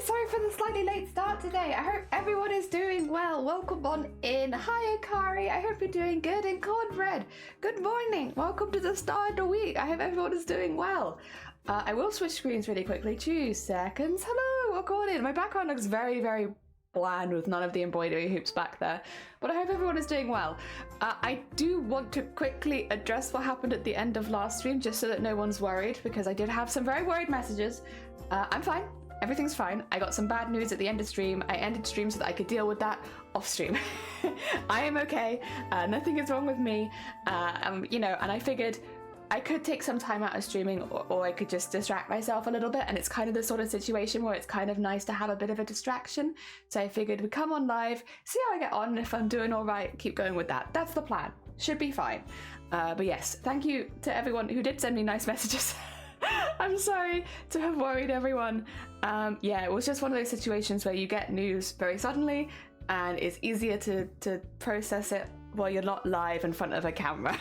sorry for the slightly late start today. I hope everyone is doing well. Welcome on in. Hi, Akari. I hope you're doing good. And Cornbread, good morning. Welcome to the start of the week. I hope everyone is doing well. I will switch screens really quickly. 2 seconds. Hello, welcome on in. My background looks very, very bland with none of the embroidery hoops back there, but I hope everyone is doing well. I do want to quickly address what happened at the end of last stream, just so that no one's worried, because I did have some very worried messages. I'm fine. Everything's fine. I got some bad news at the end of stream. I ended stream so that I could deal with that off stream. I am okay. Nothing is wrong with me. You know, and I figured I could take some time out of streaming, or I could just distract myself a little bit, and it's kind of the sort of situation where it's kind of nice to have a bit of a distraction. So I figured we'd come on live, see how I get on, and if I'm doing all right, keep going with that. That's the plan. Should be fine. But yes, thank you to everyone who did send me nice messages. I'm sorry to have worried everyone. Yeah, it was just one of those situations where you get news very suddenly, and it's easier to process it while you're not live in front of a camera.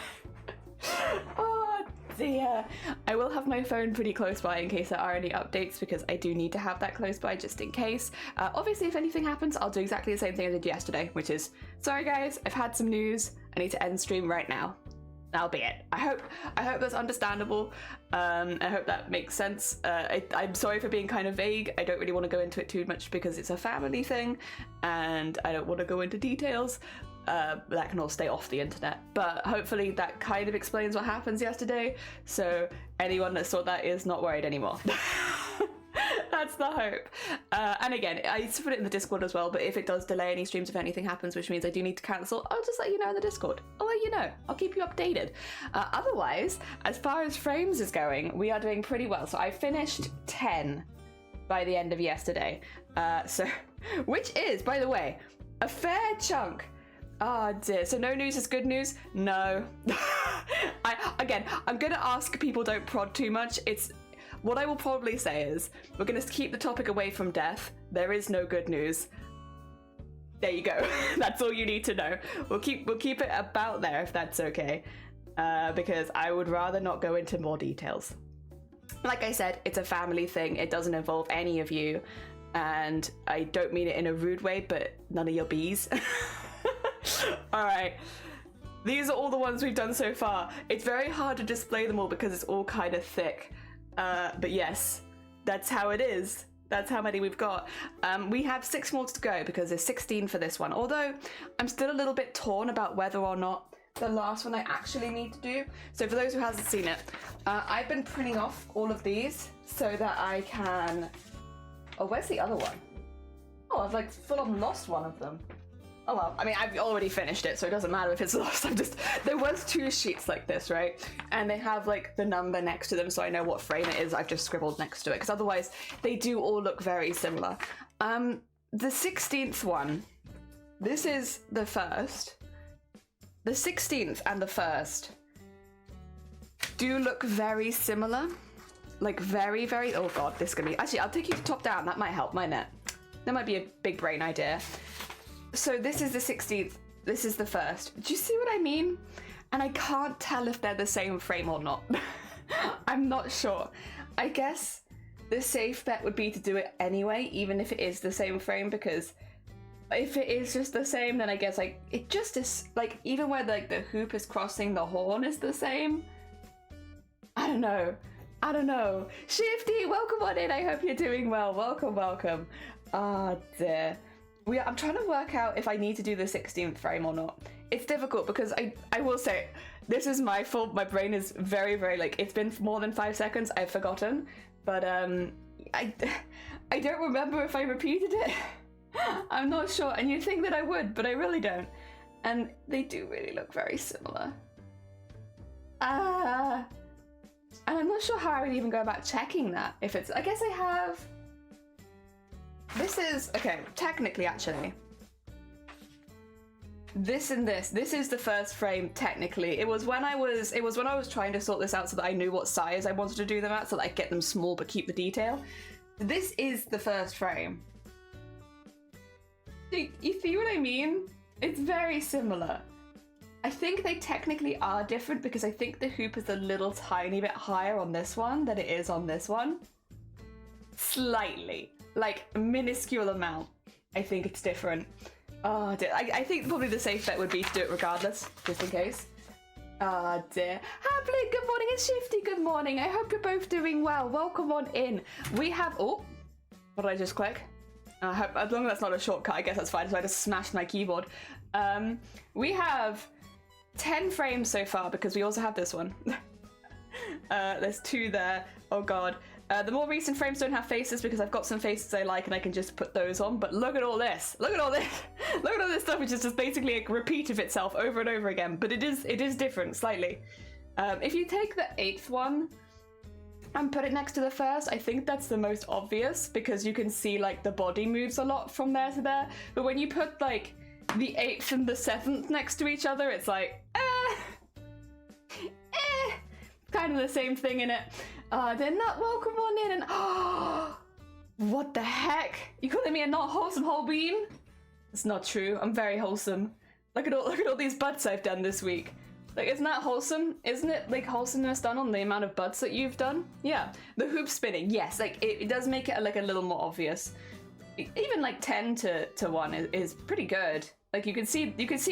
Oh dear. I will have my phone pretty close by in case there are any updates, because I do need to have that close by just in case. Obviously, if anything happens, I'll do exactly the same thing I did yesterday, which is, sorry guys, I've had some news, I need to end stream right now. That'll be it. I hope that's understandable. I hope that makes sense. I'm sorry for being kind of vague. I don't really want to go into it too much because it's a family thing, and I don't want to go into details. That can all stay off the internet. But hopefully that kind of explains what happens yesterday, so anyone that saw that is not worried anymore. That's the hope. And again, I used to put it in the Discord as well, but if it does delay any streams, if anything happens, which means I do need to cancel, I'll just let you know in the Discord. I'll let you know. I'll keep you updated. Otherwise, as far as frames is going, we are doing pretty well. So I finished 10 by the end of yesterday. Which is, by the way, a fair chunk. Oh dear. So no news is good news? No. I'm gonna ask people don't prod too much. What I will probably say is, we're going to keep the topic away from death. There is no good news. There you go. That's all you need to know. We'll keep it about there if that's okay, because I would rather not go into more details. Like I said, it's a family thing. It doesn't involve any of you, and I don't mean it in a rude way, but none of your bees. All right. These are all the ones we've done so far. It's very hard to display them all because it's all kind of thick. But yes, that's how it is. That's how many we've got. We have 6 more to go because there's 16 for this one. Although I'm still a little bit torn about whether or not the last one I actually need to do. So for those who hasn't seen it, I've been printing off all of these so that I can... Oh, where's the other one? Oh, I've like full on lost one of them. Oh well, I mean, I've already finished it, so it doesn't matter if it's lost. There was 2 sheets like this, right? And they have like the number next to them, so I know what frame it is. I've just scribbled next to it, because otherwise they do all look very similar. The 16th one, this is the first. The 16th and the first do look very similar. Like very, very, oh God, this is gonna be, actually, I'll take you to top down. That might help, mightn't it? That might be a big brain idea. So this is the 16th, this is the first. Do you see what I mean? And I can't tell if they're the same frame or not. I'm not sure. I guess the safe bet would be to do it anyway, even if it is the same frame, because if it is just the same, then I guess like it just is, like even where like the hoop is crossing the horn is the same. I don't know. Shifty, welcome on in. I hope you're doing well. Welcome. Ah dear. I'm trying to work out if I need to do the 16th frame or not. It's difficult because I will say, this is my fault. My brain is very, very, like, it's been more than 5 seconds. I've forgotten. But I don't remember if I repeated it. I'm not sure. And you'd think that I would, but I really don't. And they do really look very similar. And I'm not sure how I would even go about checking that. If it's, I guess I have... This is, okay, technically actually, this and this is the first frame technically. It was when I was trying to sort this out so that I knew what size I wanted to do them at so that I could get them small but keep the detail. This is the first frame. You see what I mean? It's very similar. I think they technically are different because I think the hoop is a little tiny bit higher on this one than it is on this one. slightly, like a minuscule amount. I think it's different. Oh dear. I think probably the safe bet would be to do it regardless, just in case. Ah dear. Happily, good morning, and Shifty, good morning. I hope you're both doing well. Welcome on in. We have, oh, what did I just click? I hope, as long as that's not a shortcut, I guess that's fine. So I just smashed my keyboard. We have 10 frames so far because we also have this one. There's 2 there. Oh god. The more recent frames don't have faces because I've got some faces I like and I can just put those on. But look at all this. Look at all this. Look at all this stuff which is just basically a repeat of itself over and over again. But it is different slightly. If you take the 8th one and put it next to the first, I think that's the most obvious because you can see like the body moves a lot from there to there. But when you put like the 8th and the 7th next to each other, it's like kind of the same thing in it. They're not welcome on in, and oh, what the heck? You calling me a not wholesome whole bean? It's not true. I'm very wholesome. Look at all these butts I've done this week. Like, isn't that wholesome? Isn't it like wholesomeness done on the amount of butts that you've done? Yeah. The hoop spinning, yes. Like it does make it like a little more obvious. Even like 10 to 1 is pretty good. Like you can see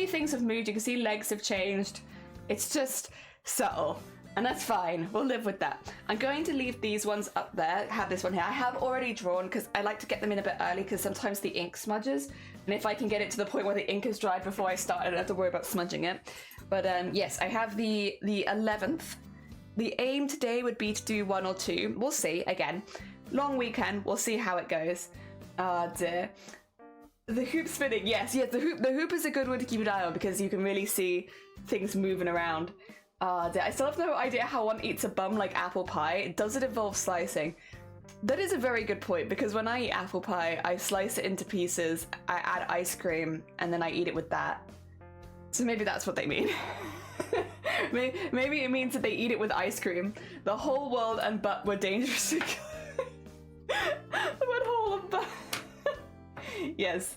things have moved. You can see legs have changed. It's just subtle. And that's fine, we'll live with that. I'm going to leave these ones up there, have this one here. I have already drawn because I like to get them in a bit early because sometimes the ink smudges. And if I can get it to the point where the ink is dried before I start, I don't have to worry about smudging it. But yes, I have the 11th. The aim today would be to do 1 or 2. We'll see, again. Long weekend, we'll see how it goes. Ah dear. The hoop spinning, yes, the hoop is a good one to keep an eye on because you can really see things moving around. I still have no idea how one eats a bum like apple pie. Does it involve slicing? That is a very good point because when I eat apple pie, I slice it into pieces, I add ice cream, and then I eat it with that. So maybe that's what they mean. Maybe it means that they eat it with ice cream. The whole world and butt were dangerously the word whole and butt. Yes.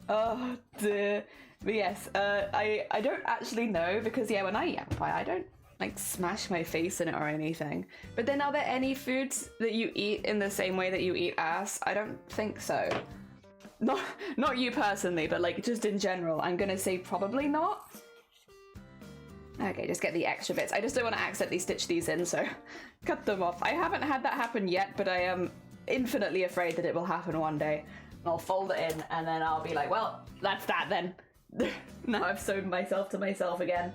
Oh dear. But yes, I don't actually know because yeah, when I eat apple pie, I don't like smash my face in it or anything. But then are there any foods that you eat in the same way that you eat ass? I don't think so. Not you personally, but like just in general. I'm gonna say probably not. Okay, just get the extra bits. I just don't want to accidentally stitch these in, so cut them off. I haven't had that happen yet, but I am infinitely afraid that it will happen one day. And I'll fold it in and then I'll be like, well, that's that then. Now I've sewn myself to myself again.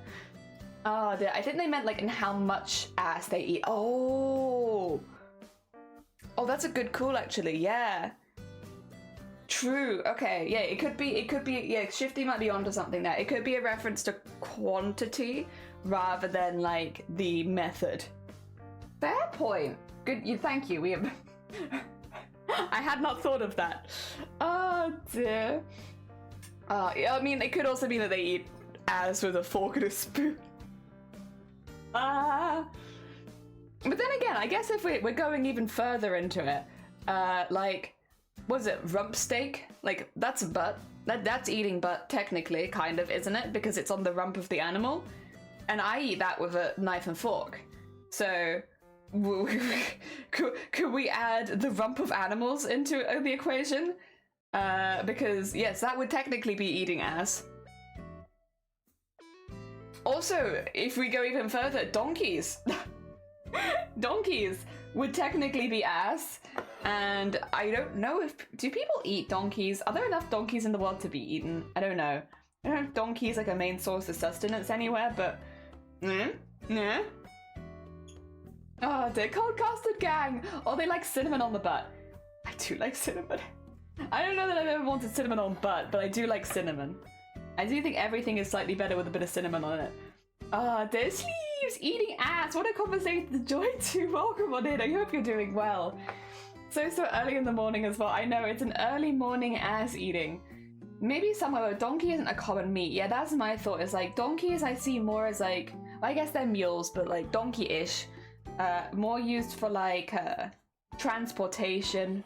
Oh dear, I think they meant like in how much ass they eat. Oh, that's a good call actually, yeah. True, okay, yeah, it could be, yeah, Shifty might be onto something there. It could be a reference to quantity rather than like the method. Fair point. Good, thank you, we have... I had not thought of that. Oh dear. Yeah, I mean, it could also mean that they eat ass with a fork and a spoon. But then again, I guess if we're going even further into it, like, was it rump steak? Like, that's a butt. That's eating butt, technically, kind of, isn't it? Because it's on the rump of the animal. And I eat that with a knife and fork. So, could we add the rump of animals into the equation? Because, yes, that would technically be eating ass. Also, if we go even further, donkeys. Donkeys would technically be ass. And I don't know if... Do people eat donkeys? Are there enough donkeys in the world to be eaten? I don't know. I don't know if donkeys like a main source of sustenance anywhere, but... Yeah. Oh, the cold custard gang! Oh, they like cinnamon on the butt. I do like cinnamon. I don't know that I've ever wanted cinnamon on butt, but I do like cinnamon. I do think everything is slightly better with a bit of cinnamon on it. Ah, there's sleeves! Eating ass! What a conversation to join to! Welcome on in, I hope you're doing well. So early in the morning as well. I know, it's an early morning ass eating. Maybe somewhere where donkey isn't a common meat. Yeah, that's my thought, is like, donkeys I see more as like, I guess they're mules, but like donkey-ish. More used for like transportation,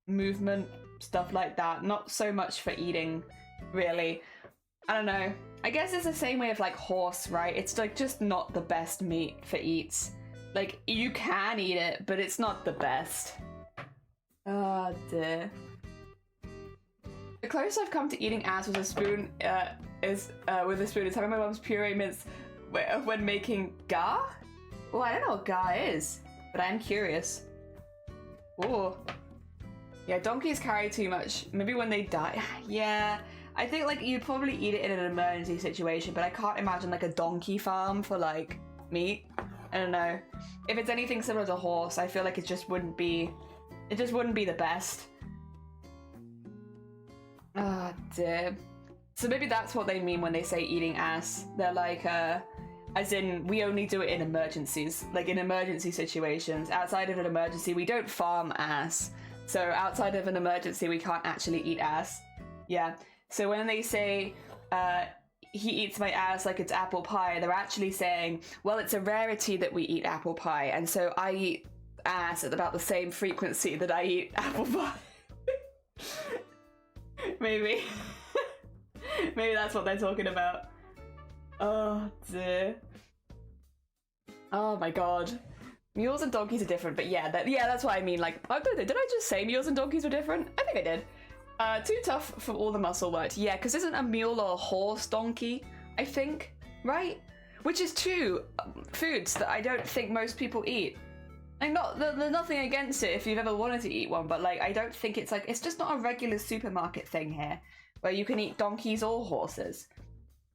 movement, stuff like that. Not so much for eating, really. I don't know. I guess it's the same way of like horse, right? It's like just not the best meat for eats. Like, you can eat it, but it's not the best. Oh dear. The closest I've come to eating ass with a spoon is having my mom's puree mince when making ga. Oh, I don't know what ga is, but I'm curious. Oh, yeah, donkeys carry too much. Maybe when they die. Yeah, I think like you'd probably eat it in an emergency situation, but I can't imagine like a donkey farm for like meat. I don't know. If it's anything similar to a horse, I feel like it just wouldn't be the best. Ah, dear. So maybe that's what they mean when they say eating ass. They're like, as in, we only do it in emergencies. Like in emergency situations. Outside of an emergency, we don't farm ass. So outside of an emergency, we can't actually eat ass. Yeah. So when they say, he eats my ass like it's apple pie, they're actually saying, well, it's a rarity that we eat apple pie. And so I eat ass at about the same frequency that I eat apple pie. Maybe. Maybe that's what they're talking about. Oh dear. Oh my god. Mules and donkeys are different, but yeah, that's what I mean. Like, did I just say mules and donkeys were different? I think I did. Too tough for all the muscle work. Yeah, because isn't a mule or a horse donkey? I think, right? Which is two foods that I don't think most people eat. Like, there's nothing against it if you've ever wanted to eat one, but like, I don't think it's like, it's just not a regular supermarket thing here, where you can eat donkeys or horses.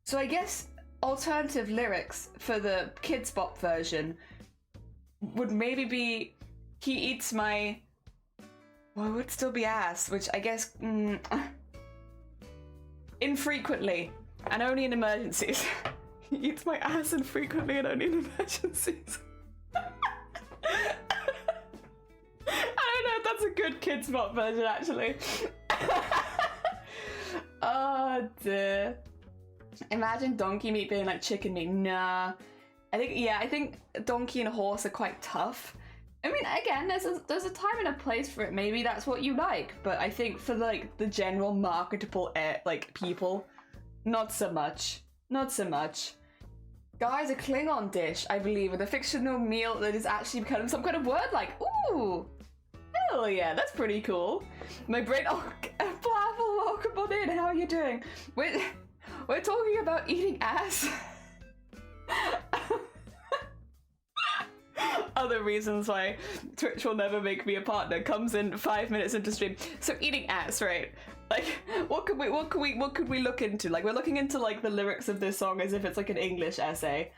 So I guess alternative lyrics for the Kids Bop version would maybe be, he eats my, well, it would still be ass, which I guess, infrequently, and only in emergencies. He eats my ass infrequently and only in emergencies. I don't know if that's a good Kids Bop version, actually. Oh dear. Imagine donkey meat being like chicken meat. Nah. I think donkey and horse are quite tough. I mean, again, there's a time and a place for it. Maybe that's what you like, but I think for like the general marketable like people, not so much. Not so much. Guys, a Klingon dish, I believe, with a fictional meal that is actually become some kind of word. Like, ooh, hell yeah, that's pretty cool. My brain. Oh, Blaffle, welcome on in. How are you doing? We're talking about eating ass. Other reasons why Twitch will never make me a partner comes in 5 minutes into stream. So eating ass, right? Like, what could we look into? Like, we're looking into like the lyrics of this song as if it's like an English essay.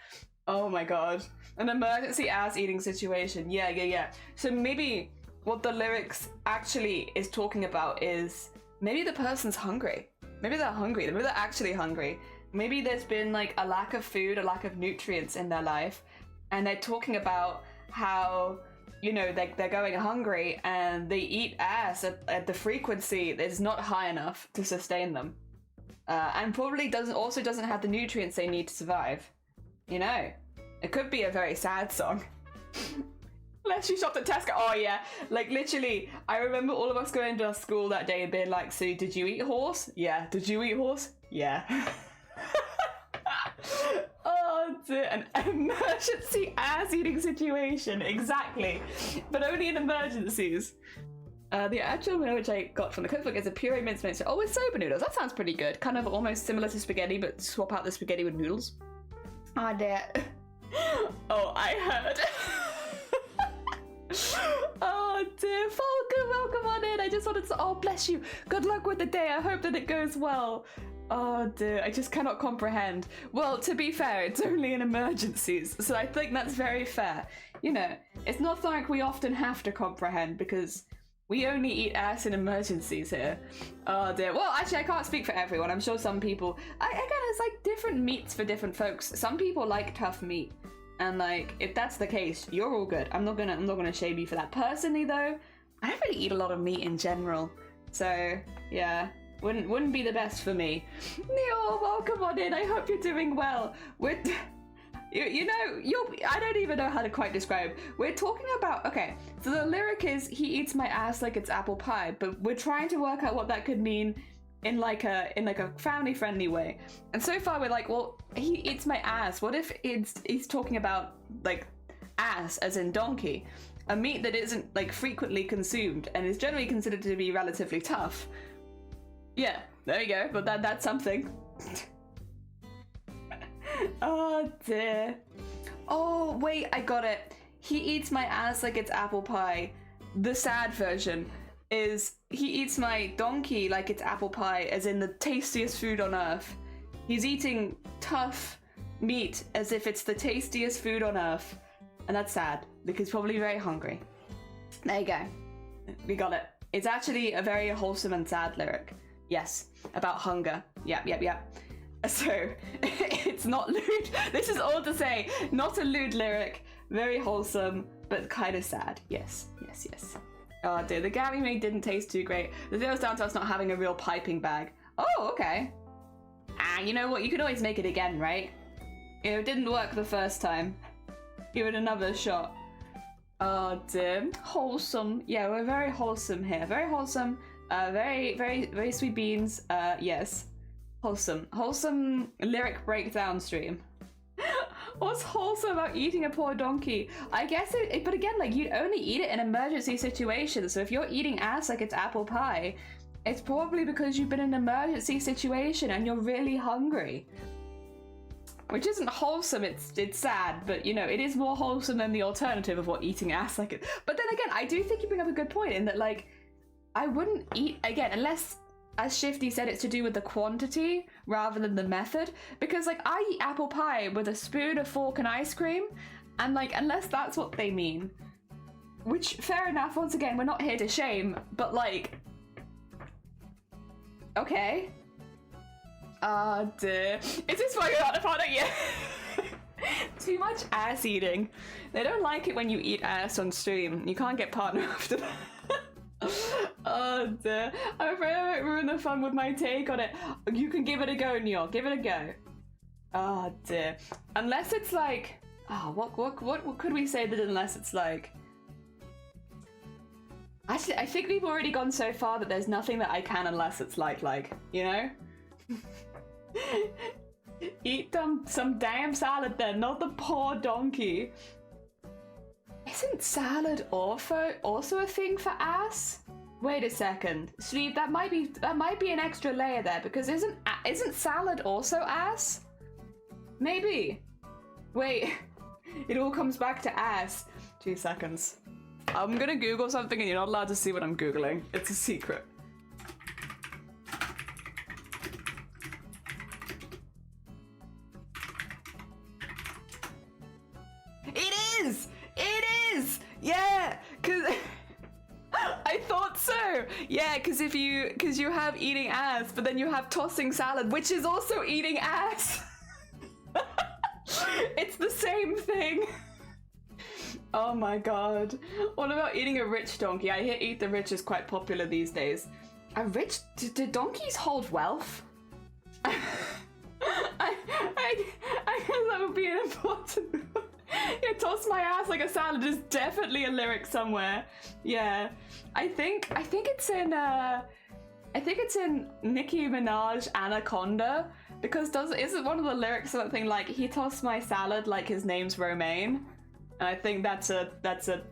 Oh my god, an emergency ass eating situation. Yeah. So maybe what the lyrics actually is talking about is maybe the person's hungry. Maybe they're hungry. Maybe they're actually hungry. Maybe there's been like a lack of food, a lack of nutrients in their life, and they're talking about how, you know, they're going hungry and they eat ass at the frequency that is not high enough to sustain them, and probably doesn't have the nutrients they need to survive. You know, it could be a very sad song. Unless you shopped at Tesco. Oh yeah, like literally, I remember all of us going to our school that day and being like, so did you eat horse? Yeah. Did you eat horse? Yeah. Oh dear, an emergency ass eating situation, exactly. But only in emergencies. The actual meal which I got from the cookbook is a puree minced meat. Oh, with soba noodles. That sounds pretty good. Kind of almost similar to spaghetti, but swap out the spaghetti with noodles. Ah, dear. Oh, I heard. Oh dear, Falcon, welcome on in. I just wanted to, oh bless you, good luck with the day. I hope that it goes well. Oh dear, I just cannot comprehend. Well, to be fair, it's only in emergencies, so I think that's very fair. You know, it's not something we often have to comprehend because we only eat ass in emergencies here. Oh dear. Well, actually, I can't speak for everyone. I'm sure some people, again, it's like different meats for different folks. Some people like tough meat. And like, if that's the case, you're all good. I'm not gonna shame you for that. Personally though, I don't really eat a lot of meat in general. So yeah, wouldn't be the best for me. Neil, welcome on in. I hope you're doing well. I don't even know how to quite describe. We're talking about, okay, so the lyric is, he eats my ass like it's apple pie, but we're trying to work out what that could mean in like a family friendly way. And so far we're like, well, he eats my ass. What if he's talking about like ass as in donkey? a meat that isn't like frequently consumed and is generally considered to be relatively tough. Yeah, there you go. But that's something. Oh dear. Oh wait, I got it. He eats my ass like it's apple pie. The sad version is he eats my donkey like it's apple pie, as in the tastiest food on earth. He's eating tough meat as if it's the tastiest food on earth. And that's sad, because he's probably very hungry. There you go. We got it. It's actually a very wholesome and sad lyric. Yes, about hunger. Yep. So, it's not lewd. This is all to say, not a lewd lyric. Very wholesome, but kind of sad. Yes. Oh dear, the gap we made didn't taste too great. The deal's down to us not having a real piping bag. Oh, okay. You know what? You can always make it again, right? You know, it didn't work the first time. Give it another shot. Oh dear. Wholesome. Yeah, we're very wholesome here. Very wholesome. Very sweet beans. Yes. Wholesome lyric breakdown stream. What's wholesome about eating a poor donkey? I guess but again, like, you'd only eat it in emergency situations. So if you're eating ass like it's apple pie, it's probably because you've been in an emergency situation and you're really hungry. Which isn't wholesome, it's sad, but you know, it is more wholesome than the alternative of what eating ass like it. But then again, I do think you bring up a good point in that, like, I wouldn't eat, again, unless, as Shifty said, it's to do with the quantity rather than the method. Because, like, I eat apple pie with a spoon, a fork, and ice cream, and, like, unless that's what they mean. Which, fair enough, once again, we're not here to shame, but, like, okay. Oh dear. Is this why you're not a product yet? Too much ass eating. They don't like it when you eat ass on stream. You can't get partner after that. Oh dear. I'm afraid I might ruin the fun with my take on it. You can give it a go, Neil. Give it a go. Oh dear. Unless it's like... Oh, what could we say that unless it's like... Actually, I think we've already gone so far that there's nothing that I can unless it's like, you know? Eat some damn salad then, not the poor donkey. Isn't salad also a thing for ass? Wait a second, Sleeve, that might be an extra layer there, because isn't salad also ass? Maybe. Wait, it all comes back to ass. 2 seconds. I'm gonna Google something and you're not allowed to see what I'm Googling. It's a secret. It is! Yeah, cause I thought so. Yeah, cause you have eating ass, but then you have tossing salad, which is also eating ass. It's the same thing. Oh my god. What about eating a rich donkey? I hear eat the rich is quite popular these days. A rich... Do donkeys hold wealth? I guess that would be an important... Yeah, toss my ass like a salad is definitely a lyric somewhere. Yeah. I think it's in Nicki Minaj Anaconda, because isn't one of the lyrics something like he tossed my salad like his name's Romaine? And I think that's a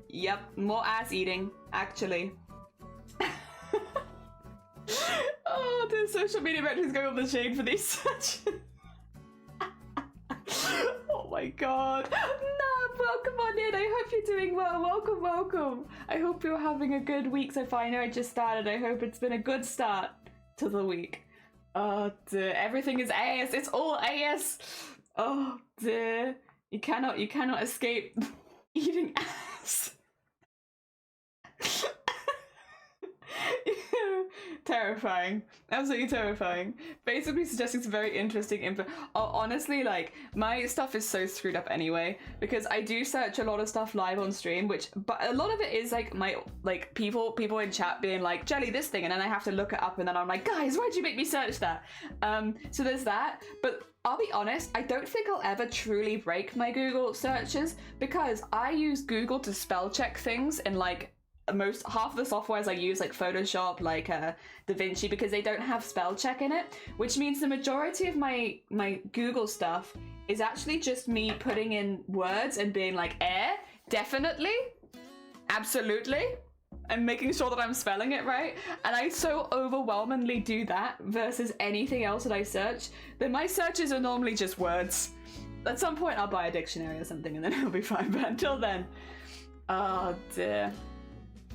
yep, more ass eating, actually. Oh, the social media metrics going off the shade for these searches. Oh my god. No, welcome on in. I hope you're doing well. Welcome. I hope you're having a good week so far. I know it just started. I hope it's been a good start to the week. Oh dear. Everything is AS. It's all AS. Oh dear. You cannot escape eating ass. Terrifying. Absolutely terrifying. Basically suggesting some very interesting info. Oh, honestly, like, my stuff is so screwed up anyway, because I do search a lot of stuff live on stream, but a lot of it is like people in chat being like, Jelly, this thing, and then I have to look it up, and then I'm like, guys, why'd you make me search that? So there's that, but I'll be honest, I don't think I'll ever truly break my Google searches, because I use Google to spell check things in like half the softwares I use, like Photoshop, like DaVinci, because they don't have spell check in it, which means the majority of my Google stuff is actually just me putting in words and being like, definitely, absolutely. I'm making sure that I'm spelling it right, and I so overwhelmingly do that versus anything else that I search that my searches are normally just words. At some point I'll buy a dictionary or something and then it'll be fine, but until then, oh dear.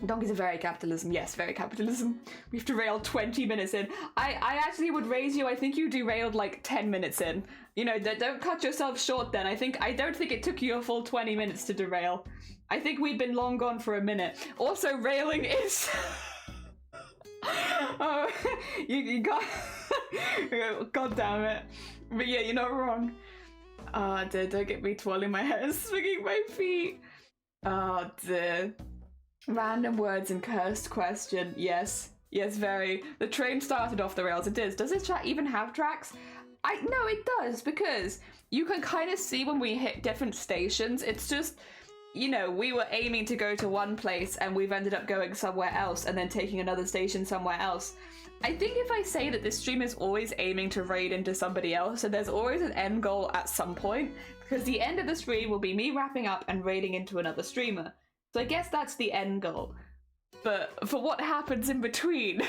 Donkeys are very capitalism. Yes, very capitalism. We've derailed 20 minutes in. I actually would raise you. I think you derailed like 10 minutes in. You know, don't cut yourself short then. I don't think it took you a full 20 minutes to derail. I think we've been long gone for a minute. Also, railing is... oh, you got... God damn it. But yeah, you're not wrong. Oh dear, don't get me twirling my hair and swinging my feet. Oh dear. Random words and cursed question. Yes. Yes, very. The train started off the rails. It is. Does this track even have tracks? No, it does, because you can kind of see when we hit different stations. It's just, you know, we were aiming to go to one place and we've ended up going somewhere else and then taking another station somewhere else. I think if I say that this stream is always aiming to raid into somebody else, so there's always an end goal at some point, because the end of the stream will be me wrapping up and raiding into another streamer. So I guess that's the end goal. But for what happens in between,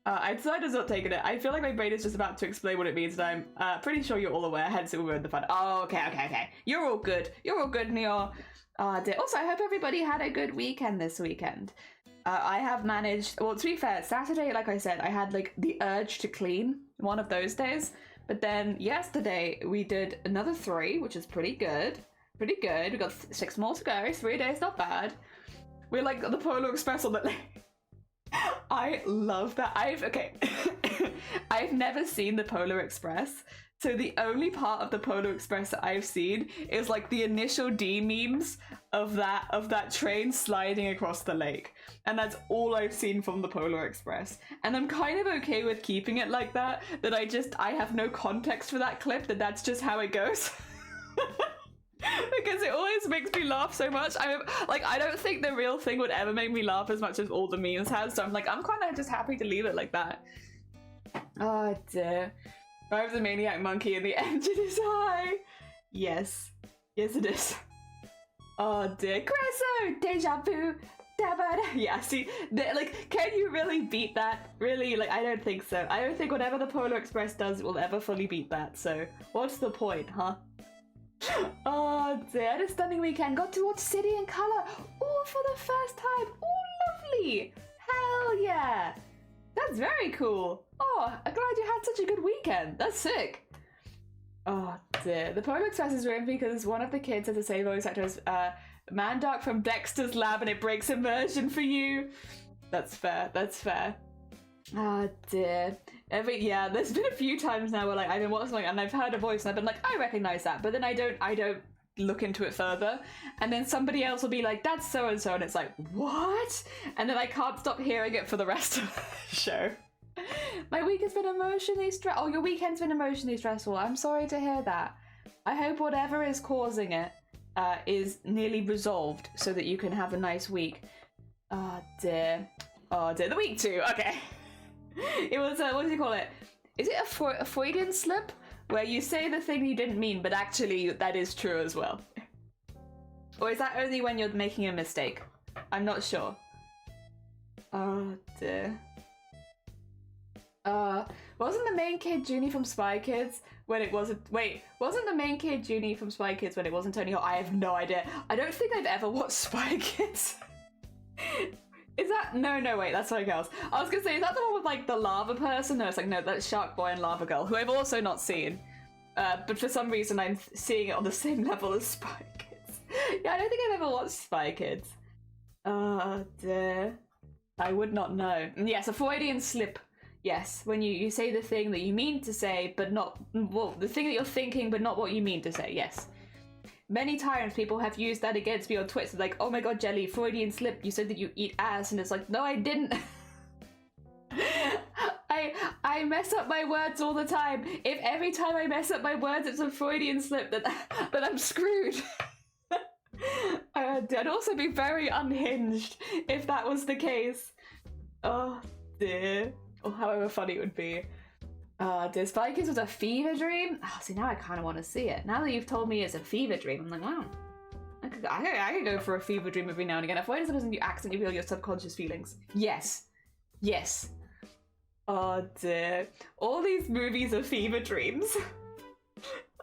I decided to not taking it. I feel like my brain is just about to explain what it means, and I'm pretty sure you're all aware, hence it will ruin the fun. Oh, okay. You're all good. You're all good, Neor. Also, I hope everybody had a good weekend this weekend. I have managed, well, to be fair, Saturday, like I said, I had like the urge to clean one of those days. But then yesterday we did another 3, which is pretty good. Pretty good. We got 6 more to go. 3 days, not bad. We're like the Polar Express on the... I love that. I've never seen the Polar Express. So the only part of the Polar Express that I've seen is like the initial D memes of that train sliding across the lake. And that's all I've seen from the Polar Express. And I'm kind of okay with keeping it like that, that I have no context for that clip, that's just how it goes. Because it always makes me laugh so much. I don't think the real thing would ever make me laugh as much as all the memes has, so I'm kind of just happy to leave it like that. Oh dear. Drive the maniac monkey and the engine is high. Yes. Yes it is. Oh dear. Creso! Deja vu! Yeah, see, can you really beat that? Really? I don't think so. I don't think whatever the Polar Express does will ever fully beat that, so what's the point, huh? Oh dear, had a stunning weekend. Got to watch City in Colour. Oh, for the first time. Oh, lovely. Hell yeah. That's very cool. Oh, I'm glad you had such a good weekend. That's sick. Oh dear. The Polar Express is ruined because one of the kids has the same voice actor as Mandark from Dexter's Lab and it breaks immersion for you. That's fair. That's fair. Oh dear. There's been a few times now where I've been watching something and I've heard a voice and I've been like, I recognize that, but then I don't look into it further, and then somebody else will be like, that's so and so, and it's like, what? And then I can't stop hearing it for the rest of the show. My week has been emotionally stressful. Oh, your weekend's been emotionally stressful. I'm sorry to hear that. I hope whatever is causing it is nearly resolved so that you can have a nice week. Oh dear. Oh dear. The week 2. Okay. It was, what do you call it? Is it a Freudian slip? Where you say the thing you didn't mean, but actually that is true as well. Or is that only when you're making a mistake? I'm not sure. Oh dear. Wasn't the main kid Junie from Spy Kids when it wasn't... Wait, wasn't the main kid Junie from Spy Kids when it wasn't Tony Hawk? I have no idea. I don't think I've ever watched Spy Kids. Is that... No, wait, that's something else. I was gonna say, is that the one with, the lava person? No, it's no, that's Shark Boy and Lava Girl, who I've also not seen. But for some reason, I'm seeing it on the same level as Spy Kids. Yeah, I don't think I've ever watched Spy Kids. Oh, dear. I would not know. Yes, a Freudian slip. Yes, when you say the thing that you mean to say, but not... Well, the thing that you're thinking, but not what you mean to say, yes. Many times people have used that against me on Twitter, like, oh my god, Jelly, Freudian slip, you said that you eat ass, and it's like, no, I didn't. I mess up my words all the time. If every time I mess up my words it's a Freudian slip, then I'm screwed. I'd also be very unhinged if that was the case. Oh dear. Or however funny it would be. Dear Spy Kids was a fever dream? Oh, see, now I kind of want to see it. Now that you've told me it's a fever dream, I'm like, wow. I could go for a fever dream every now and again. Avoid doesn't you accidentally feel your subconscious feelings. Yes. Yes. Oh dear. All these movies are fever dreams.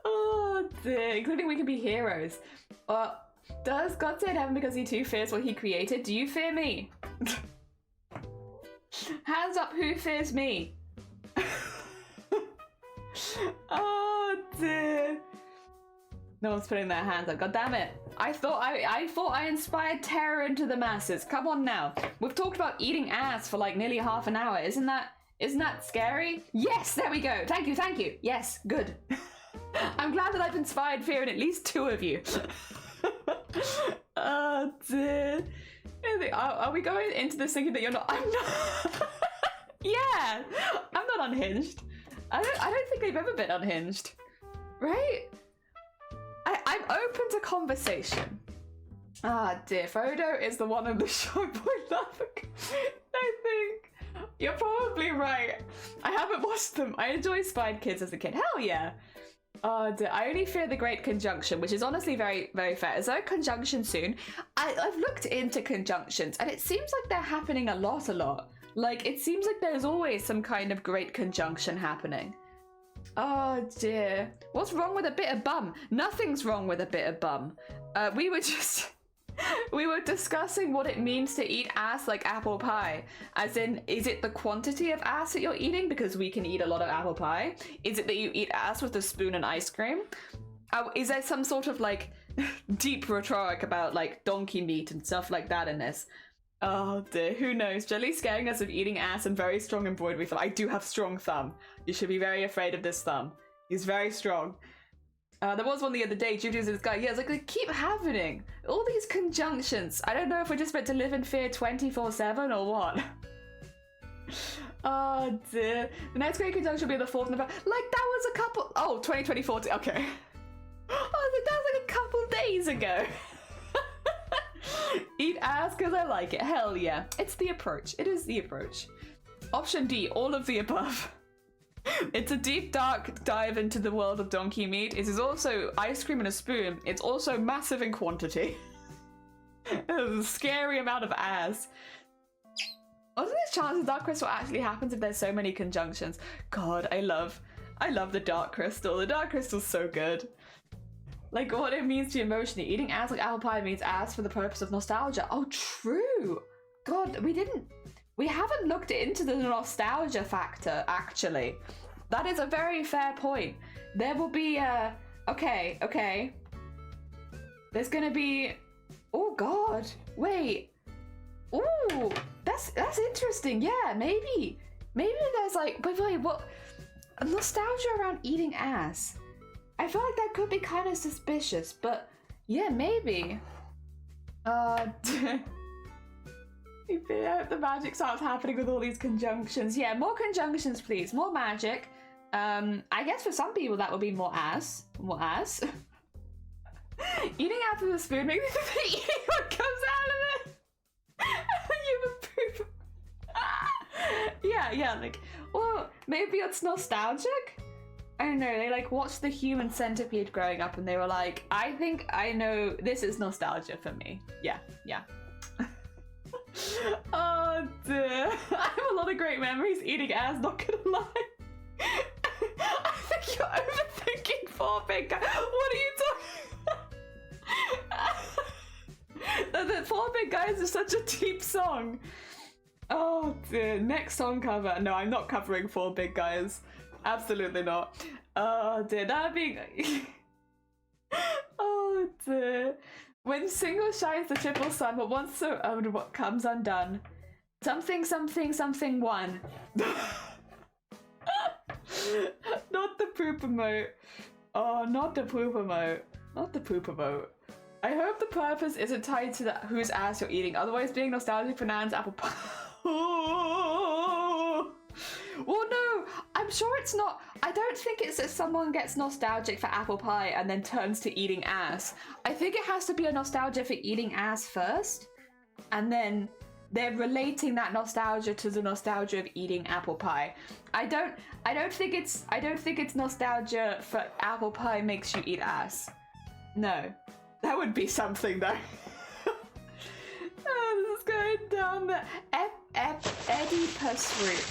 Oh dear. Including We Can Be Heroes. Does God say in heaven because he too fears what he created? Do you fear me? Hands up, who fears me? Oh dear. No one's putting their hands up. God damn it. I thought I inspired terror into the masses. Come on now. We've talked about eating ass for like nearly half an hour. Isn't that scary? Yes, there we go. Thank you. Yes, good. I'm glad that I've inspired fear in at least 2 of you. Oh dear. Are we going into this thinking that you're not? I'm not. Yeah, I'm not unhinged. I don't think I've ever been unhinged, right? I'm open to conversation. Ah dear, Frodo is the one of the shy boy laughing. I think you're probably right. I haven't watched them. I enjoy Spied Kids as a kid. Hell yeah. Oh dear, I only fear the Great Conjunction, which is honestly very, very fair. Is there a conjunction soon? I've looked into conjunctions, and it seems like they're happening a lot. Like, it seems like there's always some kind of Great Conjunction happening. Oh dear. What's wrong with a bit of bum? Nothing's wrong with a bit of bum. We were discussing what it means to eat ass like apple pie. As in, is it the quantity of ass that you're eating? Because we can eat a lot of apple pie. Is it that you eat ass with a spoon and ice cream? Is there some sort of like deep rhetoric about like donkey meat and stuff like that in this? Oh dear, who knows? Jelly's scaring us of eating ass and very strong embroidery thumb. I do have strong thumb. You should be very afraid of this thumb. He's very strong. There was one the other day, Judy's this guy. Yeah, it's like they keep happening. All these conjunctions. I don't know if we're just meant to live in fear 24/7 or what. Oh dear. The next Great Conjunction will be the 4th of November. Like that was a couple. Oh, 2024. Okay. Oh, that was like a couple days ago. Eat ass because I like it. Hell yeah. It's the approach. It is the approach. Option D, all of the above. It's a deep, dark dive into the world of donkey meat. It is also ice cream in a spoon. It's also massive in quantity. There's a scary amount of ass. What are the chances Dark Crystal actually happens if there's so many conjunctions? God, I love the Dark Crystal. The Dark Crystal's so good. Like what it means to you emotionally. Eating ass like apple pie means ass for the purpose of nostalgia. Oh, true. God, we haven't looked into the nostalgia factor, actually. That is a very fair point. There will be okay. There's gonna be, oh God, wait. Ooh, that's interesting. Yeah, maybe there's like, but wait, what? Nostalgia around eating ass. I feel like that could be kind of suspicious, but yeah, maybe. I hope the magic starts happening with all these conjunctions. Yeah, more conjunctions, please. More magic. I guess for some people that would be more ass. More ass. Eating ass with a spoon makes me think eating what comes out of it. Human poop. Yeah, like, well, maybe it's nostalgic? I don't know, they like watched the Human Centipede growing up and they were like, I think I know, this is nostalgia for me. Yeah. Oh dear. I have a lot of great memories eating ass, not gonna lie. I think you're overthinking 4 Big Guys. What are you talking about? The 4 Big Guys is such a deep song. Oh dear, next song cover. No, I'm not covering 4 Big Guys. Absolutely not. Oh dear, that'd be... Oh dear. When single shines the triple sun, but once so owned, what comes undone? Something, one. Not the poop emote. Oh, not the poop emote. Not the poop emote. I hope the purpose isn't tied to whose ass you're eating, otherwise being nostalgic for Nan's apple pie. Well, no, I'm sure it's not. I don't think it's that someone gets nostalgic for apple pie and then turns to eating ass. I think it has to be a nostalgia for eating ass first, and then they're relating that nostalgia to the nostalgia of eating apple pie. I don't think it's nostalgia for apple pie makes you eat ass. No, That would be something, though. Oh, this is going down the Oedipus route.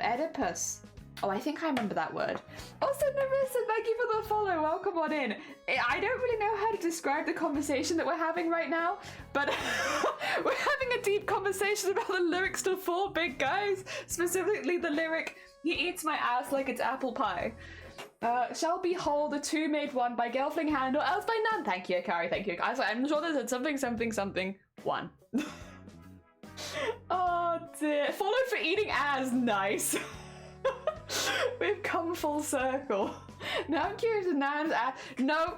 Oedipus. Oh, I think I remember that word. Also, Narissa, thank you for the follow. Welcome on in. I don't really know how to describe the conversation that we're having right now, but we're having a deep conversation about the lyrics to Four Big Guys, specifically the lyric, "He eats my ass like it's apple pie. Shall behold a two made one by Gelfling hand or else by none." Thank you, Akari, thank you. I'm sure there's something, one. Oh dear. Followed for eating ass, nice. We've come full circle. Now I'm curious if Nan's ass. No,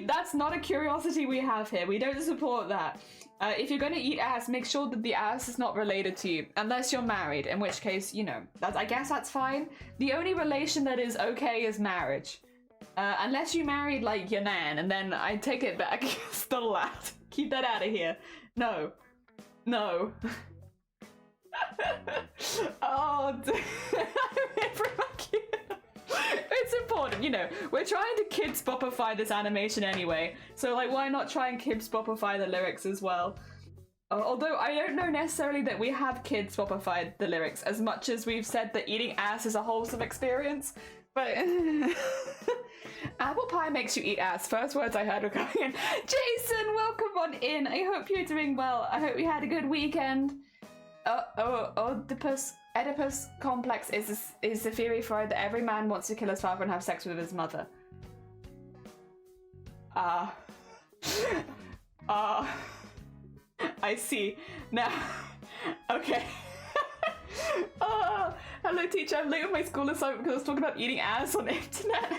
that's not a curiosity we have here. We don't support that. If you're gonna eat ass, make sure that the ass is not related to you, unless you're married, in which case, you know, I guess that's fine. The only relation that is okay is marriage. Unless you married, like, your nan, and then I take it back. Still allowed. Keep that out of here. No. Oh, it's important, you know. We're trying to kids bopify this animation anyway, so like, why not try and kids bopify the lyrics as well? Although I don't know necessarily that we have kids bopified the lyrics as much as we've said that eating ass is a wholesome experience. But apple pie makes you eat ass. First words I heard were coming in. Jason, welcome on in. I hope you're doing well. I hope you had a good weekend. Oedipus complex is the theory for that every man wants to kill his father and have sex with his mother. I see. Now, okay. Hello teacher, I'm late with my school assignment because I was talking about eating ass on the internet.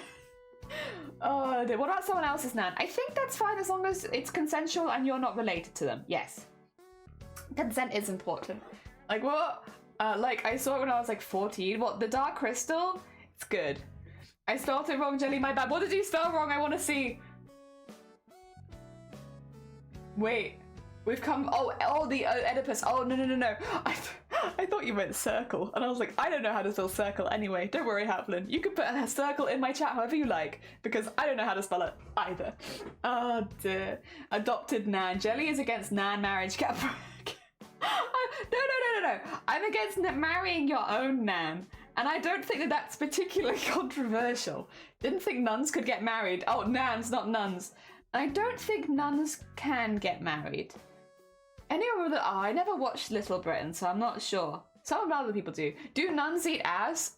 What about someone else's nan? I think that's fine as long as it's consensual and you're not related to them. Yes. Consent is important. Like what? Like I saw it when I was like 14. What, the Dark Crystal? It's good. I spelled it wrong, Jelly, my bad. What did you spell wrong? I want to see. Wait. We've come, the Oedipus. Oh, no. I thought you meant circle. And I was like, I don't know how to spell circle anyway. Don't worry, Havlin. You can put a circle in my chat however you like, because I don't know how to spell it either. Oh dear. Adopted nan. Jelly is against nan marriage. No. I'm against marrying your own nan. And I don't think that that's particularly controversial. Didn't think nuns could get married. Oh, nans, not nuns. I don't think nuns can get married. Anyone remember that? Oh, I never watched Little Britain, so I'm not sure. Some other people do. Do nuns eat ass?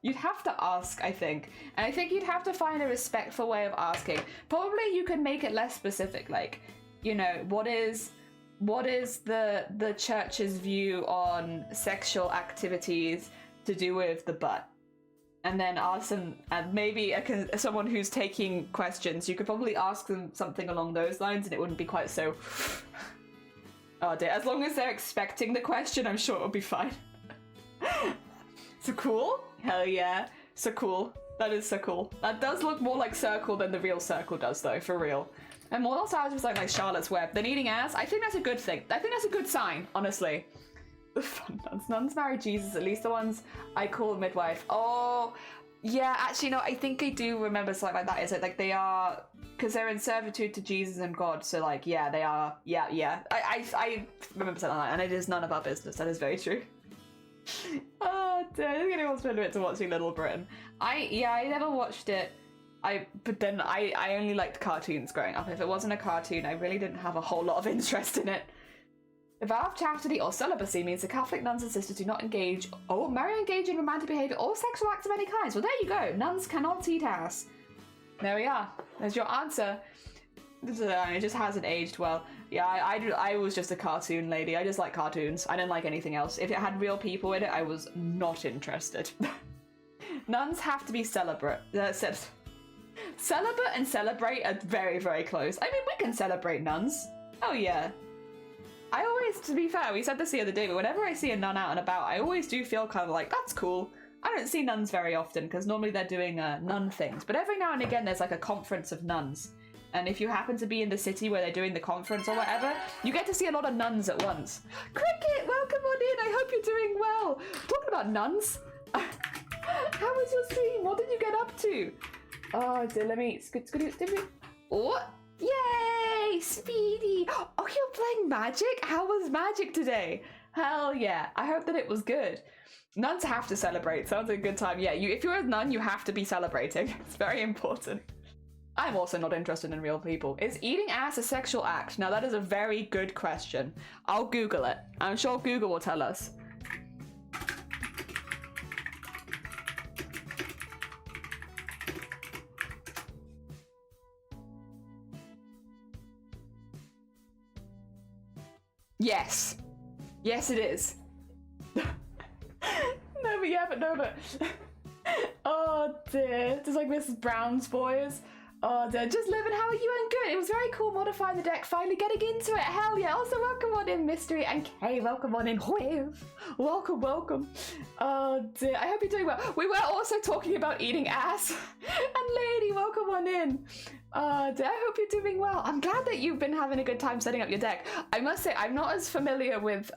You'd have to ask, I think. And I think you'd have to find a respectful way of asking. Probably you could make it less specific, like, you know, what is the church's view on sexual activities to do with the butt? And then ask them, and maybe someone who's taking questions, you could probably ask them something along those lines and it wouldn't be quite so... Oh dear, as long as they're expecting the question, I'm sure it'll be fine. So cool? Hell yeah. So cool. That is so cool. That does look more like circle than the real circle does though, for real. And more else I was like Charlotte's Web. Then eating ass, I think that's a good thing. I think that's a good sign, honestly. The fun nuns. Nuns marry Jesus, at least the ones I call midwife. Oh, yeah, actually, no, I think I do remember something like that. Is it like they are, because they're in servitude to Jesus and God, so like, yeah, they are, yeah. I remember something like that, and it is none of our business. That is very true. Oh, dear. I think anyone's been into watching Little Britain. I never watched it. But then I only liked cartoons growing up. If it wasn't a cartoon, I really didn't have a whole lot of interest in it. The vow of chastity or celibacy means the Catholic nuns and sisters do not engage or engage in romantic behaviour or sexual acts of any kind. Well, there you go. Nuns cannot eat ass. There we are. There's your answer. It just hasn't aged well. Yeah, I was just a cartoon lady. I just like cartoons. I didn't like anything else. If it had real people in it, I was not Nuns have to be celibate. Celibate and celebrate are very, very close. I mean, we can celebrate nuns. Oh, yeah. I always, to be fair, we said this the other day, but whenever I see a nun out and about, I always do feel kind of like, that's cool. I don't see nuns very often, because normally they're doing nun things. But every now and again, there's like a conference of nuns. And if you happen to be in the city where they're doing the conference or whatever, you get to see a lot of nuns at once. Cricket, welcome on in. I hope you're doing well. Talking about nuns. How was your stream? What did you get up to? Oh, let me... Oh, Yay, Speedy! Oh, you're playing Magic? How was Magic today? Hell yeah. I hope that it was good. Nuns have to celebrate. Sounds like a good time. Yeah, if you're a nun, you have to be celebrating. It's very important. I'm also not interested in real people. Is eating ass a sexual act? Now that is a very good question. I'll Google it. I'm sure Google will tell us. Yes. Yes, it is. No, but oh dear. Just like Mrs. Brown's boys. Oh dear. Just living, how are you? And good. It was very cool modifying the deck, finally getting into it. Hell yeah. Also, welcome on in, Mystery and Kay. Welcome on in, Wave. Welcome. Oh dear. I hope you're doing well. We were also talking about eating ass. And Lady, welcome on in. I hope you're doing well. I'm glad that you've been having a good time setting up your deck. I must say, I'm not as familiar with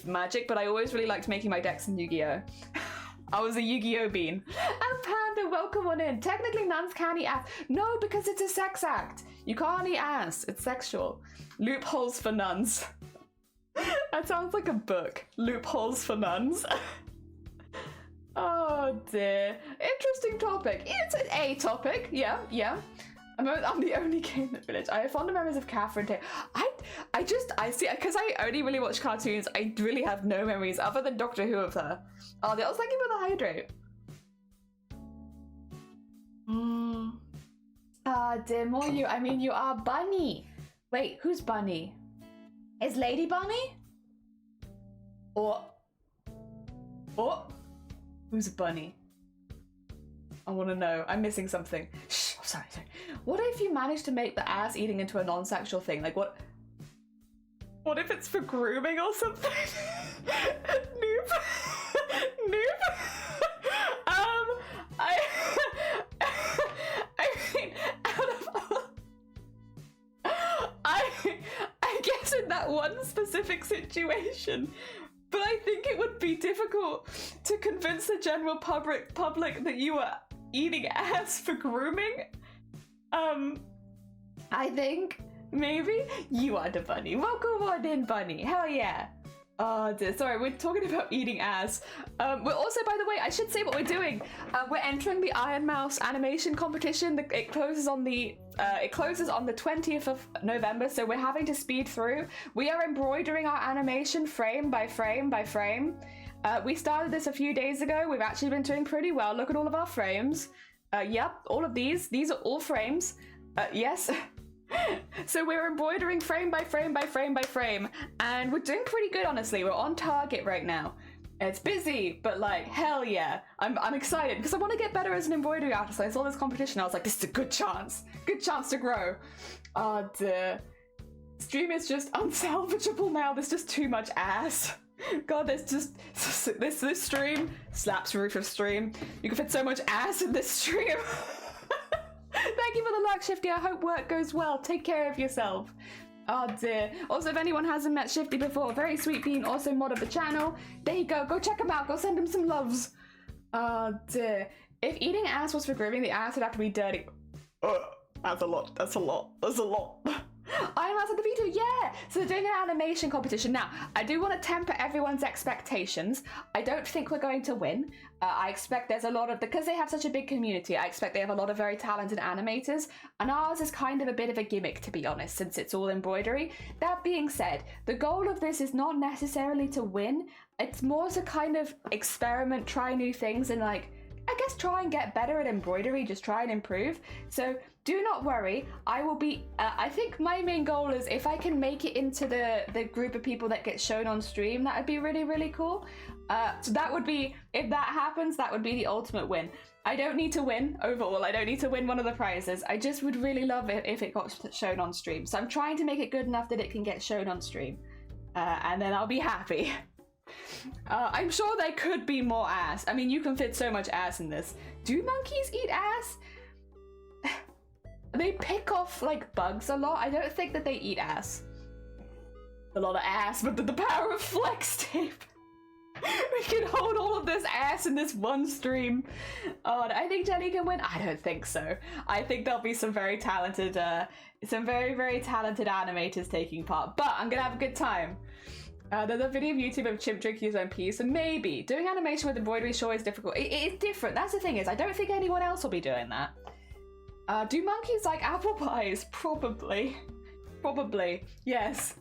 Magic, but I always really liked making my decks in Yu-Gi-Oh! I was a Yu-Gi-Oh! Bean. And Panda, welcome on in. Technically, nuns can eat ass. No, because it's a sex act. You can't eat ass. It's sexual. Loopholes for nuns. That sounds like a book. Loopholes for nuns. Oh dear. Interesting topic. It's an A topic. Yeah. I'm the only king in the village. I have fond memories of Catherine Tate. I see, because I only really watch cartoons, I really have no memories other than Doctor Who of her. Oh, I was thank you for the hydrate. Dear more you. I mean, you are Bunny. Wait, who's Bunny? Is Lady Bunny? Or who's Bunny? I want to know. I'm missing something. Shh. Oh, sorry. What if you manage to make the ass eating into a non-sexual thing? Like what if it's for grooming or something? Nope. I mean, I guess in that one specific situation, but I think it would be difficult to convince the general public that you are eating ass for grooming. I think maybe you are the Bunny. Welcome on in, Bunny. Hell yeah. Oh dear. Sorry, we're talking about eating ass. We're also, by the way, I should say what we're doing. We're entering the Iron Mouse animation competition. It closes on the 20th of November, so we're having to speed through. We are embroidering our animation frame by frame by frame. We started this a few days ago. We've actually been doing pretty well. Look at all of our frames. Yep, all of these. These are all frames. Yes. So we're embroidering frame by frame by frame by frame, and we're doing pretty good, honestly. We're on target right now. It's busy, but like, hell yeah. I'm excited because I want to get better as an embroidery artist. I saw this competition, I was like, this is a good chance to grow. Oh dear. Stream is just unsalvageable now. There's just too much ass. God, there's just this stream slaps roof of stream. You can fit so much ass in this stream. Thank you for the luck, Shifty. I hope work goes well. Take care of yourself. Oh dear. Also, if anyone hasn't met Shifty before, very sweet bean, also mod of the channel. There you go. Go check him out. Go send him some loves. Oh dear. If eating ass was for grooming, the ass would have to be dirty. That's a lot. I'm out of the video, yeah! So they're doing an animation competition. Now, I do want to temper everyone's expectations. I don't think we're going to win. I expect there's a lot of, because they have such a big community, I expect they have a lot of very talented animators, and ours is kind of a bit of a gimmick, to be honest, since it's all embroidery. That being said, the goal of this is not necessarily to win. It's more to kind of experiment, try new things, and like, I guess try and get better at embroidery, just try and improve. So do not worry, I will be, I think my main goal is if I can make it into the group of people that get shown on stream, that would be really, really cool. So that would be, if that happens, that would be the ultimate win. I don't need to win overall, I don't need to win one of the prizes. I just would really love it if it got shown on stream. So I'm trying to make it good enough that it can get shown on stream. And then I'll be happy. I'm sure there could be more ass. I mean, you can fit so much ass in this. Do monkeys eat ass? They pick off like bugs a lot. I don't think that they eat ass. A lot of ass, but the power of flex tape. We we can hold all of this ass in this one stream. Oh, I think Jelly can win. I don't think so. I think there'll be some very talented, very talented animators taking part. But I'm gonna have a good time. There's a video of YouTube of Chimp drinking his own pee, so maybe. Doing animation with embroidery sure is difficult. It is different. That's the thing is, I don't think anyone else will be doing that. Do monkeys like apple pies? Probably. Probably. Yes.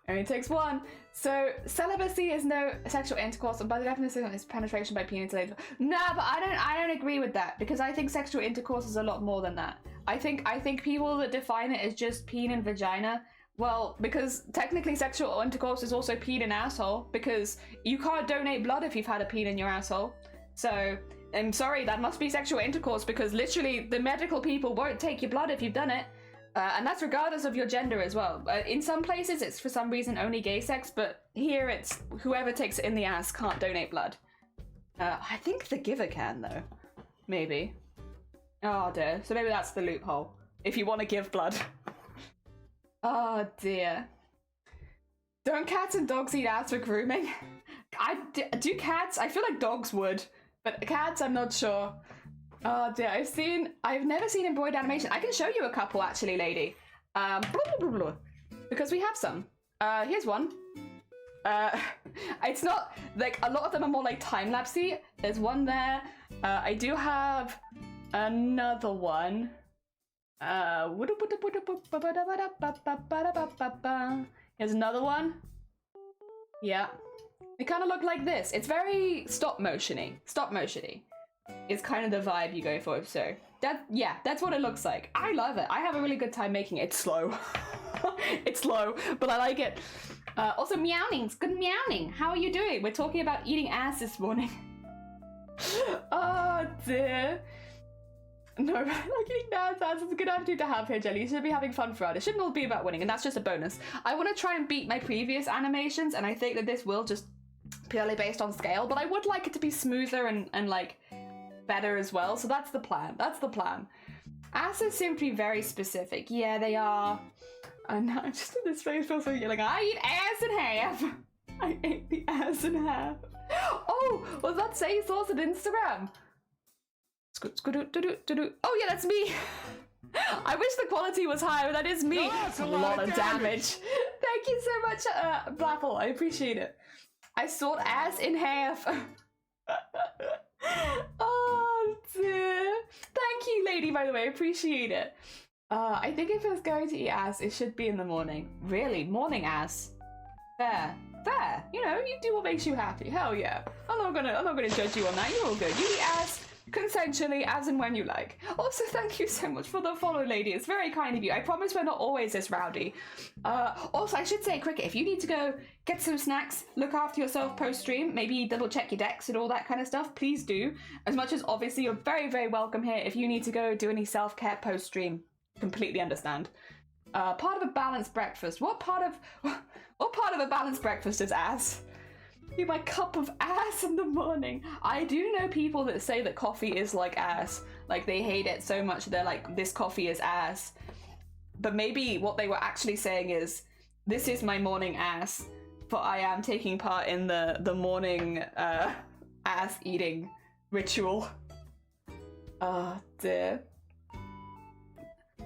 Only takes one. So, celibacy is no sexual intercourse, and by the definition it's penetration by penis. Nah, but I don't agree with that, because I think sexual intercourse is a lot more than that. I think people that define it as just peen and vagina, well, because technically sexual intercourse is also peen and asshole, because you can't donate blood if you've had a peen in your asshole. So, I'm sorry, that must be sexual intercourse, because literally the medical people won't take your blood if you've done it. And that's regardless of your gender as well. In some places it's for some reason only gay sex, but here it's whoever takes it in the ass can't donate blood. I think the giver can though. Maybe. Oh dear. So maybe that's the loophole. If you want to give blood. Oh dear. Don't cats and dogs eat ass for grooming? Do cats? I feel like dogs would. But cats, I'm not sure. Oh dear, I've never seen embroidered animation. I can show you a couple actually, lady. Because we have some. Here's one. It's not, like, a lot of them are more like time-lapsey. There's one there. I do have another one. Here's another one. Yeah. They kind of look like this. It's very stop-motion-y. Stop-motion-y is kind of the vibe you go for. So that's what it looks like. I love it. I have a really good time making it. It's slow. It's slow, but I like it. Also, meowing. Good meowing. How are you doing? We're talking about eating ass this morning. Oh dear. No, like eating dad's ass is a good attitude to have here, Jelly. You should be having fun throughout. It shouldn't all be about winning, and that's just a bonus. I want to try and beat my previous animations, and I think that this will just purely based on scale, but I would like it to be smoother and like better as well. So that's the plan. That's the plan. Asses seem to be very specific. Yeah, they are. And I'm just in this face feels so like I eat ass in half. I ate the ass in half. Oh, was that Say Sauce on Instagram? Oh yeah, that's me. I wish the quality was higher, but that is me. That's a lot of damage. Thank you so much, Blapple. I appreciate it. I sawed ass in half. Oh dear. Thank you, lady, by the way. I appreciate it. I think if I was going to eat ass, it should be in the morning. Really? Morning ass? Fair. Fair. You know, you do what makes you happy. Hell yeah. I'm not gonna judge you on that. You're all good. You eat ass consensually, as and when you like. Also, thank you so much for the follow, lady. It's very kind of you. I promise we're not always this rowdy. Also, I should say, Cricket, if you need to go get some snacks, look after yourself post-stream, maybe double-check your decks and all that kind of stuff, please do. As much as, obviously, you're very, very welcome here. If you need to go do any self-care post-stream, completely understand. Part of a balanced breakfast. What part of a balanced breakfast is ass? Be my cup of ass in the morning. I do know people that say that coffee is like ass. Like, they hate it so much they're like, this coffee is ass. But maybe what they were actually saying is, this is my morning ass, for I am taking part in the morning ass eating ritual. Oh dear.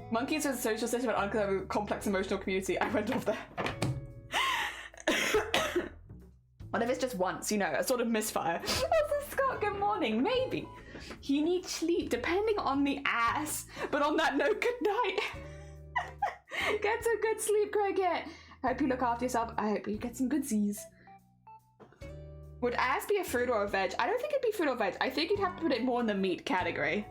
Monkeys with a social system and unclear complex emotional community. I went off there. What if it's just once, you know, a sort of misfire? Oh, Scott, good morning. Maybe. He needs sleep, depending on the ass. But on that note, good night. Get some good sleep, Cricket. I hope you look after yourself. I hope you get some good Z's. Would ass be a fruit or a veg? I don't think it'd be fruit or veg. I think you'd have to put it more in the meat category.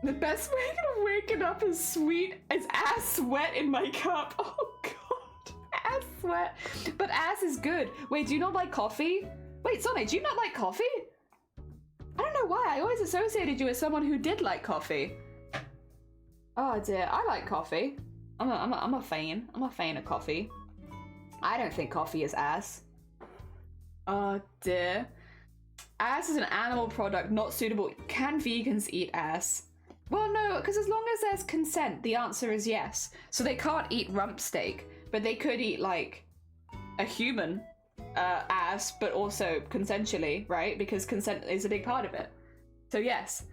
The best way of waking up is sweet as ass sweat in my cup. Oh, God. Ass sweat. But ass is good. Wait, do you not like coffee? Wait, Sonny, do you not like coffee? I don't know why. I always associated you with someone who did like coffee. Oh dear, I like coffee. I'm a fan. I'm a fan of coffee. I don't think coffee is ass. Oh dear. Ass is an animal product, not suitable. Can vegans eat ass? Well, no, because as long as there's consent, the answer is yes. So they can't eat rump steak, but they could eat, like, a human. ass, but also consensually, right? Because consent is a big part of it. So yes.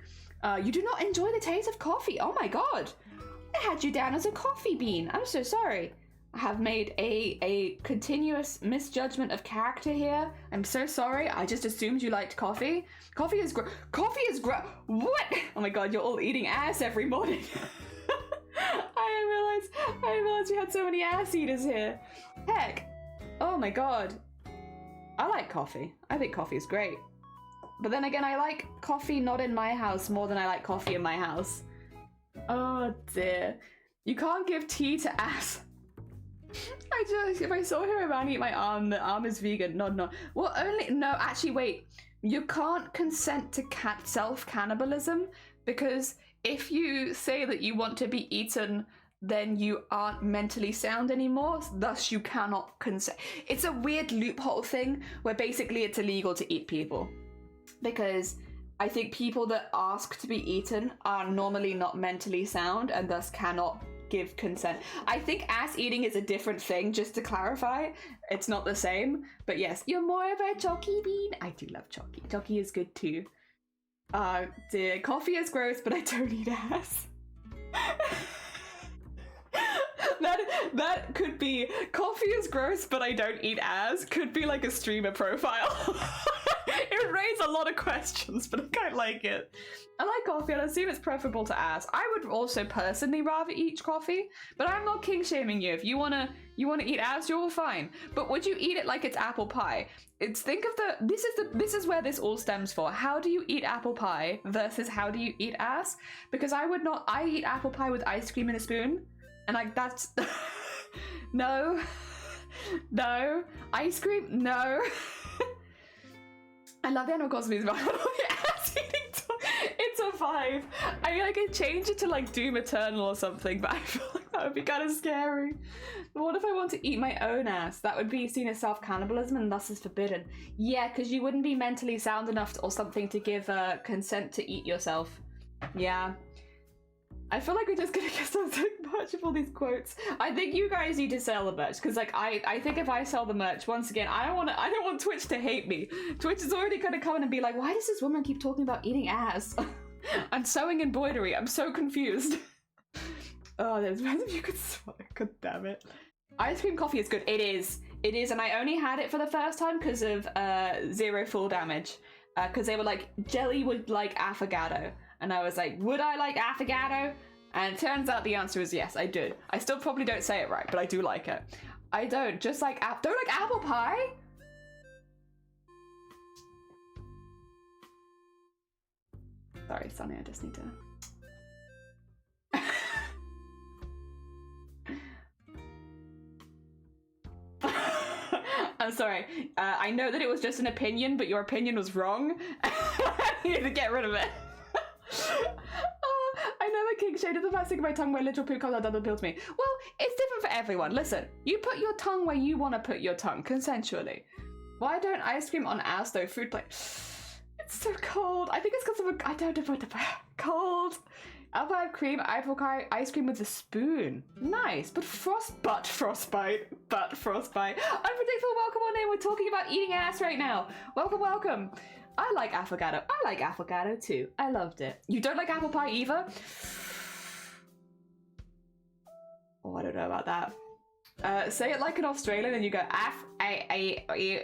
You do not enjoy the taste of coffee. Oh my god. I had you down as a coffee bean. I'm so sorry. I have made a continuous misjudgment of character here. I'm so sorry. I just assumed you liked coffee. Coffee is what? Oh my god, you're all eating ass every morning. I didn't realize we had so many ass eaters here. Heck. Oh my god. I like coffee. I think coffee is great. But then again, I like coffee not in my house more than I like coffee in my house. Oh dear. You can't give tea to ass. If I saw her around eat my arm, the arm is vegan. No. Well, no, actually, wait. You can't consent to self-cannibalism, because if you say that you want to be eaten, then you aren't mentally sound anymore, thus you cannot consent. It's a weird loophole thing where basically it's illegal to eat people. Because I think people that ask to be eaten are normally not mentally sound and thus cannot give consent. I think ass eating is a different thing, just to clarify. It's not the same. But yes, you're more of a chocky bean. I do love chocky. Chocky is good too. Dear, coffee is gross, but I don't eat ass. That could be coffee is gross, but I don't eat ass. Could be like a streamer profile. It would raise a lot of questions, but I quite like it. I like coffee and I assume it's preferable to ass. I would also personally rather eat coffee, but I'm not king shaming you. If you wanna eat ass, you're all fine. But would you eat it like it's apple pie? Think of this is where this all stems for. How do you eat apple pie versus how do you eat ass? Because I eat apple pie with ice cream in a spoon. And like that's no, ice cream, no. I love the Animal Cosmos, but I don't know the ass eating. It's a 5. I mean, I could change it to like Doom Eternal or something, but I feel like that would be kind of scary. But what if I want to eat my own ass? That would be seen as self-cannibalism and thus is forbidden. Yeah, because you wouldn't be mentally sound enough or something to give consent to eat yourself. Yeah. I feel like we're just gonna get so much of all these quotes. I think you guys need to sell the merch, because like I think if I sell the merch, once again, I don't want Twitch to hate me. Twitch is already gonna come in and be like, why does this woman keep talking about eating ass? I'm sewing embroidery. I'm so confused. Oh, there's if you could swear. God damn it. Ice cream coffee is good. It is, and I only had it for the first time because of 0 full damage. Because they were like, jelly would like affogato. And I was like, would I like affogato? And it turns out the answer is yes, I do. I still probably don't say it right, but I do like it. I don't, just like, don't like apple pie? Sorry, Sonny, I just need to... I'm sorry. I know that it was just an opinion, but your opinion was wrong. I need to get rid of it. I never king shaded the first thing of my tongue where literal poo comes out doesn't appeal to me. Well, it's different for everyone. Listen, you put your tongue where you want to put your tongue, consensually. Why don't ice cream on ass though? Food plate. It's so cold. I think it's because I don't know what the cold. Apple pie cream, apple pie ice cream with a spoon. Nice, but frostbite. Unpredictable, welcome on in. We're talking about eating ass right now. Welcome. I like affogato. I like affogato too. I loved it. You don't like apple pie either? Oh, I don't know about that. Say it like an Australian and you go, affogato?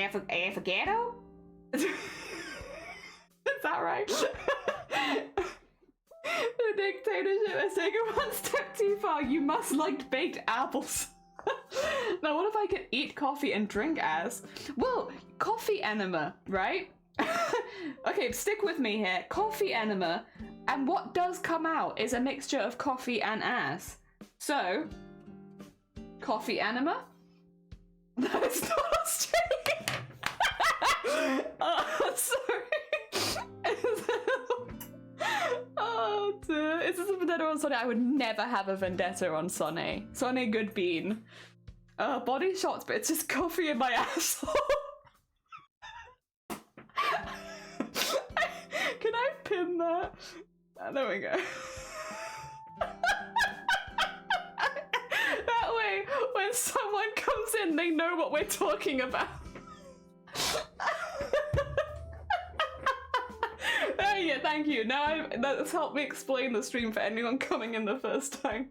Affogato? Is that right? The dictatorship has taken one step too far. You must like baked apples. Now, what if I could eat coffee and drink ass? Well, coffee enema, right? Okay, stick with me here. Coffee enema, and what does come out is a mixture of coffee and ass. So, coffee enema? That is not Australian. Oh, sorry. Oh dear. Is this a vendetta on Sonny? I would never have a vendetta on Sonny. Sonny, good bean. Body shots, but it's just coffee in my asshole. Can I pin that? There we go. That way, when when someone comes in, they know what we're talking about. Yeah, thank you. Now that's helped me explain the stream for anyone coming in the first time.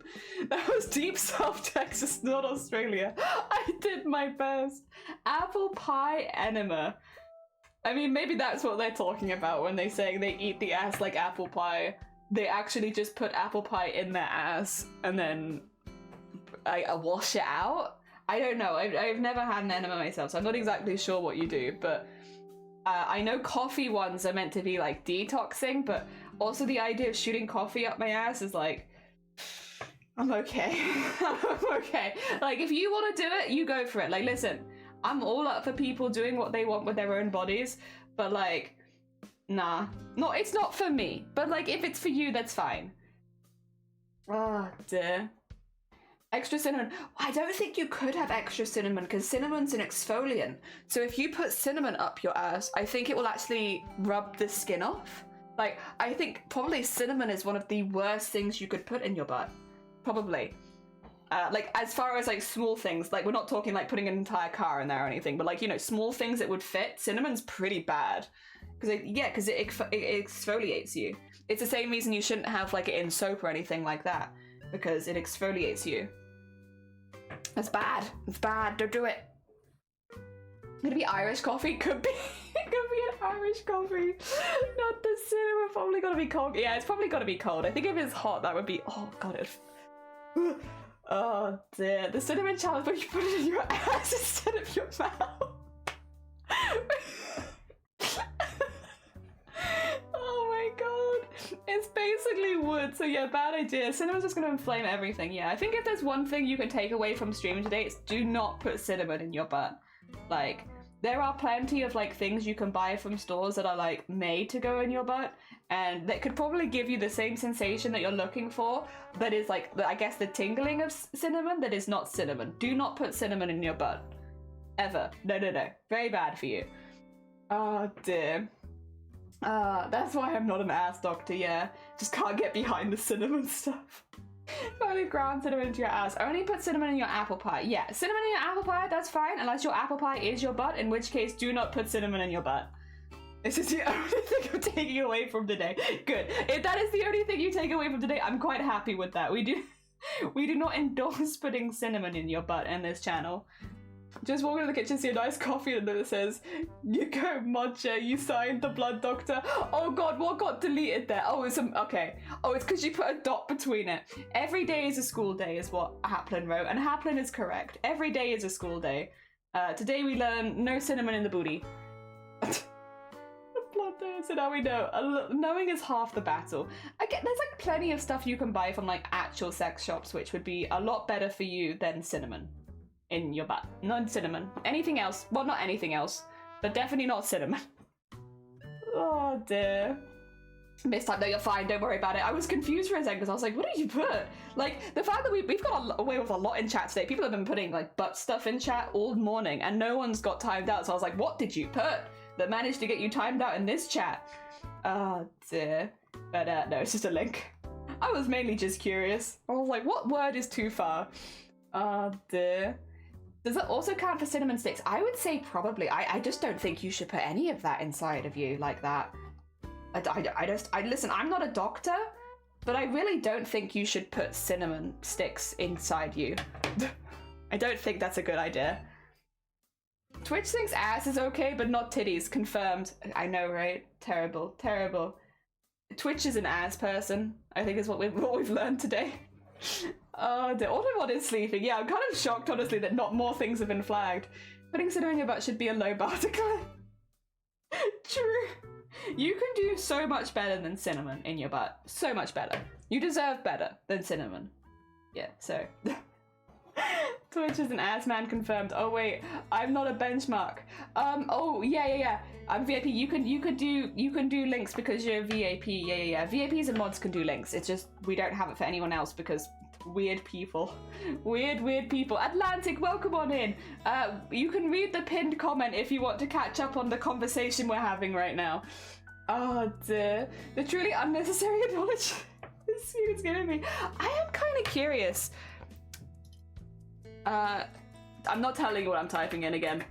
That was deep South Texas, not Australia. I did my best. Apple pie enema. I mean, maybe that's what they're talking about when they say they eat the ass like apple pie. They actually just put apple pie in their ass and then I wash it out. I don't know. I've never had an enema myself, so I'm not exactly sure what you do, but I know coffee ones are meant to be like detoxing, but also the idea of shooting coffee up my ass is like, I'm okay. I'm okay. Like, if you want to do it, you go for it. Like, listen, I'm all up for people doing what they want with their own bodies, but like, nah. No, it's not for me. But like, if it's for you, that's fine. Oh, dear. Extra cinnamon. I don't think you could have extra cinnamon because cinnamon's an exfoliant. So if you put cinnamon up your ass, I think it will actually rub the skin off. Like, I think probably cinnamon is one of the worst things you could put in your butt. Probably. Like, as far as like small things, like we're not talking like putting an entire car in there or anything, but like, you know, small things that would fit, cinnamon's pretty bad. Because it exfoliates you. It's the same reason you shouldn't have like it in soap or anything like that. Because it exfoliates you. That's bad. It's bad. Don't do it. Could it be Irish coffee? Could be. It could be an Irish coffee. Not the cinnamon. Probably gotta be cold. Yeah, it's probably gotta be cold. I think if it's hot, that would be. Oh god. Oh dear. The cinnamon challenge, but you put it in your ass instead of your mouth. Oh my god. It's basically wood, so yeah, bad idea. Cinnamon's just gonna inflame everything. Yeah, I think if there's one thing you can take away from streaming today, it's do not put cinnamon in your butt. Like, there are plenty of like things you can buy from stores that are like made to go in your butt, and that could probably give you the same sensation that you're looking for, that is like, I guess, the tingling of cinnamon that is not cinnamon. Do not put cinnamon in your butt. Ever. No, no, no. Very bad for you. Oh dear. That's why I'm not an ass doctor, yeah. Just can't get behind the cinnamon stuff. Only ground cinnamon into your ass. Only put cinnamon in your apple pie. Yeah, cinnamon in your apple pie, that's fine, unless your apple pie is your butt, in which case do not put cinnamon in your butt. This is the only thing I'm taking away from today. Good. If that is the only thing you take away from today, I'm quite happy with that. We do not endorse putting cinnamon in your butt in this channel. Just walk into the kitchen, see a nice coffee, and then it says, "You go, Modja, you signed the blood doctor." Oh god, what got deleted there? Oh, it's okay. Oh, it's because you put a dot between it. Every day is a school day is what Haplin wrote, and Haplin is correct. Every day is a school day. Today we learn no cinnamon in the booty. Blood day, so now we know. Knowing is half the battle. Again, there's like plenty of stuff you can buy from like actual sex shops, which would be a lot better for you than cinnamon in your butt. Not cinnamon. Anything else? Well, not anything else, but definitely not cinnamon. Oh dear. This time, no, you're fine. Don't worry about it. I was confused for a second because I was like, what did you put? Like, the fact that we've got away with a lot in chat today. People have been putting like butt stuff in chat all morning and no one's got timed out. So I was like, what did you put that managed to get you timed out in this chat? Oh dear. But no, it's just a link. I was mainly just curious. I was like, what word is too far? Oh dear. Does it also count for cinnamon sticks? I would say probably. I just don't think you should put any of that inside of you like that. I listen, I'm not a doctor, but I really don't think you should put cinnamon sticks inside you. I don't think that's a good idea. Twitch thinks ass is okay, but not titties. Confirmed. I know, right? Terrible, terrible. Twitch is an ass person, I think is what we've learned today. Oh, the Autobot is sleeping. Yeah, I'm kind of shocked, honestly, that not more things have been flagged. Putting cinnamon in your butt should be a low bar to climb. True. You can do so much better than cinnamon in your butt. So much better. You deserve better than cinnamon. Yeah, so. Twitch is an ass man confirmed. Oh wait, I'm not a benchmark. Oh yeah. I'm VIP. You can do links because you're VIP. Yeah. VIPs and mods can do links. It's just we don't have it for anyone else because weird people. Weird people. Atlantic, welcome on in. You can read the pinned comment if you want to catch up on the conversation we're having right now. Oh dear. The truly unnecessary knowledge. This is getting me. I am kind of curious. I'm not telling you what I'm typing in again.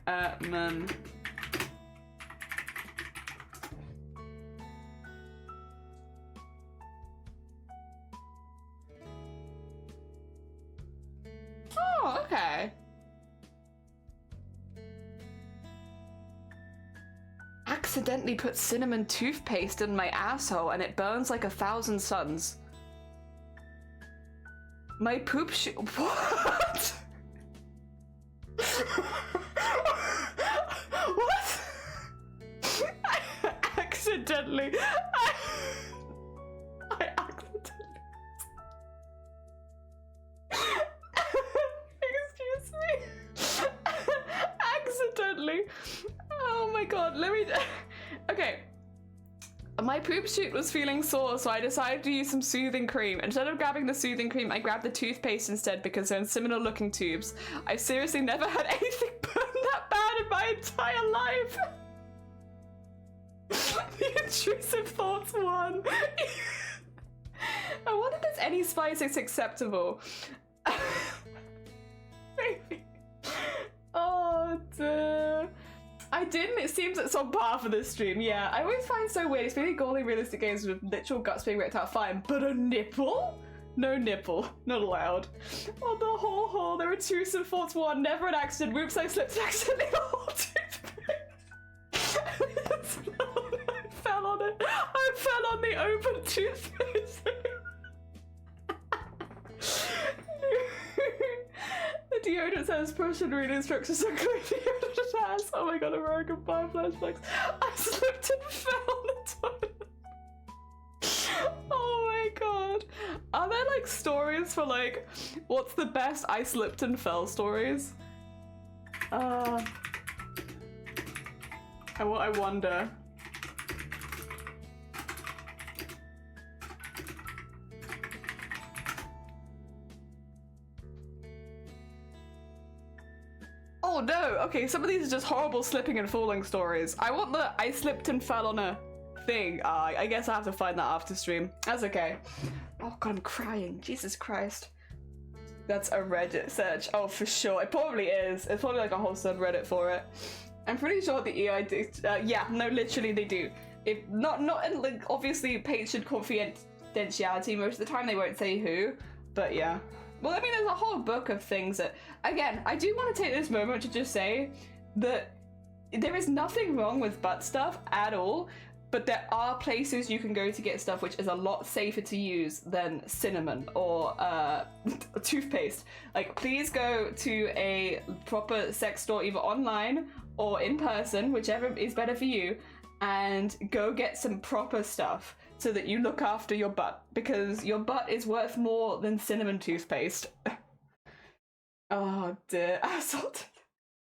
Oh, okay. Accidentally put cinnamon toothpaste in my asshole and it burns like 1,000 suns. My poop what? What? I accidentally excuse me. Accidentally. Oh my god, let me okay. My poop chute was feeling sore, so I decided to use some soothing cream. Instead of grabbing the soothing cream, I grabbed the toothpaste instead because they're in similar looking tubes. I've seriously never had anything burn that bad in my entire life. The intrusive thoughts won. I wonder if there's any spice that's acceptable. Maybe. Oh dear. I didn't. It seems it's on par for this stream. Yeah, I always find so weird. It's really golly realistic games with literal guts being ripped out fine, but a nipple? No nipple. Not allowed. On the whole hole, there are intrusive thoughts. One, never an accident. Whoops, I slipped accidentally the whole toothpaste. I fell on it. I fell on the open toothpaste. The deodorant says push and read instructions so clear deodorant has. Oh my god, American Pie flashbacks. I slipped and fell on the toilet. Oh my god. Are there like stories for like, what's the best I slipped and fell stories? I wonder. Oh no, okay, some of these are just horrible slipping and falling stories. I want the I slipped and fell on a thing. I guess I have to find that after stream. That's okay. Oh god, I'm crying. Jesus Christ. That's a Reddit search. Oh, for sure. It probably is. It's probably like a whole subreddit for it. I'm pretty sure the EI do. Yeah, no, literally they do. If not in like obviously patient confidentiality. Most of the time they won't say who, but yeah. Well, I mean, there's a whole book of things that, again, I do want to take this moment to just say that there is nothing wrong with butt stuff at all, but there are places you can go to get stuff which is a lot safer to use than cinnamon or toothpaste. Like, please go to a proper sex store, either online or in person, whichever is better for you, and go get some proper stuff so that you look after your butt, because your butt is worth more than cinnamon toothpaste. Oh dear. I slept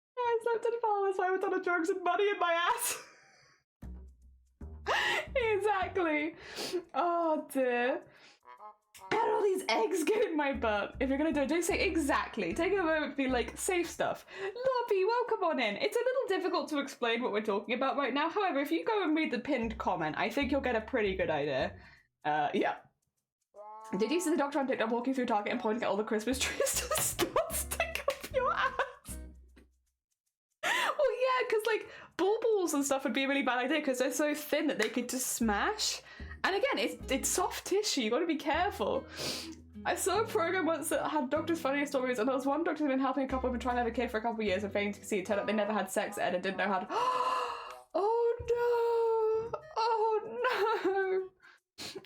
in fall, so I went on drugs and money in my ass. Exactly. Oh dear. How did all these eggs get in my butt? If you're gonna do it, don't say exactly. Take a moment to be like, safe stuff. Lobby, welcome on in. It's a little difficult to explain what we're talking about right now. However, if you go and read the pinned comment, I think you'll get a pretty good idea. Yeah. Did you see the doctor on TikTok walking through Target and pointing at all the Christmas trees to stop stick up your ass? Well, yeah, because like baubles and stuff would be a really bad idea because they're so thin that they could just smash. And again, it's soft tissue, you gotta be careful. I saw a program once that had doctors' funny stories, and there was one doctor who'd been helping a couple who'd been trying to have a kid for a couple of years and failing to conceive. Turned out they never had sex ed and didn't know how to. Oh no! Oh no!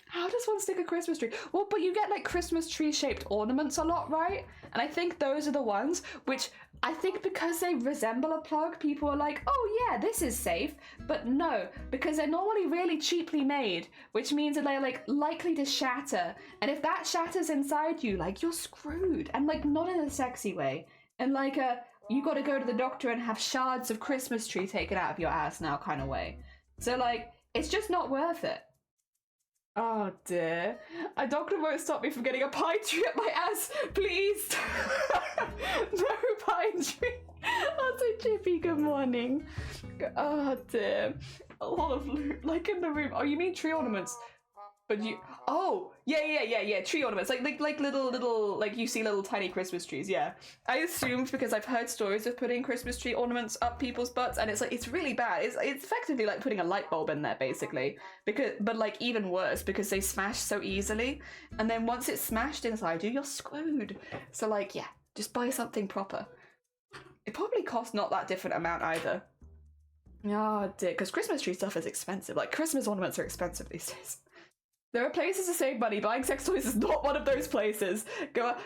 How does one stick a Christmas tree? Well, but you get like Christmas tree shaped ornaments a lot, right? And I think those are the ones which I think because they resemble a plug, people are like, oh yeah, this is safe. But no, because they're normally really cheaply made, which means that they're like likely to shatter. And if that shatters inside you, like you're screwed. And like not in a sexy way. And like you gotta go to the doctor and have shards of Christmas tree taken out of your ass now kind of way. So like, it's just not worth it. Oh dear. A doctor won't stop me from getting a pine tree up my ass, please. No pine tree. Oh, so chippy, good morning. Oh dear. A lot of loot, like in the room. Oh, you mean tree ornaments? But you, oh, yeah, tree ornaments, like little, like you see little tiny Christmas trees, yeah. I assumed because I've heard stories of putting Christmas tree ornaments up people's butts, and it's like, it's really bad. It's effectively like putting a light bulb in there, basically. But like even worse, because they smash so easily, and then once it's smashed inside you, you're screwed. So like, yeah, just buy something proper. It probably costs not that different amount either. Oh dear, because Christmas tree stuff is expensive. Like, Christmas ornaments are expensive these days. There are places to save money. Buying sex toys is not one of those places.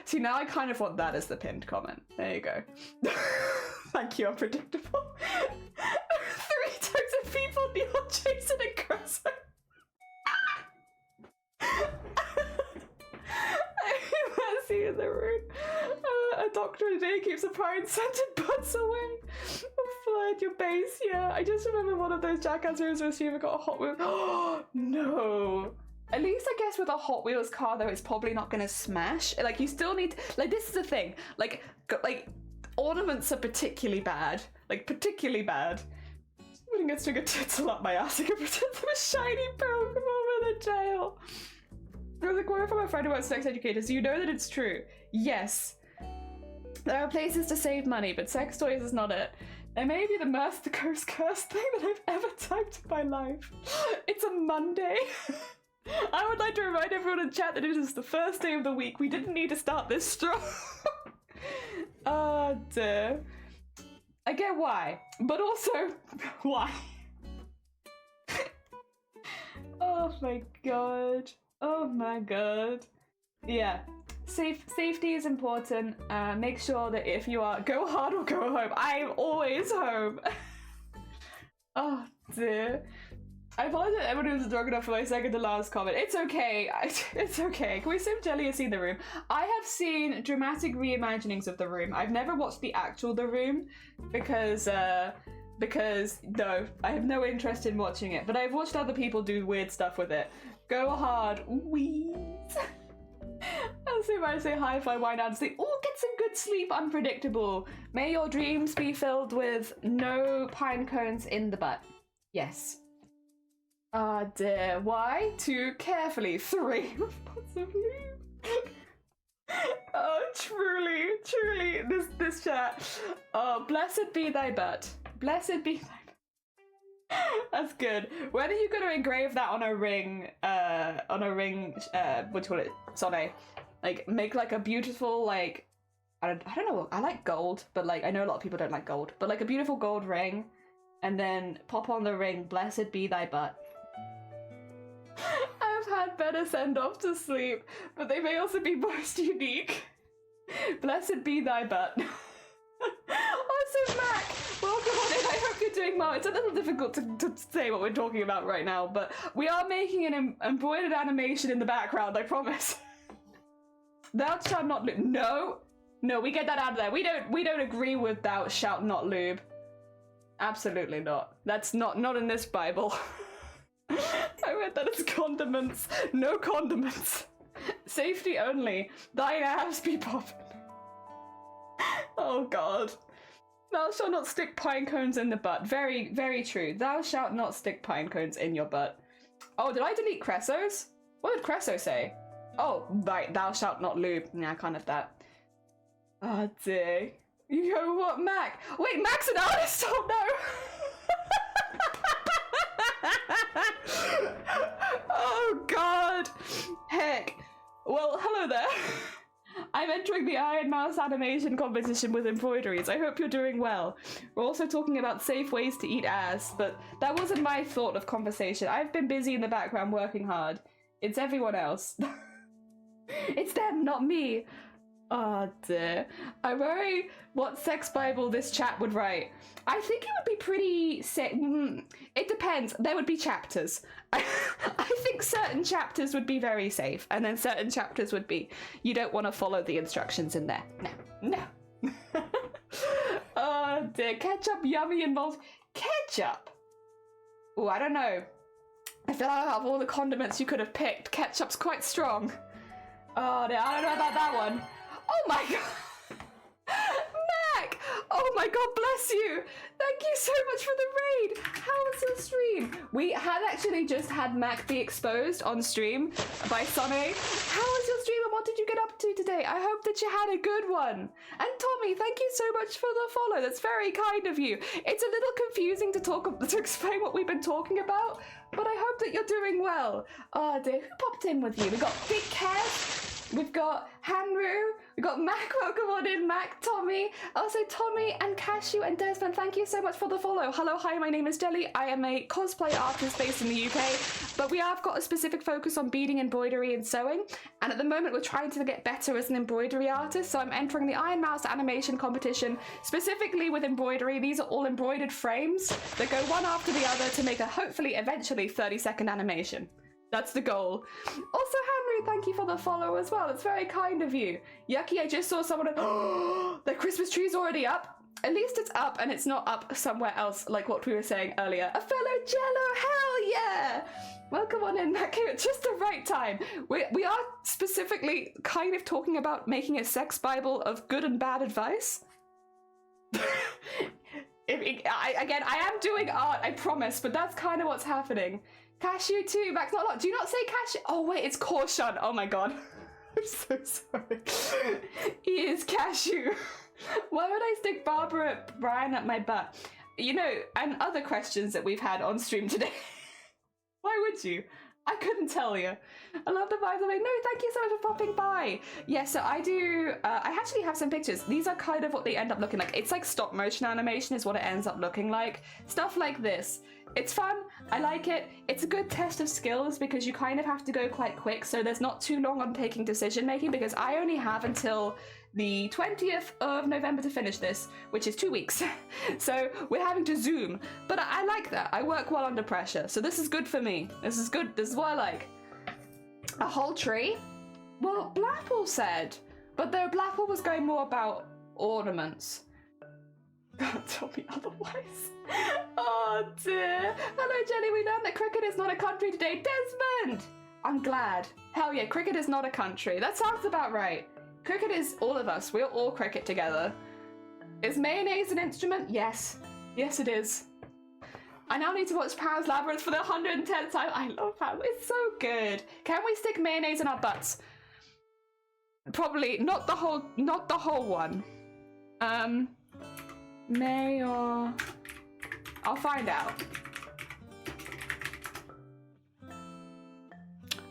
See, now I kind of want that as the pinned comment. There you go. Thank you, unpredictable. 3 types of people, Neil, Jason, and Cressa. Mercy in the room. A doctor a day keeps a pine scented butts away. Flood your base, yeah. I just remember one of those jackassers where Steven got a Hot Wheels. Oh, no. At least I guess with a Hot Wheels car though, it's probably not gonna smash. Like, you still need, like, this is the thing. Like ornaments are particularly bad. Like, particularly bad. Putting a string of tinsel up my ass, I can pretend I'm a shiny pilgrim over the jail. There was a quote from a friend who works sex educators. Do you know that it's true? Yes. There are places to save money, but sex toys is not it. It may be the most the curse thing that I've ever typed in my life. It's a Monday. I would like to remind everyone in chat that it is the first day of the week. We didn't need to start this strong. Oh dear. I get why, but also why? Oh my god. Oh my god. Yeah. Safety is important. Make sure that if you are, go hard or go home. I'm always home. Oh dear. I apologize to everyone who's drunk enough for my second to last comment. It's okay. It's okay. Can we assume Jelly has seen The Room? I have seen dramatic reimaginings of The Room. I've never watched the actual The Room because no, I have no interest in watching it. But I've watched other people do weird stuff with it. Go hard. Wheeze. I'll see if I say hi if I wind down to sleep. Oh, get some good sleep, unpredictable. May your dreams be filled with no pine cones in the butt. Yes. Ah dear. Why? 2 carefully. 3 responsibly. Oh, truly, this chat. Oh, blessed be thy butt. Blessed be thy butt. That's good. When are you going to engrave that on a ring? What do you call it? Sonnet. Like, make like a beautiful, like, I don't know. I like gold, but like I know a lot of people don't like gold. But like a beautiful gold ring, and then pop on the ring. Blessed be thy butt. I've had better send off to sleep, but they may also be most unique. Blessed be thy butt. Also, Mac, welcome on in. I hope you're doing well. It's a little difficult to say what we're talking about right now, but we are making an embroidered animation in the background, I promise. Thou shalt not lube. No, we get that out of there. We don't agree with thou shalt not lube. Absolutely not. That's not in this Bible. I read that as condiments. No condiments. Safety only. Thine ass be poppin'. Oh god. Thou shalt not stick pine cones in the butt. Very, very true. Thou shalt not stick pine cones in your butt. Oh, did I delete Cresso's? What did Cresso say? Oh, right. Thou shalt not lube. Yeah, kind of that. Oh dear. You know what, Mac? Wait, Mac's an artist? Oh no! Oh god! Heck. Well, hello there. I'm entering the Iron Mouse animation competition with embroideries. I hope you're doing well. We're also talking about safe ways to eat ass, but that wasn't my thought of conversation. I've been busy in the background working hard. It's everyone else. It's them, not me. Oh dear. I worry what sex Bible this chat would write. I think it would be pretty it depends. There would be chapters. I think certain chapters would be very safe, and then certain chapters would be, you don't want to follow the instructions in there. No. Oh dear. Ketchup, yummy involved. Ketchup? Oh, I don't know. I feel like out of all the condiments you could have picked, ketchup's quite strong. Oh, I don't know about that one. Oh my god. Mac! Oh my god, bless you! Thank you so much for the raid! How was your stream? We had actually just had Mac be exposed on stream by Sonny. How was your stream and what did you get up to today? I hope that you had a good one. And Tommy, thank you so much for the follow. That's very kind of you. It's a little confusing to explain what we've been talking about, but I hope that you're doing well. Oh dear, who popped in with you? We got Big Kev, we've got Hanru, we've got Mac, welcome on in, Mac, Tommy, also Tommy and Cashew and Desmond, thank you so much for the follow. Hello, hi, my name is Jelly. I am a cosplay artist based in the UK, but we have got a specific focus on beading, embroidery and sewing, and at the moment we're trying to get better as an embroidery artist, so I'm entering the Iron Mouse animation competition, specifically with embroidery. These are all embroidered frames that go one after the other to make a hopefully eventually 30-second animation. That's the goal. Also, Henry, thank you for the follow as well. It's very kind of you. Yucky, I just saw someone. Oh, their Christmas tree's already up. At least it's up and it's not up somewhere else like what we were saying earlier. A fellow Jello, hell yeah! Welcome on in, Matt. At just the right time. We are specifically kind of talking about making a sex bible of good and bad advice. Again, I am doing art, I promise, but that's kind of what's happening. Cashew too, Max, not a lot. Do you not say cashew? Oh wait, it's caution. Oh my god. I'm so sorry. He is cashew. Why would I stick Barbara Brian at my butt? You know, and other questions that we've had on stream today. Why would you? I couldn't tell you. I love the vibes. I'm like, no, thank you so much for popping by. Yeah, so I do, I actually have some pictures. These are kind of what they end up looking like. It's like stop motion animation is what it ends up looking like. Stuff like this. It's fun. I like it. It's a good test of skills because you kind of have to go quite quick. So there's not too long on taking decision making because I only have until the 20th of November to finish this, which is 2 weeks. So we're having to Zoom, but I like that. I work well under pressure. So this is good for me. This is good. This is what I like. A whole tree? Well, Blapple said, but though Blapple was going more about ornaments. Can't tell me otherwise. Oh dear. Hello Jenny, we learned that cricket is not a country today. Desmond! I'm glad. Hell yeah, cricket is not a country. That sounds about right. Cricket is all of us. We're all cricket together. Is mayonnaise an instrument? Yes. Yes it is. I now need to watch Pan's Labyrinth for the 110th time. I love Pan. It's so good. Can we stick mayonnaise in our butts? Probably not the whole one. Mayo. I'll find out.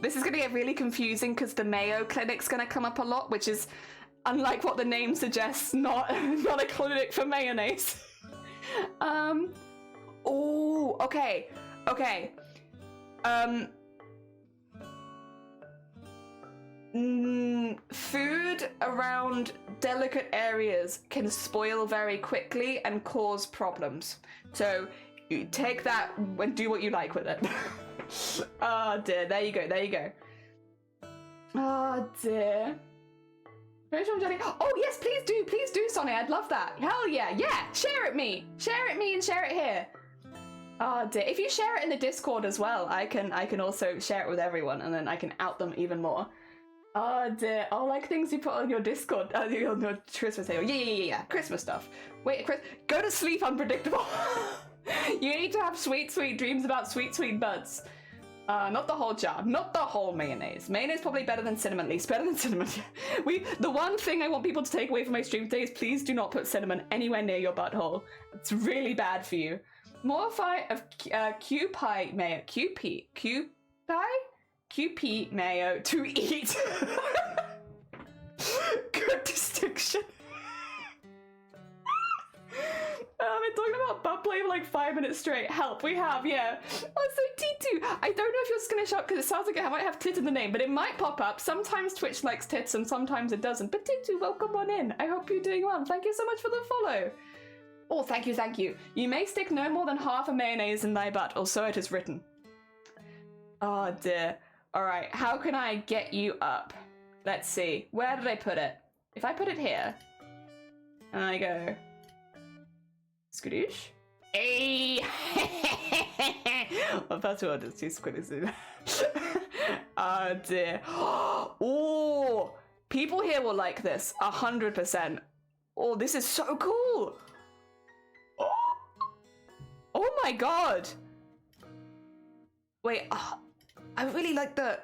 This is going to get really confusing because the Mayo Clinic's going to come up a lot, which is, unlike what the name suggests, not a clinic for mayonnaise. Oh, okay. Okay. Food around delicate areas can spoil very quickly and cause problems. So you take that and do what you like with it. Oh dear, there you go, there you go. Oh dear. Oh yes, please do, Sonny, I'd love that. Hell yeah, yeah, share it me and share it here. Oh dear, if you share it in the Discord as well, I can also share it with everyone and then I can out them even more. Oh dear, oh like things you put on your Discord, on your Christmas table. Yeah, Christmas stuff. Wait, go to sleep, unpredictable. You need to have sweet dreams about sweet buds. Not the whole jar, not the whole mayonnaise. Mayonnaise probably better than cinnamon, at least better than cinnamon. The one thing I want people to take away from my stream today is please do not put cinnamon anywhere near your butthole. It's really bad for you. Modify of QP mayo, QP mayo to eat. Good distinction. I've been talking about butt play for like 5 minutes straight. Help, we have, yeah. Also, T2, I don't know if you're gonna show up because it sounds like I might have tit in the name, but it might pop up. Sometimes Twitch likes tits and sometimes it doesn't. But T2, welcome on in. I hope you're doing well. Thank you so much for the follow. Oh, thank you. You may stick no more than half a mayonnaise in thy butt, or so it is written. Oh dear. Alright, how can I get you up? Let's see. Where did I put it? If I put it here, and I go... Skadoosh? Hey! Well, first of all, just too squiddy. Oh dear. Oh! People here will like this, 100%. Oh, this is so cool! my god! Wait, I really like the...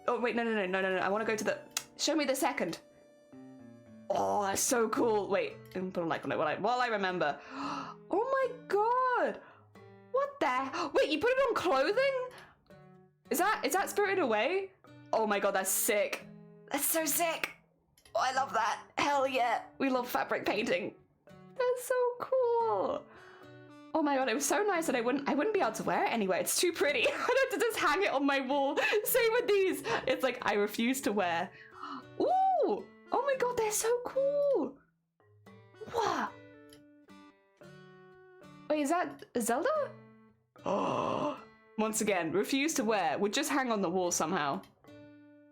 Oh, wait, no. I want to go to the... Show me the second. Oh, that's so cool. Wait, I'm put a like on it while I remember. Oh my god! What the... Wait, you put it on clothing? Is that Spirited Away? Oh my god, that's sick. That's so sick. Oh, I love that. Hell yeah. We love fabric painting. That's so cool. Oh my god, it was so nice that I wouldn't be able to wear it anywhere. It's too pretty. I have to just hang it on my wall. Same with these. It's like I refuse to wear. Ooh! Oh my god, they're so cool. What? Wait, is that Zelda? Oh, once again, refuse to wear. Would just hang on the wall somehow.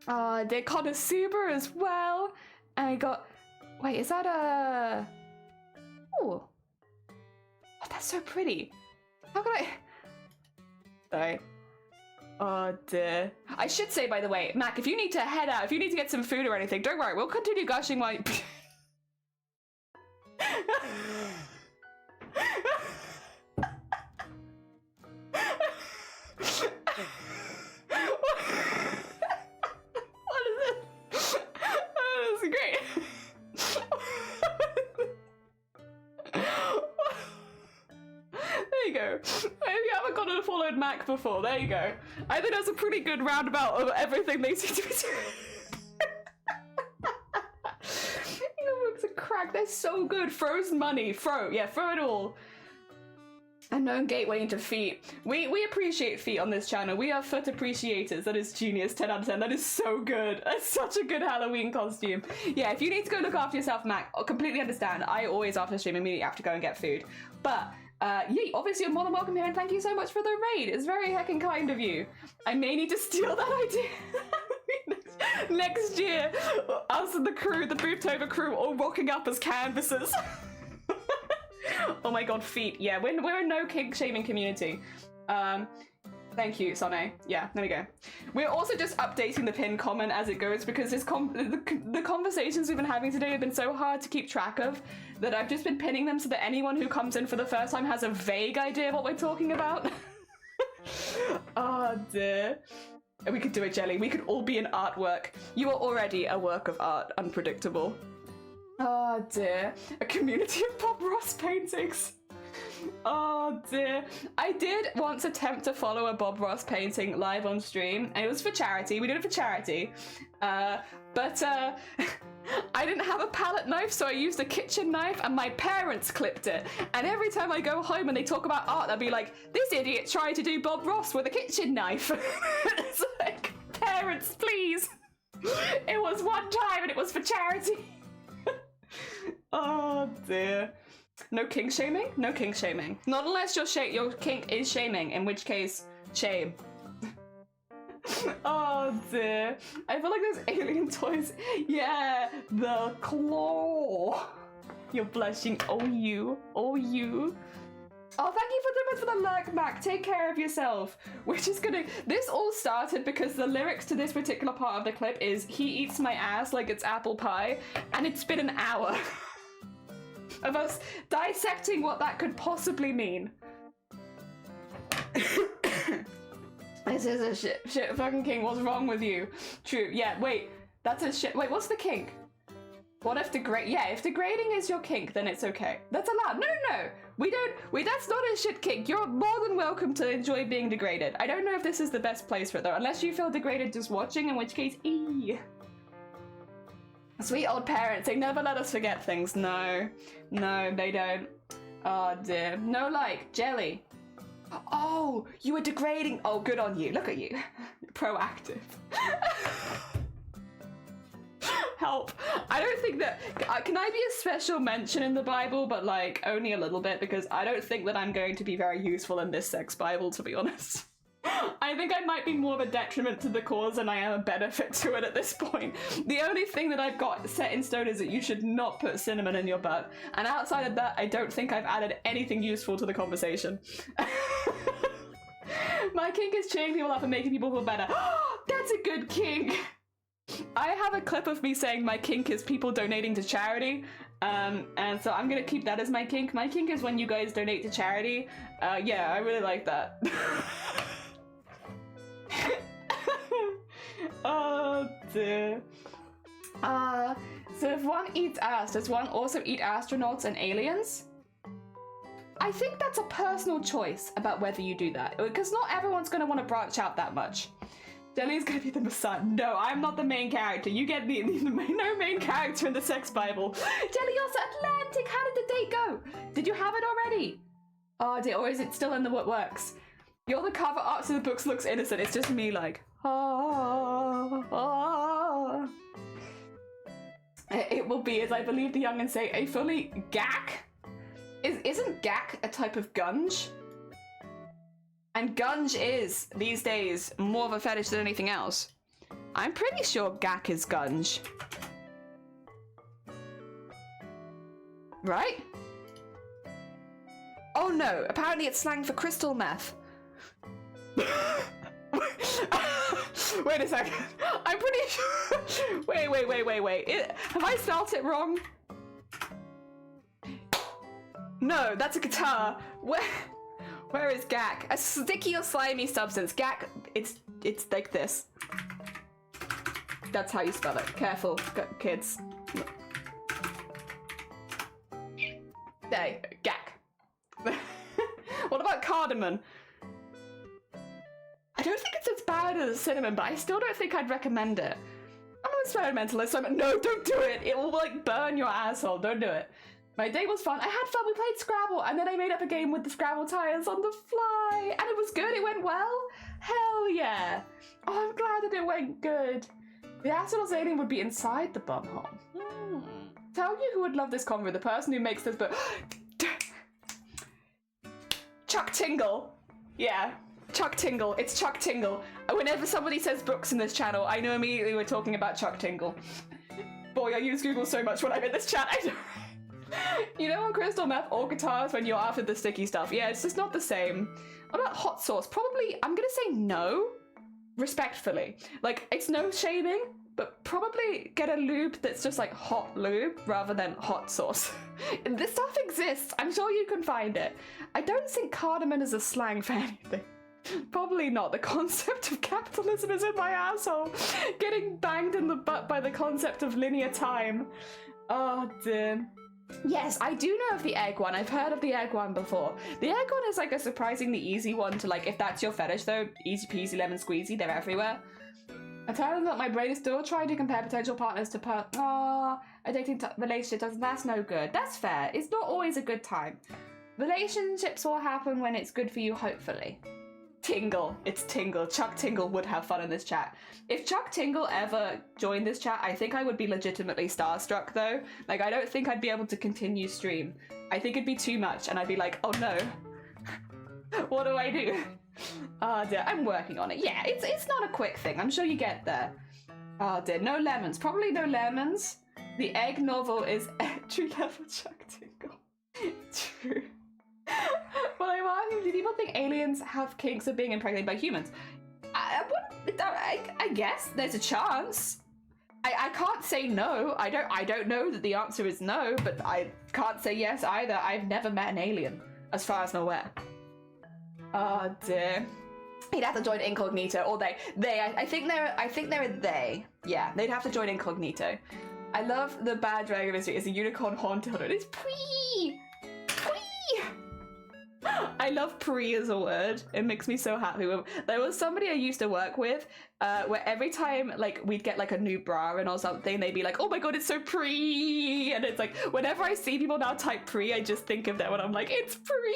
They're Konosuba as well. And I got... Wait, is that a... Ooh. Oh, that's so pretty. How could I... Sorry. Oh dear. I should say, by the way, Mac, if you need to head out, if you need to get some food or anything, don't worry, we'll continue gushing while you... What is this? Oh, this is great. There you go. You haven't gone and followed Mac before. There you go. I think that's a pretty good roundabout of everything they seem to be doing. Your books are cracked. They're so good. Frozen money. Throw it all. Unknown gateway into feet. We appreciate feet on this channel. We are foot appreciators. That is genius. 10 out of 10. That is so good. That's such a good Halloween costume. Yeah, if you need to go look after yourself, Mac, I completely understand. I always, after stream, immediately have to go and get food. But yeah, obviously you're more than welcome here, and thank you so much for the raid. It's very heckin' kind of you. I may need to steal that idea. Next year, us and the crew, the Booptober crew, all rocking up as canvassers. Oh my god, feet. Yeah, we're a no kink shaming community. Thank you, Sone. Yeah, there we go. We're also just updating the pinned comment as it goes because the conversations we've been having today have been so hard to keep track of that I've just been pinning them so that anyone who comes in for the first time has a vague idea of what we're talking about. Oh dear. We could do it, Jelly. We could all be an artwork. You are already a work of art, unpredictable. Oh dear. A community of Bob Ross paintings. Oh dear. I did once attempt to follow a Bob Ross painting live on stream, and it was for charity. We did it for charity. But I didn't have a palette knife, so I used a kitchen knife, and my parents clipped it. And every time I go home and they talk about art, they'll be like, this idiot tried to do Bob Ross with a kitchen knife. It's like, parents, please. It was one time and it was for charity. Oh dear. No kink shaming? No kink shaming. Not unless your kink is shaming, in which case, shame. Oh dear. I feel like those alien toys. Yeah, the claw. You're blushing. Oh you. Oh you. Oh, thank you for the lurk, Mac. Take care of yourself. We're just gonna... This all started because the lyrics to this particular part of the clip is, he eats my ass like it's apple pie, and it's been an hour of us dissecting what that could possibly mean. This is a shit fucking king. What's wrong with you? True. Yeah, wait. That's a shit... Wait, what's the kink? What if if degrading is your kink, then it's okay. That's allowed. No. That's not a shit kink. You're more than welcome to enjoy being degraded. I don't know if this is the best place for it though, unless you feel degraded just watching, in which case, eee. Sweet old parents, they never let us forget things. No, they don't. Oh dear. No, like, Jelly. Oh, you were degrading. Oh, good on you. Look at you. Proactive. Help. I don't think that... Can I be a special mention in the Bible, but like only a little bit, because I don't think that I'm going to be very useful in this sex Bible, to be honest. I think I might be more of a detriment to the cause than I am a benefit to it at this point. The only thing that I've got set in stone is that you should not put cinnamon in your butt. And outside of that, I don't think I've added anything useful to the conversation. My kink is cheering people up and making people feel better. That's a good kink! I have a clip of me saying my kink is people donating to charity, And so I'm gonna keep that as my kink. My kink is when you guys donate to charity. Yeah, I really like that. Oh dear. So if one eats ass, does one also eat astronauts and aliens? I think that's a personal choice about whether you do that, because not everyone's going to want to branch out that much. Jelly's going to be the Messiah. No, I'm not the main character. You get no main character in the sex Bible. Jelly, also Atlantic. How did the date go? Did you have it already? Oh dear, or is it still in the works? You're the cover art, so the books looks innocent. It's just me like, It will be, as I believe the young'uns say, a fully gack. Isn't gack a type of gunge? And gunge is, these days, more of a fetish than anything else. I'm pretty sure gack is gunge. Right? Oh no, apparently it's slang for crystal meth. Wait a second. I'm pretty sure. Wait. Have I spelt it wrong? No, that's a guitar. Where is gack? A sticky or slimy substance. Gack, it's like this. That's how you spell it. Careful, kids. There, gack. What about cardamom? I don't think it's as bad as cinnamon, but I still don't think I'd recommend it. I'm an experimentalist, so no, don't do it. It will like burn your asshole. Don't do it. My day was fun. I had fun. We played Scrabble, and then I made up a game with the Scrabble tires on the fly, and it was good. It went well. Hell yeah. Oh, I'm glad that it went good. The astral alien would be inside the bumhole. Tell you who would love this convo. The person who makes this book. Chuck Tingle. Yeah. Chuck Tingle. It's Chuck Tingle. Whenever somebody says books in this channel, I know immediately we're talking about Chuck Tingle. Boy, I use Google so much when I'm in this chat. I know. You know on crystal meth or guitars when you're after the sticky stuff. Yeah, it's just not the same. What about hot sauce? Probably, I'm gonna say no. Respectfully. Like, it's no shaming, but probably get a lube that's just like hot lube rather than hot sauce. This stuff exists. I'm sure you can find it. I don't think cardamom is a slang for anything. Probably not. The concept of capitalism is in my asshole. Getting banged in the butt by the concept of linear time. Oh dear. Yes, I do know of the egg one. I've heard of the egg one before. The egg one is like a surprisingly easy one to like, if that's your fetish though, easy peasy lemon squeezy, they're everywhere. I tell them that my brain is still trying to compare potential partners to a dating relationship doesn't, that's no good. That's fair. It's not always a good time. Relationships will happen when it's good for you, hopefully. Tingle. It's Tingle. Chuck Tingle would have fun in this chat. If Chuck Tingle ever joined this chat, I think I would be legitimately starstruck though. Like, I don't think I'd be able to continue stream. I think it'd be too much and I'd be like, oh no. What do I do? Oh dear, I'm working on it. Yeah, it's not a quick thing. I'm sure you get there. Oh dear, no lemons. Probably no lemons. The egg novel is entry level Chuck Tingle. True. Well, I'm asking, do people think aliens have kinks of being impregnated by humans? I guess there's a chance. I can't say no. I don't know that the answer is no, but I can't say yes either. I've never met an alien, as far as I'm aware. Oh dear. He'd have to join incognito, or they. I think they're a they. Yeah, they'd have to join incognito. I love the bad dragon mystery. It's a unicorn horn tilted. It's pre. I love pre as a word. It makes me so happy. There was somebody I used to work with where every time like we'd get like a new bra in or something, they'd be like, oh my god, it's so pre. And it's like, whenever I see people now type pre, I just think of them and I'm like, it's pre.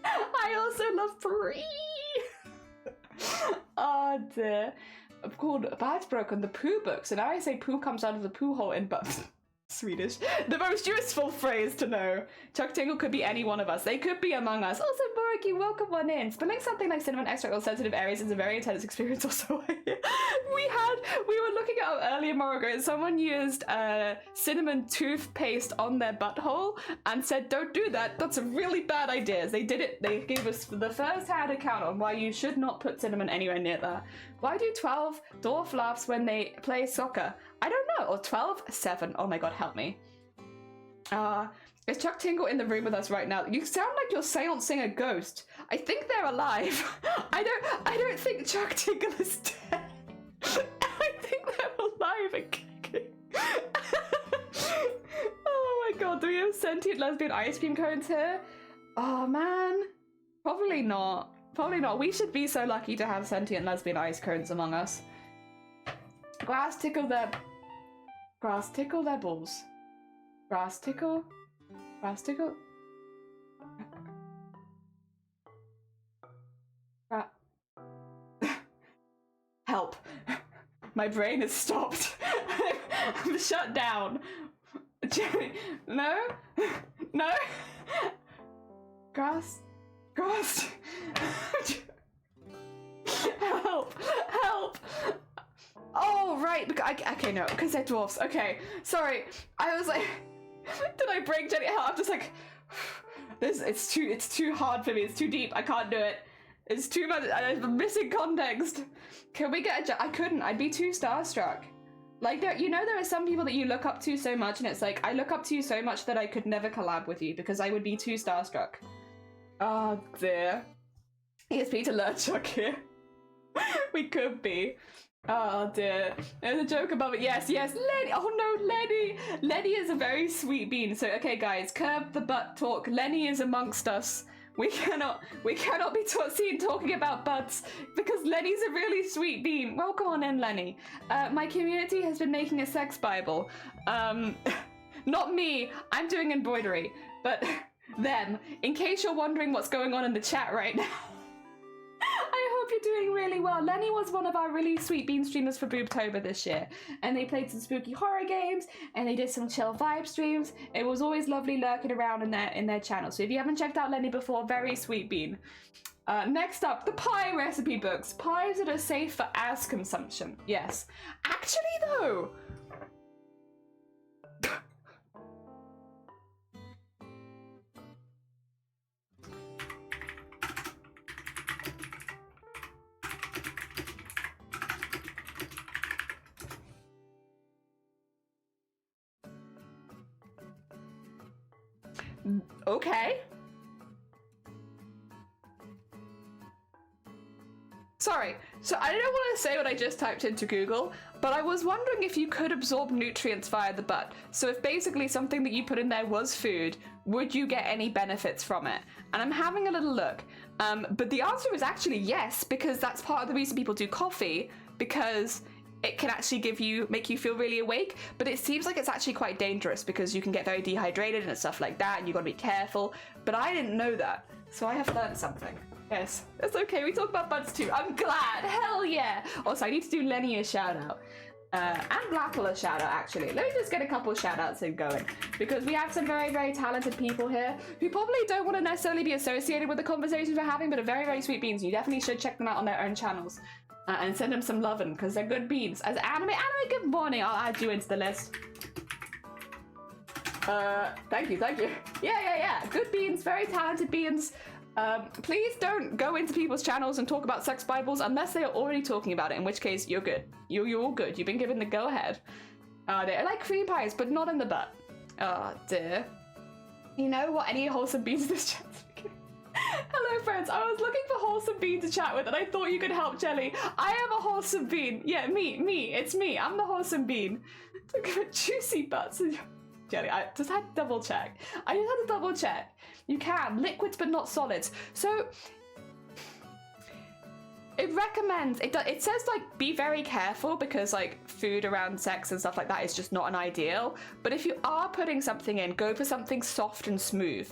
I also love pre. Oh dear. I'm called Bad's Broken, the poo book. So now I say poo comes out of the poo hole in but Swedish. The most useful phrase to know. Chuck Tingle could be any one of us. They could be among us. Also, Borky, welcome one in. Spilling something like cinnamon extract on sensitive areas is a very intense experience also. We were looking up earlier more ago and someone used cinnamon toothpaste on their butthole and said, don't do that. That's a really bad idea. They did it. They gave us the first-hand account on why you should not put cinnamon anywhere near that. Why do 12 dwarf laughs when they play soccer? I don't know. Or 12? 7. Oh my god, help me. Is Chuck Tingle in the room with us right now? You sound like you're seancing a ghost. I think they're alive. I don't think Chuck Tingle is dead. I think they're alive and kicking. Oh my god, do we have sentient lesbian ice cream cones here? Oh man. Probably not. Probably not. We should be so lucky to have sentient lesbian ice cones among us. Grass tickle their balls. Grass tickle. Grass tickle. Help. My brain has stopped. I'm shut down. No? No? Grass? Grass? Help! Help! Oh, right. Okay, no, because they're dwarfs. Okay, sorry. I was like, did I break Jenny? I'm just like, it's too hard for me. It's too deep. I can't do it. It's too much. I'm missing context. Can we get I couldn't. I'd be too starstruck. Like, there are some people that you look up to so much, and it's like, I look up to you so much that I could never collab with you because I would be too starstruck. Oh, dear. ESP to learn Chuck here. We could be. Oh, dear. There's a joke above it. Yes, Lenny. Oh, no, Lenny. Lenny is a very sweet bean. So, okay, guys, curb the butt talk. Lenny is amongst us. We cannot be seen talking about butts because Lenny's a really sweet bean. Welcome on in, Lenny. My community has been making a sex bible. Not me. I'm doing embroidery, but them. In case you're wondering what's going on in the chat right now. I hope you're doing really well. Lenny was one of our really sweet bean streamers for Boobtober this year, and they played some spooky horror games, and they did some chill vibe streams. It was always lovely lurking around in their channel. So if you haven't checked out Lenny before, very sweet bean. Next up, the pie recipe books. Pies that are safe for ass consumption. Yes. Actually, though. Okay. Sorry, so I don't want to say what I just typed into Google, but I was wondering if you could absorb nutrients via the butt. So if basically something that you put in there was food, would you get any benefits from it? And I'm having a little look. But the answer is actually yes, because that's part of the reason people do coffee, because it can actually make you feel really awake, but it seems like it's actually quite dangerous because you can get very dehydrated and stuff like that, and you've got to be careful. But I didn't know that, so I have learned something. Yes, it's okay, we talk about butts too. I'm glad, hell yeah! Also, I need to do Lenny a shout out. And Blackle a shout out, actually. Let me just get a couple shout outs in going, because we have some very, very talented people here who probably don't want to necessarily be associated with the conversations we're having, but are very, very sweet beans. You definitely should check them out on their own channels. And send them some lovin', because they're good beans. As anime, good morning. I'll add you into the list. Thank you. Yeah. Good beans, very talented beans. Please don't go into people's channels and talk about sex bibles unless they are already talking about it, in which case you're good. You're all good. You've been given the go ahead. I like cream pies, but not in the butt. Oh, dear. You know what? Any wholesome beans in this chat? Hello friends, I was looking for wholesome bean to chat with and I thought you could help Jelly. I am a wholesome bean. Yeah, me, it's me. I'm the wholesome bean. Juicy butts. Jelly, I just had to double check. You can. Liquids but not solids. So it recommends, it says like be very careful because like food around sex and stuff like that is just not an ideal. But if you are putting something in, go for something soft and smooth.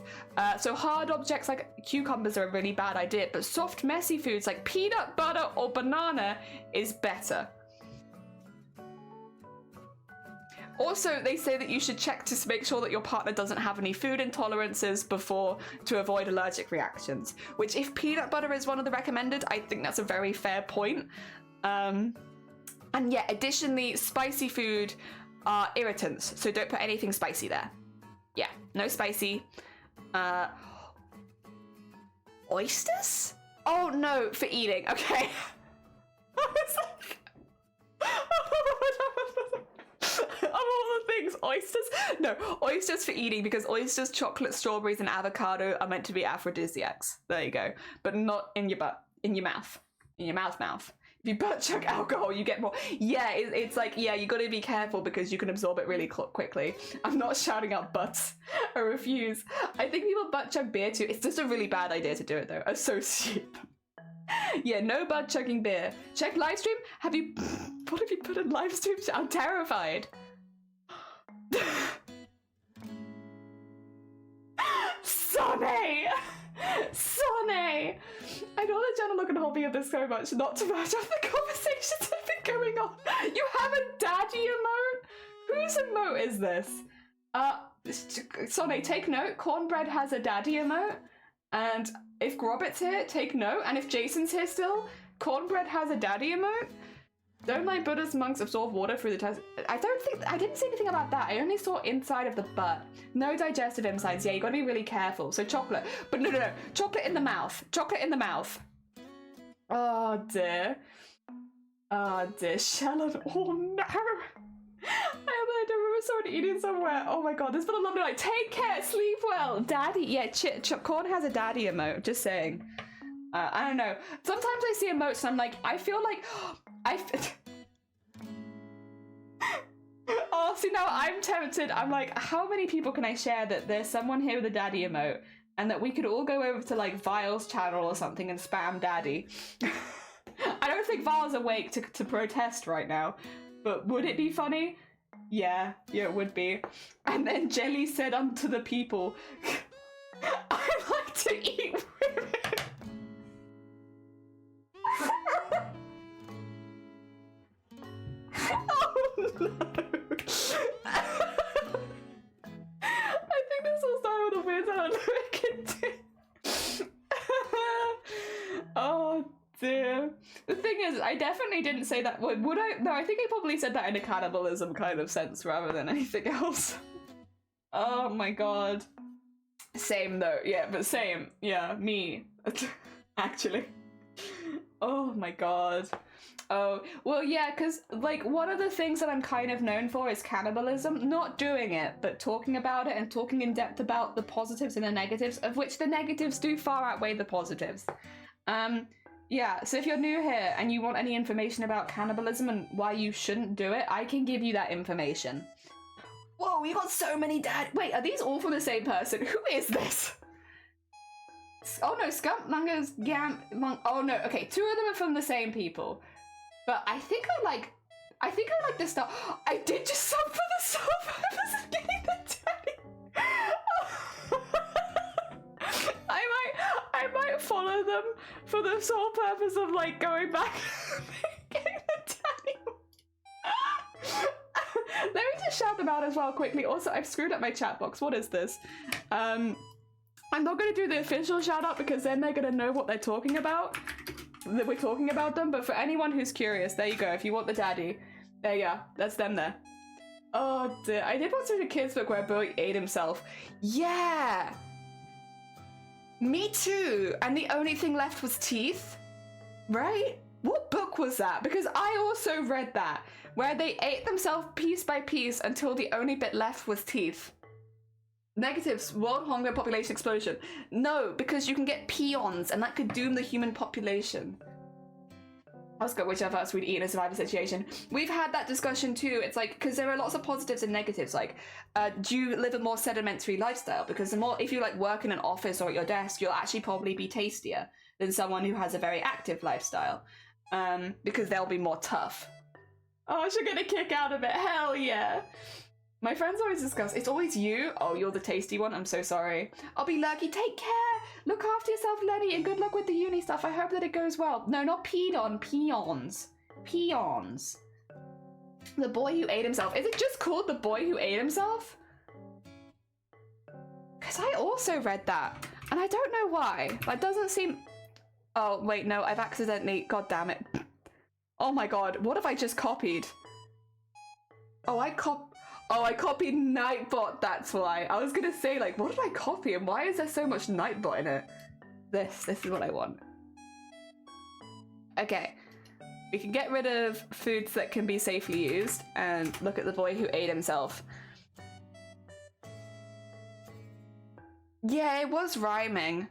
So hard objects like cucumbers are a really bad idea, but soft messy foods like peanut butter or banana is better. Also, they say that you should check to make sure that your partner doesn't have any food intolerances before to avoid allergic reactions, which if peanut butter is one of the recommended, I think that's a very fair point. And yeah, additionally, spicy food are irritants, so don't put anything spicy there. Yeah, no spicy. Oysters? Oh no, for eating, okay. I was like... things. Oysters? No, oysters for eating, because oysters, chocolate, strawberries, and avocado are meant to be aphrodisiacs. There you go. But not in your butt. In your mouth. In your mouth. If you butt chug alcohol, you get more. Yeah, it's like, yeah, you gotta be careful because you can absorb it really quickly. I'm not shouting out butts. I refuse. I think people butt chug beer too. It's just a really bad idea to do it though. Associate them. Yeah, no butt chugging beer. Check live stream. What have you put in live stream? I'm terrified. Sonny! Sonny! I know the general look and hobby of this so much, not to match up the conversations that have been going on. You have a daddy emote? Whose emote is this? Sonny, take note. Cornbread has a daddy emote. And if Robert's here, take note. And if Jason's here still, Cornbread has a daddy emote. Don't like Buddhist monks absorb water through the test. I didn't see anything about that. I only saw inside of the butt. No digestive enzymes. Yeah, you gotta be really careful. So chocolate. But no. Chocolate in the mouth. Chocolate in the mouth. Oh dear. Oh dear. Shannon. Oh no. I remember someone eating somewhere. Oh my god, this has been a lovely night. Take care, sleep well. Daddy, yeah, Corn has a daddy emote, just saying. I don't know. Sometimes I see emotes and I'm like, I feel like, oh, see now I'm tempted. I'm like, how many people can I share that there's someone here with a daddy emote and that we could all go over to like Vile's channel or something and spam daddy? I don't think Vile's awake to protest right now. But would it be funny? Yeah, it would be. And then Jelly said unto the people, I like to eat women. Oh no. I think this will start with a weird sound Oh dear. The thing is, I definitely didn't say that. Would I? No, I think I probably said that in a cannibalism kind of sense rather than anything else. Oh my god. Same though. Yeah, but same. Yeah, me. Actually. Oh my god. Oh, well, yeah, because, like, one of the things that I'm kind of known for is cannibalism. Not doing it, but talking about it and talking in depth about the positives and the negatives, of which the negatives do far outweigh the positives. Yeah, so if you're new here and you want any information about cannibalism and why you shouldn't do it, I can give you that information. Whoa, we got so many Wait, are these all from the same person? Who is this? Oh no, Scump, Mungus, oh no, okay, 2 of them are from the same people. But I think I like this stuff. I did just sub for the sole purpose of getting the daddy. I might follow them for the sole purpose of like going back and getting the daddy. Let me just shout them out as well quickly. Also, I've screwed up my chat box. What is this? I'm not going to do the official shout out because then they're going to know what they're talking about. That we're talking about them, but for anyone who's curious, there you go. If you want the daddy, there you go. That's them there. Oh dear. I did watch a kid's book where a boy ate himself. Yeah! Me too! And the only thing left was teeth? Right? What book was that? Because I also read that, where they ate themselves piece by piece until the only bit left was teeth. Negatives, world hunger, population explosion. No, because you can get peons and that could doom the human population. Let's go which of us we'd eat in a survival situation. We've had that discussion too. It's like, because there are lots of positives and negatives. Like, do you live a more sedimentary lifestyle? Because the more, if you like work in an office or at your desk, you'll actually probably be tastier than someone who has a very active lifestyle. Because they'll be more tough. Oh, she'll get a kick out of it. Hell yeah. My friends always discuss, it's always you. Oh, you're the tasty one. I'm so sorry. I'll be lucky. Take care. Look after yourself, Lenny, and good luck with the uni stuff. I hope that it goes well. No, not peed on. Peons. Peons. The boy who ate himself. Is it just called The Boy Who Ate Himself? Because I also read that. And I don't know why. That doesn't seem... Oh, wait, no. I've accidentally... God damn it. Oh my god. What have I just copied? Oh, I copied Nightbot, that's why. I was gonna say, like, what did I copy and why is there so much Nightbot in it? This is what I want. Okay. We can get rid of foods that can be safely used and look at The Boy Who Ate Himself. Yeah, it was rhyming.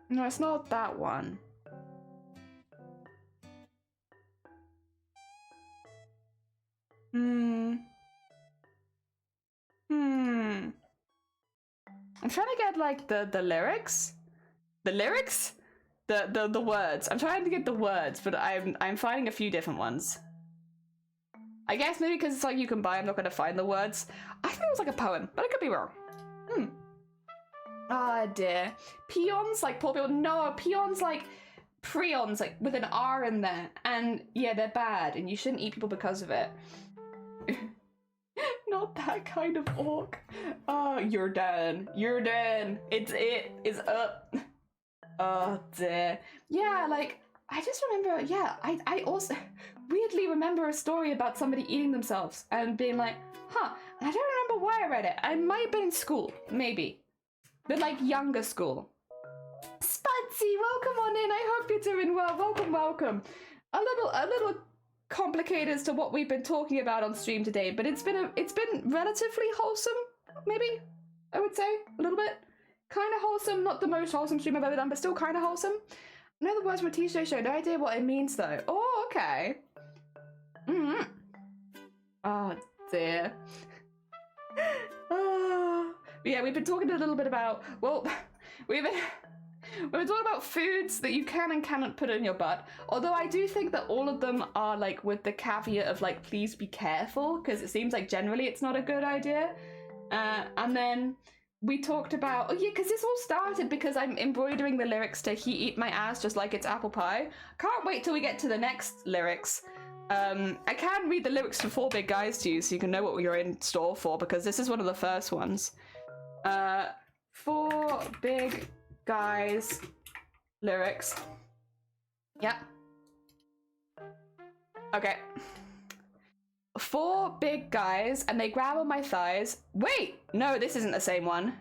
No, it's not that one. I'm trying to get like the lyrics. The lyrics? The words. I'm trying to get the words, but I'm finding a few different ones. I guess maybe because it's like you can buy, I'm not gonna find the words. I think it was like a poem, but I could be wrong. Ah, dear. Peons, like poor people. No, peons like prions, like with an R in there. And yeah, they're bad, and you shouldn't eat people because of it. Not that kind of orc. Oh, you're done. You're done. It is up. Oh dear. Yeah, like I just remember, yeah, I also weirdly remember a story about somebody eating themselves and being like, huh, and I don't remember why I read it. I might have been in school, maybe. But like younger school. Spudsy, welcome on in. I hope you're doing well. Welcome, welcome. A little complicated as to what we've been talking about on stream today, but it's been relatively wholesome, maybe I would say a little bit. Kind of wholesome, not the most wholesome stream I've ever done, but still kind of wholesome. I know the words from a TJ show, no idea what it means though. Oh, okay. Oh dear. Yeah, we've been talking a little bit about, well, we've been talking about foods that you can and cannot put in your butt. Although I do think that all of them are like with the caveat of like, please be careful, because it seems like generally it's not a good idea. And then we talked about, oh yeah, because this all started because I'm embroidering the lyrics to "He Eat My Ass Just Like It's Apple Pie." Can't wait till we get to the next lyrics. I can read the lyrics for 4 Big Guys to you so you can know what you're in store for, because this is one of the first ones. 4 Big Guys lyrics. Yeah. Okay. 4 big guys and they grab on my thighs. Wait, no, this isn't the same one.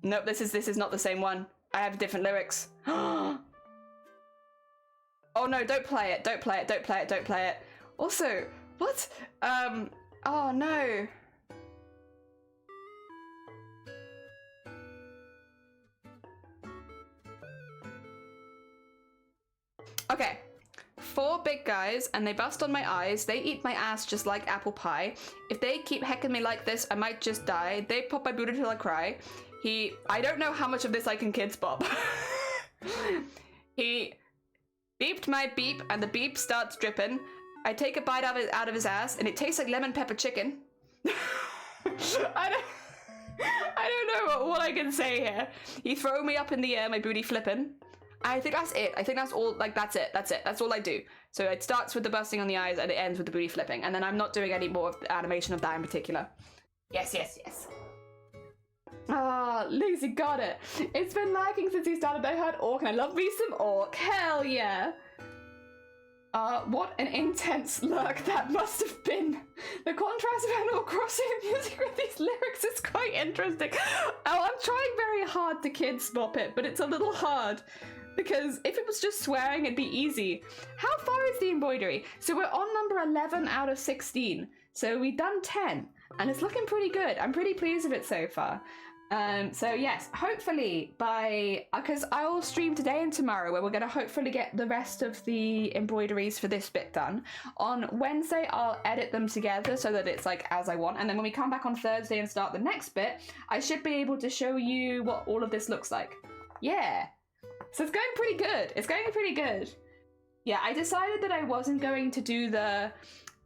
Nope, this is not the same one. I have different lyrics. Oh no, don't play it. Don't play it. Don't play it. Don't play it. Also, what? Oh no. Okay, 4 big guys and they bust on my eyes. They eat my ass just like apple pie. If they keep hecking me like this, I might just die. They pop my booty till I cry. I don't know how much of this I can kids pop. He beeped my beep and the beep starts dripping. I take a bite out of his ass and it tastes like lemon pepper chicken. I don't know what I can say here. He throw me up in the air, my booty flipping. I think that's it. I think that's all, like, that's it. That's it. That's all I do. So it starts with the busting on the eyes and it ends with the booty flipping. And then I'm not doing any more of the animation of that in particular. Yes, yes, yes. Ah, Lucy got it. It's been lacking since he started. I heard orc and I love me some orc. Hell yeah. What an intense lurk that must have been. The contrast of Animal Crossing music with these lyrics is quite interesting. Oh, I'm trying very hard to kids bop it, but it's a little hard. Because if it was just swearing, it'd be easy. How far is the embroidery? So we're on number 11 out of 16. So we've done 10, and it's looking pretty good. I'm pretty pleased with it so far. So yes, hopefully because I'll stream today and tomorrow where we're going to hopefully get the rest of the embroideries for this bit done. On Wednesday, I'll edit them together so that it's like as I want. And then when we come back on Thursday and start the next bit, I should be able to show you what all of this looks like. Yeah. So it's going pretty good. It's going pretty good. Yeah, I decided that I wasn't going to do the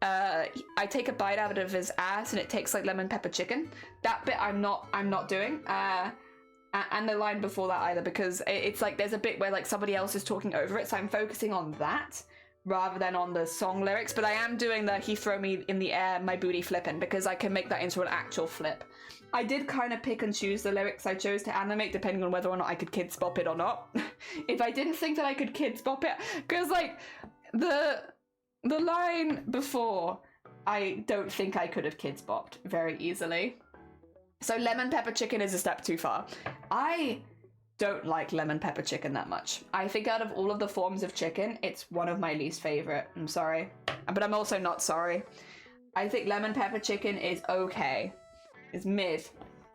I take a bite out of his ass and it tastes like lemon pepper chicken. That bit I'm not doing. And the line before that either, because it's like there's a bit where like somebody else is talking over it, so I'm focusing on that rather than on the song lyrics. But I am doing the "he throw me in the air, my booty flipping," because I can make that into an actual flip. I did kind of pick and choose the lyrics I chose to animate depending on whether or not I could kids bop it or not. If I didn't think that I could kids bop it, because like the line before, I don't think I could have kids bopped very easily. So lemon pepper chicken is a step too far. I don't like lemon pepper chicken that much. I think out of all of the forms of chicken, it's one of my least favorite. I'm sorry. But I'm also not sorry. I think lemon pepper chicken is okay. It's mid.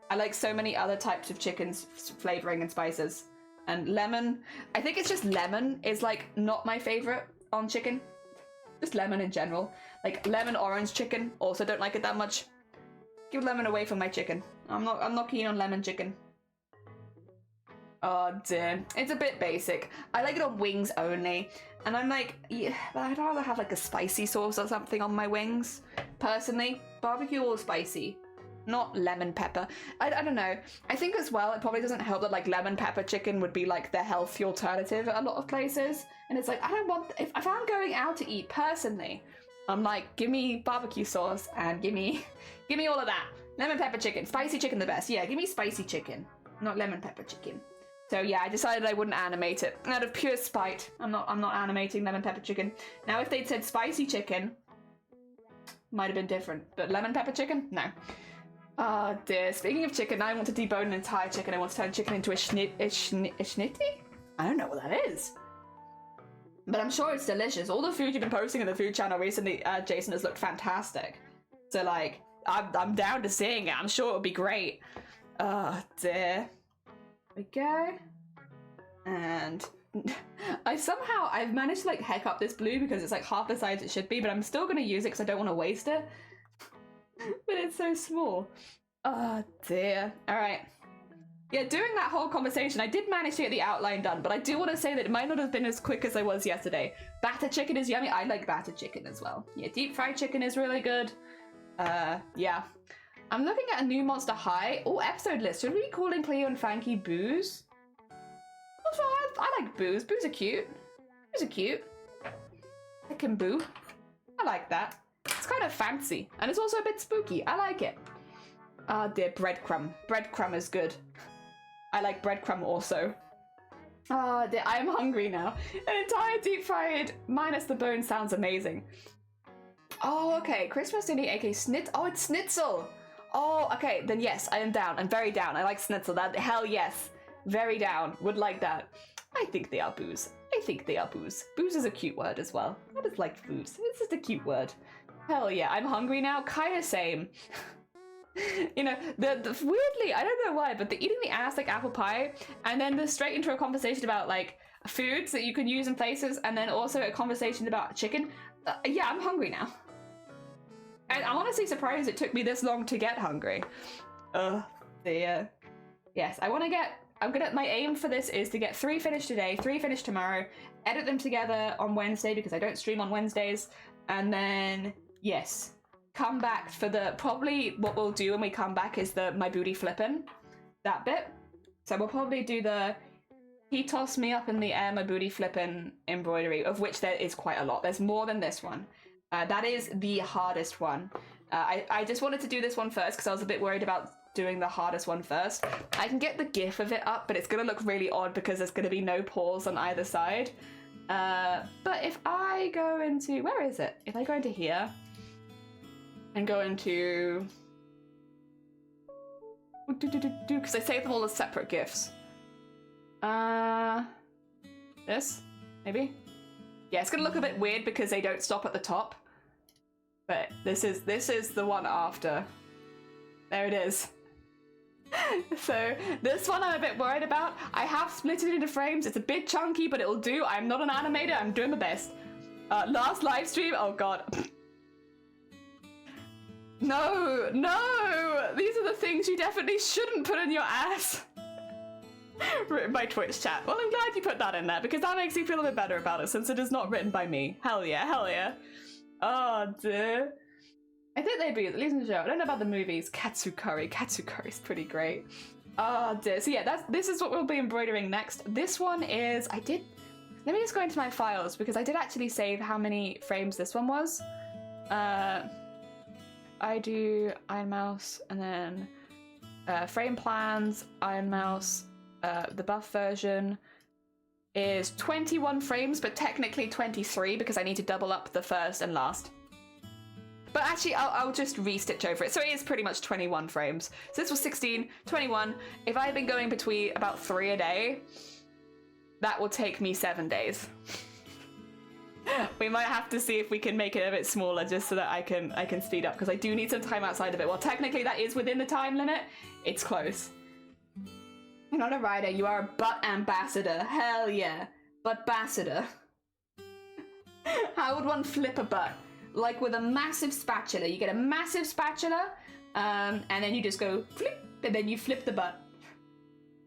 I like so many other types of chicken's flavoring and spices. And lemon, I think it's just lemon is like not my favorite on chicken. Just lemon in general. Like lemon orange chicken, also don't like it that much. Give lemon away from my chicken. I'm not keen on lemon chicken. Oh dear. It's a bit basic. I like it on wings only. And I'm like, yeah, I'd rather have like a spicy sauce or something on my wings. Personally, barbecue or spicy. Not lemon pepper. I don't know. I think as well, it probably doesn't help that like lemon pepper chicken would be like the healthy alternative at a lot of places. And it's like, I don't want, if I'm going out to eat personally, I'm like, give me barbecue sauce and give me all of that. Lemon pepper chicken, spicy chicken the best. Yeah, give me spicy chicken, not lemon pepper chicken. So yeah, I decided I wouldn't animate it out of pure spite. I'm not animating lemon pepper chicken. Now if they'd said spicy chicken, might have been different. But lemon pepper chicken, no. Oh dear. Speaking of chicken, I want to debone an entire chicken. I want to turn chicken into a schnitty? I don't know what that is. But I'm sure it's delicious. All the food you've been posting on the food channel recently, Jason, has looked fantastic. So like, I'm down to seeing it. I'm sure it'll be great. Oh dear. There we go. And I've managed to like heck up this blue because it's like half the size it should be, but I'm still going to use it because I don't want to waste it. But it's so small. Oh dear. All right. Yeah, during that whole conversation, I did manage to get the outline done, but I do want to say that it might not have been as quick as I was yesterday. Batter chicken is yummy. I like batter chicken as well. Yeah, deep fried chicken is really good. Yeah. I'm looking at a new Monster High. Oh, episode list. Should we be calling Cleo and Frankie Boos? Also, I like Boos. Boos are cute. Boos are cute. I can boo. I like that. It's kind of fancy, and it's also a bit spooky. I like it. Ah, dear, breadcrumb. Breadcrumb is good. I like breadcrumb also. Ah, dear, I'm hungry now. An entire deep fried minus the bone sounds amazing. Oh, okay. Christmas dinner, aka snit. Oh, it's schnitzel. Oh, okay. Then yes, I am down. I'm very down. I like schnitzel. That hell yes, very down. Would like that. I think they are boos. I think they are boos. Boos is a cute word as well. I just like boos. It's just a cute word. Hell yeah, I'm hungry now. Kind of same. You know, the weirdly, I don't know why, but the eating the ass like apple pie, and then the straight into a conversation about like foods that you can use in places, and then also a conversation about chicken. Yeah, I'm hungry now. And I'm honestly surprised it took me this long to get hungry. Yes, my aim for this is to get 3 finished today, 3 finished tomorrow, edit them together on Wednesday because I don't stream on Wednesdays, and then, yes, come back for probably what we'll do when we come back is my booty flippin', that bit. So we'll probably do he tossed me up in the air, my booty flippin' embroidery, of which there is quite a lot. There's more than this one. That is the hardest one. I just wanted to do this one first because I was a bit worried about doing the hardest one first. I can get the gif of it up, but it's going to look really odd because there's going to be no pause on either side. But if I go into... Where is it? If I go into here and go into... Because I saved them all as separate gifs. This? Maybe? Yeah, it's going to look a bit weird because they don't stop at the top. But this is the one after. There it is. So this one I'm a bit worried about. I have split it into frames. It's a bit chunky, but it'll do. I'm not an animator. I'm doing my best. Last live stream. Oh god. No. These are the things you definitely shouldn't put in your ass. Written by Twitch chat. Well, I'm glad you put that in there because that makes me feel a bit better about it since it is not written by me. Hell yeah. Oh dear. I think they'd be at least in the show. I don't know about the movies. Katsu curry. Katsu curry is pretty great. Oh dear. So yeah, this is what we'll be embroidering next. This one is let me just go into my files because I did actually save how many frames this one was. I do Iron Mouse and then frame plans, Iron Mouse. The buff version is 21 frames, but technically 23 because I need to double up the first and last. But actually, I'll just restitch over it. So it is pretty much 21 frames. So this was 16, 21. If I had been going between about 3 a day, that will take me 7 days. We might have to see if we can make it a bit smaller just so that I can speed up, because I do need some time outside of it. Well, technically that is within the time limit. It's close. You're not a writer, you are a butt ambassador. Hell yeah. Butt-ambassador. How would one flip a butt? Like with a massive spatula. You get a massive spatula, and then you just go flip, and then you flip the butt.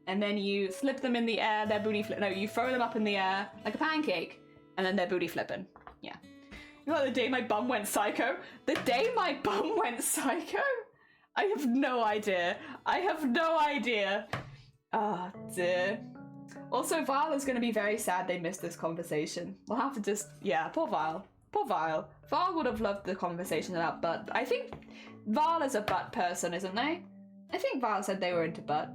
And then you flip them in the air, their booty flip. No, you throw them up in the air like a pancake, and then they're booty flipping. Yeah. You know, the day my bum went psycho? The day my bum went psycho? I have no idea. I have no idea. Oh, dear. Also, Vile is going to be very sad they missed this conversation. We'll have to just... Yeah, poor Vile. Poor Vile. Vile would have loved the conversation about butt. I think Vile is a butt person, isn't they? I think Vile said they were into butt.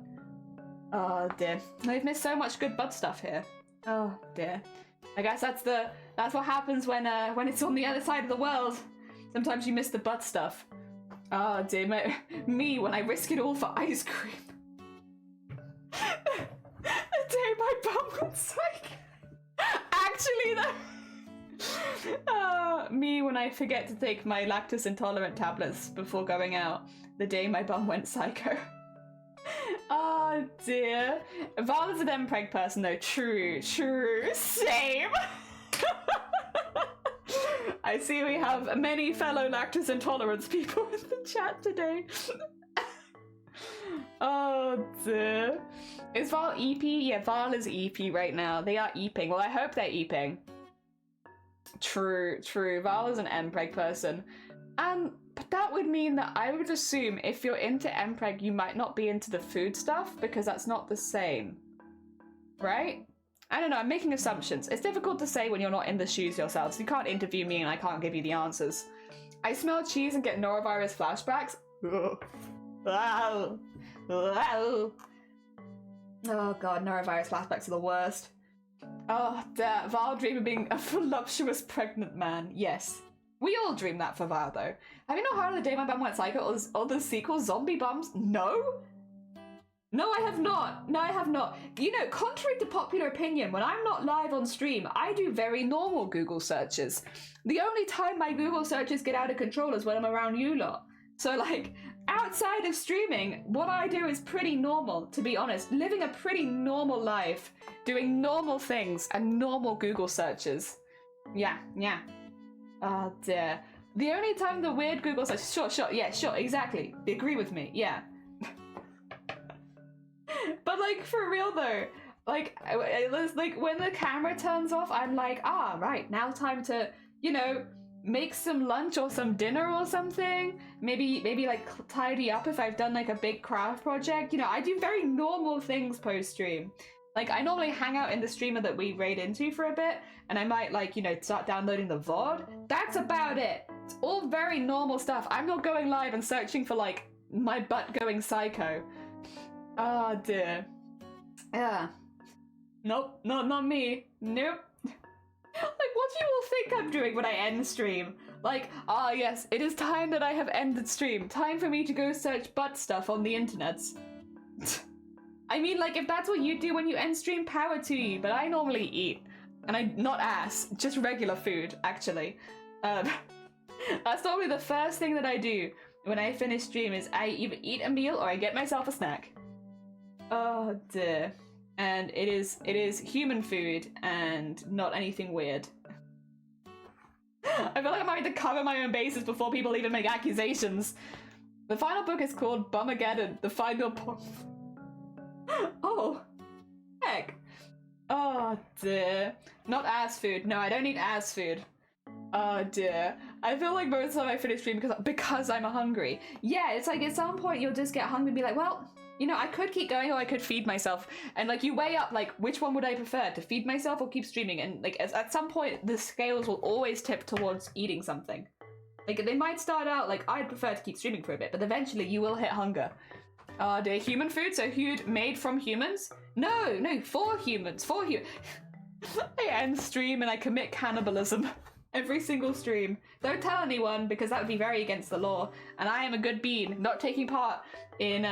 Oh, dear. They've missed so much good butt stuff here. Oh, dear. I guess that's what happens when it's on the other side of the world. Sometimes you miss the butt stuff. Oh, dear. Me, when I risk it all for ice cream. The day my bum went psych. Actually, me when I forget to take my lactose intolerant tablets before going out. The day my bum went psycho. Oh dear. Val is an MPreg person though. True. Same. I see we have many fellow lactose intolerance people in the chat today. Oh dear. Is Val EP? Yeah, Val is EP right now. They are EPing. Well, I hope they're EPing. True. Val is an MPreg person. But that would mean that I would assume if you're into MPreg, you might not be into the food stuff, because that's not the same. Right? I don't know, I'm making assumptions. It's difficult to say when you're not in the shoes yourself, so you can't interview me and I can't give you the answers. I smell cheese and get norovirus flashbacks. Wow. Oh god, norovirus flashbacks are the worst. Oh, Val dream of being a voluptuous pregnant man. Yes. We all dream that for Val, though. Have you not heard of The Day My Bum Went Psycho or the sequel, Zombie Bums? No? No, I have not. No, I have not. You know, contrary to popular opinion, when I'm not live on stream, I do very normal Google searches. The only time my Google searches get out of control is when I'm around you lot. So, like, outside of streaming, what I do is pretty normal, to be honest. Living a pretty normal life, doing normal things and normal Google searches. Yeah. Oh dear. The only time the weird Google search, sure, exactly. They agree with me, yeah. But like, for real though, like when the camera turns off, I'm like, right, now time to, you know, make some lunch or some dinner or something. Maybe like tidy up if I've done like a big craft project. You know, I do very normal things post-stream. Like, I normally hang out in the streamer that we raid into for a bit, and I might, like, you know, start downloading the VOD. That's about it. It's all very normal stuff. I'm not going live and searching for, like, my butt going psycho. Oh, dear. Yeah. Nope, not me. Nope. Like, what do you all think I'm doing when I end stream? Like, yes, it is time that I have ended stream. Time for me to go search butt stuff on the internet. I mean, like, if that's what you do when you end stream, power to you, but I normally eat. And not ass, just regular food, actually. That's normally the first thing that I do when I finish stream is I either eat a meal or I get myself a snack. Oh dear. And it is human food and not anything weird. I feel like I'm having to cover my own bases before people even make accusations. The final book is called Bumageddon, the final book. Oh, heck. Oh dear. Not ass food. No, I don't eat ass food. Oh dear. I feel like most of the time I finish stream because I'm hungry. Yeah, it's like at some point you'll just get hungry and be like, well, you know, I could keep going or I could feed myself. And like you weigh up like which one would I prefer, to feed myself or keep streaming? And like at some point the scales will always tip towards eating something. Like they might start out like I'd prefer to keep streaming for a bit, but eventually you will hit hunger. Oh dear, human food? So food made from humans? No, for humans, I end stream and I commit cannibalism. Every single stream. Don't tell anyone because that would be very against the law. And I am a good bean, not taking part in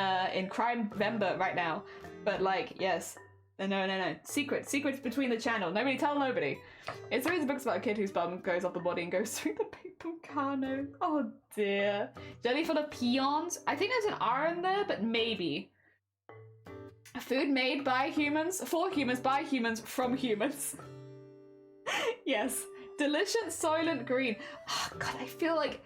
Crime Vember right now. But like, yes. No. Secrets between the channel. Nobody tell nobody. It's always books about a kid whose bum goes off the body and goes through the paper cano. Oh dear. Jelly full of peons. I think there's an R in there, but maybe. Food made by humans, for humans, by humans, from humans. Yes. Delicious Soylent Green. Oh, God, I feel like...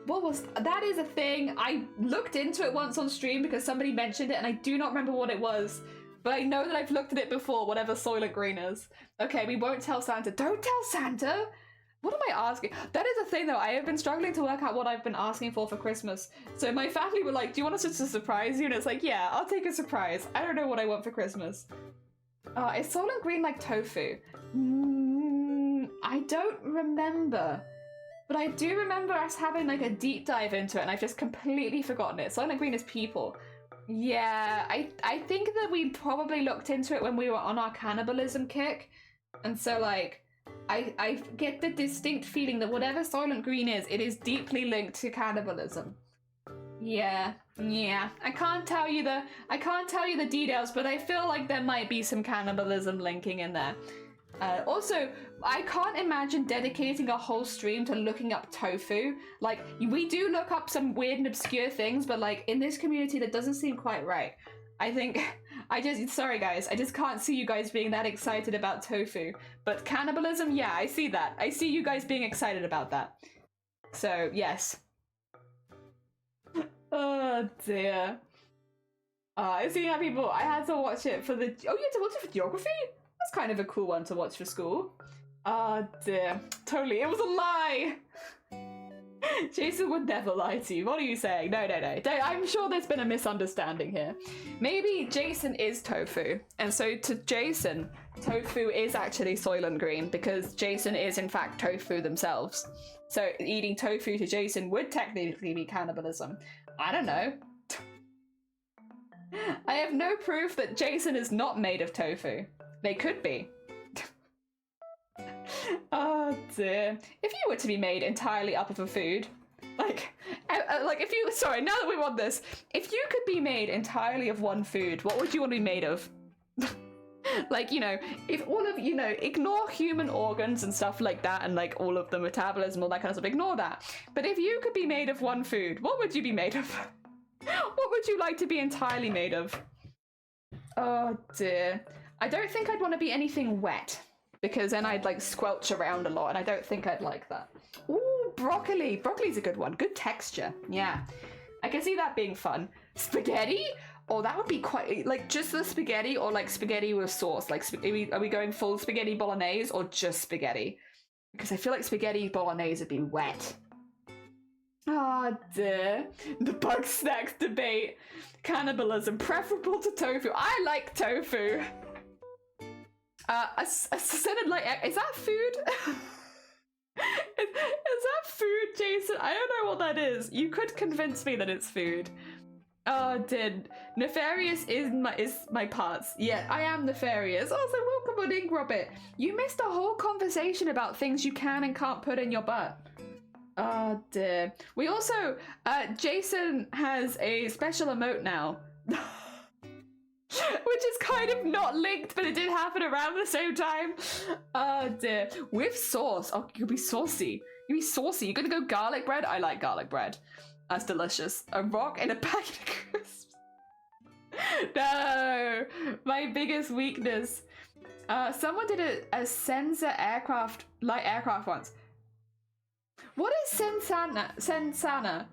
that is a thing. I looked into it once on stream because somebody mentioned it and I do not remember what it was. But I know that I've looked at it before, whatever Soylent Green is. Okay, we won't tell Santa. Don't tell Santa! What am I asking? That is a thing though. I have been struggling to work out what I've been asking for Christmas. So my family were like, do you want us to surprise you? And it's like, yeah, I'll take a surprise. I don't know what I want for Christmas. Is Soylent Green like tofu? I don't remember. But I do remember us having like a deep dive into it and I've just completely forgotten it. Soylent Green is people. Yeah, I think that we probably looked into it when we were on our cannibalism kick. And so like, I get the distinct feeling that whatever Soylent Green is, it is deeply linked to cannibalism. Yeah. I can't tell you the details, but I feel like there might be some cannibalism linking in there. Also, I can't imagine dedicating a whole stream to looking up tofu. Like, we do look up some weird and obscure things, but like in this community that doesn't seem quite right. I think, sorry guys, I just can't see you guys being that excited about tofu. But cannibalism, yeah, I see that. I see you guys being excited about that. So, yes. Oh dear. I see how people, I had to watch it for the, oh, you had to watch it for geography? That's kind of a cool one to watch for school. Oh dear. Totally, it was a lie! Jason would never lie to you. What are you saying? No. I'm sure there's been a misunderstanding here. Maybe Jason is tofu. And so to Jason, tofu is actually Soylent Green because Jason is in fact tofu themselves. So eating tofu to Jason would technically be cannibalism. I don't know. I have no proof that Jason is not made of tofu. They could be. Oh dear. If you were to be made entirely up of a food, like if you, sorry, now that we want this, if you could be made entirely of one food, what would you want to be made of? Like, you know, if all of, you know, ignore human organs and stuff like that and like all of the metabolism, all that kind of stuff, ignore that. But if you could be made of one food, what would you be made of? What would you like to be entirely made of? Oh dear. I don't think I'd want to be anything wet because then I'd like squelch around a lot and I don't think I'd like that. Ooh, broccoli. Broccoli's a good one. Good texture. Yeah. I can see that being fun. Spaghetti? Oh, that would be quite, like, just the spaghetti or like spaghetti with sauce? Like, are we going full spaghetti bolognese or just spaghetti? Because I feel like spaghetti bolognese would be wet. Oh dear. The bug snacks debate. Cannibalism preferable to tofu. I like tofu. A scented light, is that food? is that food, Jason? I don't know what that is. You could convince me that it's food. Oh, did nefarious is my parts. Yeah, I am nefarious. Also, welcome on in, Robert. You missed a whole conversation about things you can and can't put in your butt. Oh dear. We also, Jason has a special emote now. Which is kind of not linked, but it did happen around the same time. Oh dear. With sauce. Oh, you'll be saucy. You'll be saucy. You're gonna go garlic bread? I like garlic bread. That's delicious. A rock in a packet of crisps. No! My biggest weakness. Someone did a Senza light aircraft once. What is Sensana?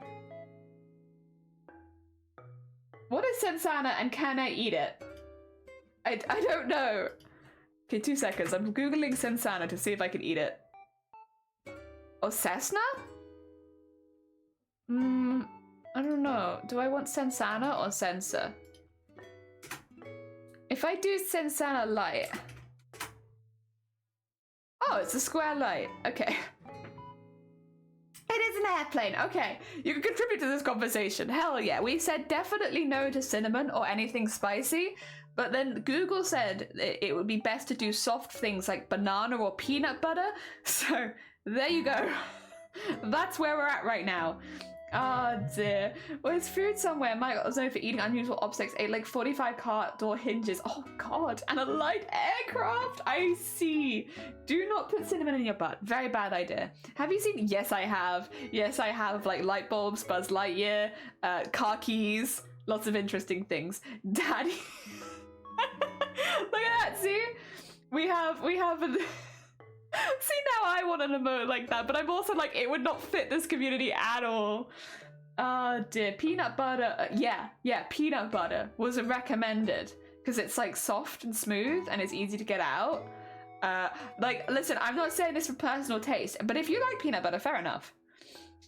What is Sensana and can I eat it? I don't know. Okay, 2 seconds. I'm Googling Sensana to see if I can eat it. Or Cessna? I don't know. Do I want Sensana or Sensa? If I do Sensana light. Oh, it's a square light. Okay. It is an airplane. Okay, you can contribute to this conversation. Hell yeah. We said definitely no to cinnamon or anything spicy, but then Google said it would be best to do soft things like banana or peanut butter. So There you go. That's where we're at right now. Oh dear. Well, there's food somewhere. My God, I was known for eating unusual objects. Ate like 45 car door hinges. Oh God. And a light aircraft. I see. Do not put cinnamon in your butt. Very bad idea. Have you seen? Yes, I have. Yes, I have. Like light bulbs, Buzz Lightyear, car keys. Lots of interesting things. Daddy. Look at that. See? We have a... See, now I want an emote like that, but I'm also like, it would not fit this community at all. Oh dear. Peanut butter. Yeah, peanut butter was recommended because it's like soft and smooth and it's easy to get out. Like, listen, I'm not saying this for personal taste, but if you like peanut butter, fair enough.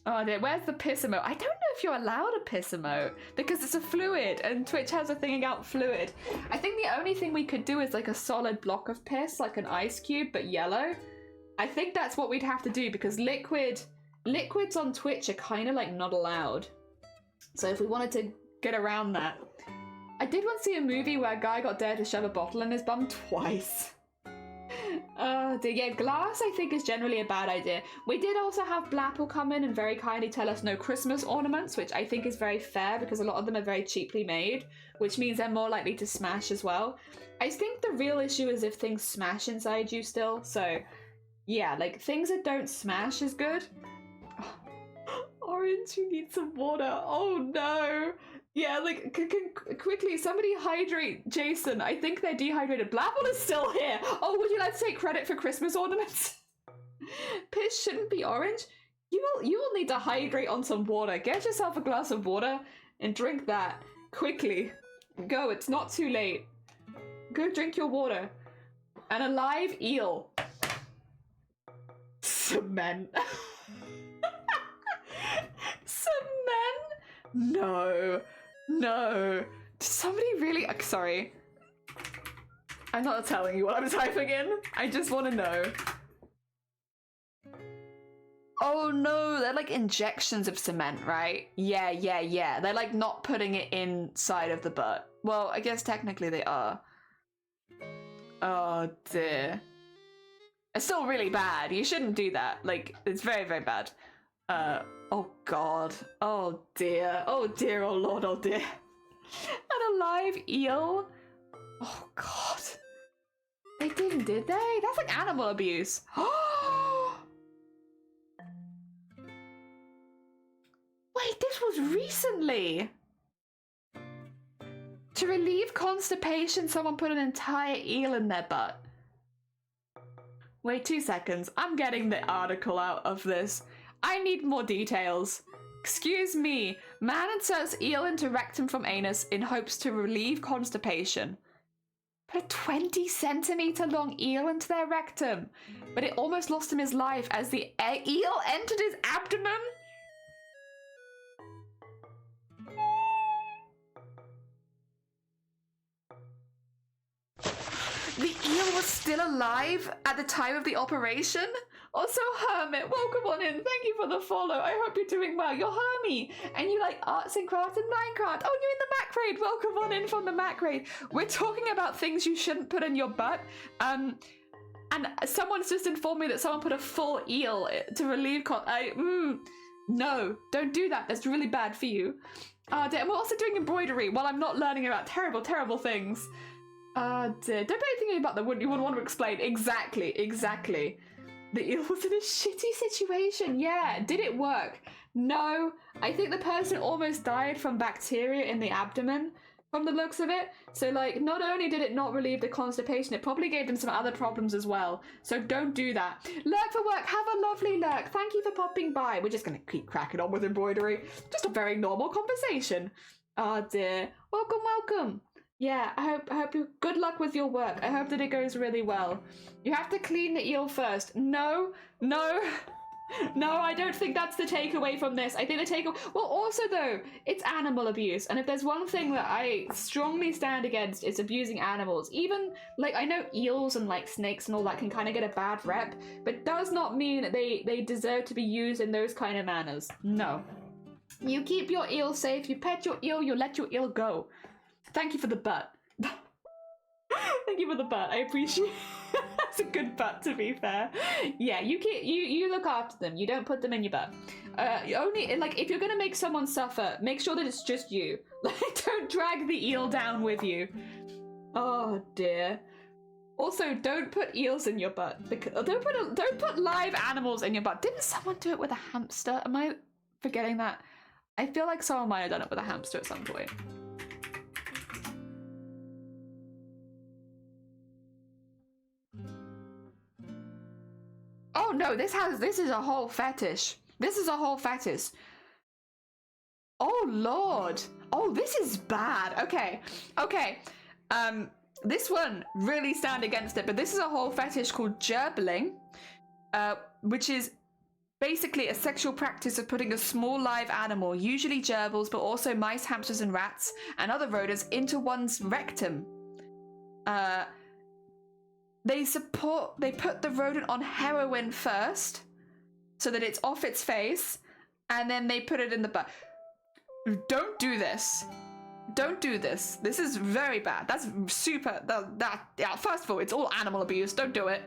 Oh dear, where's the piss emote? I don't know if you're allowed a piss emote because it's a fluid and Twitch has a thing about fluid. I think the only thing we could do is like a solid block of piss, like an ice cube, but yellow. I think that's what we'd have to do because liquids on Twitch are kind of like not allowed. So if we wanted to get around that. I did once see a movie where a guy got dared to shove a bottle in his bum twice. Oh dear, yeah, glass I think is generally a bad idea. We did also have Blapple come in and very kindly tell us no Christmas ornaments, which I think is very fair because a lot of them are very cheaply made, which means they're more likely to smash as well. I think the real issue is if things smash inside you still, so yeah, like things that don't smash is good. Oh, Orange, you need some water. Oh no. Yeah, like, quickly, somebody hydrate Jason. I think they're dehydrated. Blapple is still here. Oh, would you like to take credit for Christmas ornaments? Piss shouldn't be orange. You will need to hydrate on some water. Get yourself a glass of water and drink that. Quickly. Go, it's not too late. Go drink your water. And a live eel. Cement. Cement? No. No. Did somebody really... Sorry. I'm not telling you what I'm typing in. I just want to know. Oh no, they're like injections of cement, right? Yeah. They're like not putting it inside of the butt. Well, I guess technically they are. Oh dear. It's still really bad. You shouldn't do that. Like, it's very, very bad. Oh god. Oh dear. Oh dear, oh lord, oh dear. And a live eel? Oh god. They didn't, did they? That's like animal abuse. Wait, this was recently. To relieve constipation, someone put an entire eel in their butt. Wait 2 seconds. I'm getting the article out of this. I need more details. Excuse me. Man inserts eel into rectum from anus in hopes to relieve constipation. Put a 20 centimeter long eel into their rectum, but it almost lost him his life as the eel entered his abdomen. The eel was still alive at the time of the operation? Also, Hermit, welcome on in. Thank you for the follow. I hope you're doing well. You're Hermie, and you like arts and crafts and Minecraft. Oh, you're in the Mac raid. Welcome on in from the Mac raid. We're talking about things you shouldn't put in your butt. And someone's just informed me that someone put a full eel to relieve no, don't do that. That's really bad for you. And we're also doing embroidery while I'm not learning about terrible, terrible things. Don't put anything about the wood you wouldn't want to explain. Exactly. The eel was in a shitty situation. Yeah. Did it work? No. I think the person almost died from bacteria in the abdomen from the looks of it. So, like, not only did it not relieve the constipation, it probably gave them some other problems as well. So don't do that. Lurk for work. Have a lovely lurk. Thank you for popping by. We're just going to keep cracking on with embroidery. Just a very normal conversation. Oh, dear. Welcome. Yeah, I hope you good luck with your work. I hope that it goes really well. You have to clean the eel first. No, I don't think that's the takeaway from this. I think the takeaway... Well, also, though, it's animal abuse. And if there's one thing that I strongly stand against, it's abusing animals. Even, like, I know eels and, like, snakes and all that can kind of get a bad rep, but does not mean that they deserve to be used in those kind of manners. No. You keep your eel safe. You pet your eel. You let your eel go. Thank you for the butt. Thank you for the butt. I appreciate it. has a good butt, to be fair. Yeah, you look after them. You don't put them in your butt. Only, like, if you're gonna make someone suffer, make sure that it's just you. Like, don't drag the eel down with you. Oh dear. Also, don't put eels in your butt. Because, don't put live animals in your butt. Didn't someone do it with a hamster? Am I forgetting that? I feel like someone might have done it with a hamster at some point. Oh no, this is a whole fetish. This is a whole fetish. Oh lord. Oh, this is bad. Okay. This one really stand against it, but this is a whole fetish called gerbling, which is basically a sexual practice of putting a small live animal, usually gerbils, but also mice, hamsters, and rats, and other rodents, into one's rectum. They put the rodent on heroin first, so that it's off its face, and then they put it in the butt. Don't do this. Don't do this. This is very bad. That's super. Yeah. First of all, it's all animal abuse. Don't do it.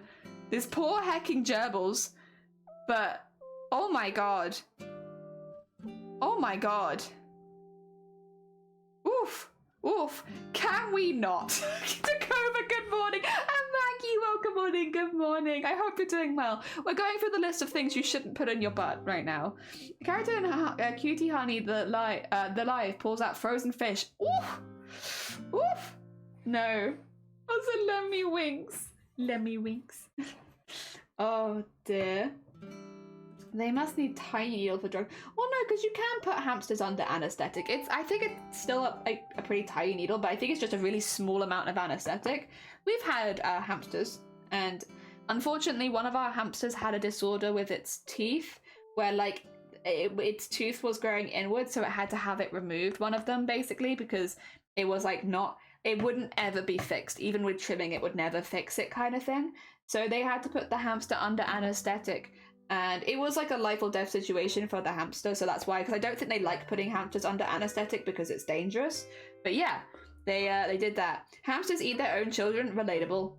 This poor hecking gerbils. But oh my god. Oh my god. Oof. Oof. Can we not? Dakova, good morning. And Maggie, welcome morning. Good morning. I hope you're doing well. We're going through the list of things you shouldn't put in your butt right now. Character in Cutie Honey, the live pulls out frozen fish. Oof. Oof. No. Also, Lemmy winks. Lemmy winks. Oh dear. They must need tiny eel for drug. Well, no, because you can put hamsters under anesthetic. I think it's still a pretty tiny needle, but I think it's just a really small amount of anesthetic. We've had hamsters, and unfortunately, one of our hamsters had a disorder with its teeth, where like its tooth was growing inward, so it had to have it removed. One of them, basically, because it was like it wouldn't ever be fixed. Even with trimming, it would never fix it, kind of thing. So they had to put the hamster under anesthetic. And it was like a life or death situation for the hamster, so that's why, because I don't think they like putting hamsters under anesthetic because it's dangerous. But yeah, they did that. Hamsters eat their own children. Relatable.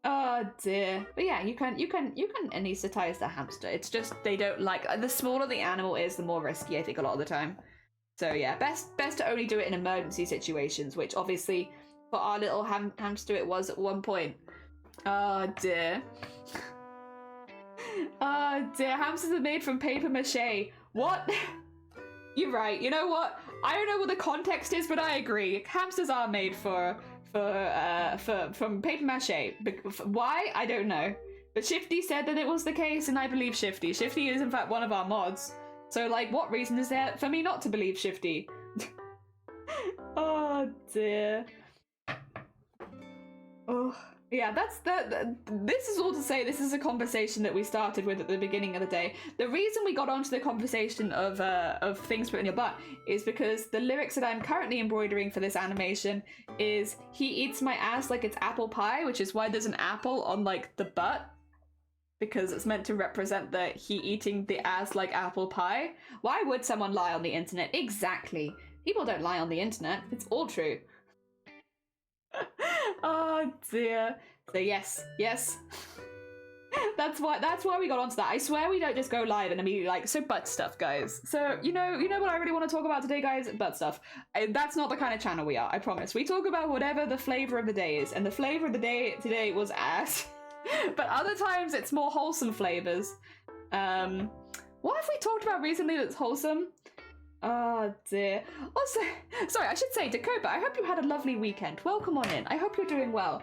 Oh dear. But yeah, you can anesthetize the hamster. It's just they don't like, the smaller the animal is, the more risky, I think, a lot of the time. So yeah, best to only do it in emergency situations, which obviously for our little hamster it was at one point. Oh dear. Oh dear, hamsters are made from paper mache. What? You're right. You know what? I don't know what the context is, but I agree. Hamsters are made from paper mache. Why? I don't know. But Shifty said that it was the case, and I believe Shifty. Shifty is in fact one of our mods. So like, what reason is there for me not to believe Shifty? Oh dear. Oh. Yeah, this is all to say this is a conversation that we started with at the beginning of the day. The reason we got onto the conversation of things put in your butt is because the lyrics that I'm currently embroidering for this animation is "He eats my ass like it's apple pie," which is why there's an apple on like the butt, because it's meant to represent the he eating the ass like apple pie. Why would someone lie on the internet? Exactly. People don't lie on the internet. It's all true. Oh dear. So yes. That's why we got onto that. I swear we don't just go live and immediately like, so butt stuff, guys. So you know what I really want to talk about today, guys? Butt stuff. That's not the kind of channel we are, I promise. We talk about whatever the flavor of the day is, and the flavor of the day today was ass. But other times it's more wholesome flavors. What have we talked about recently that's wholesome? Oh dear. Also, sorry, I should say, Dakota, I hope you had a lovely weekend. Welcome on in. I hope you're doing well.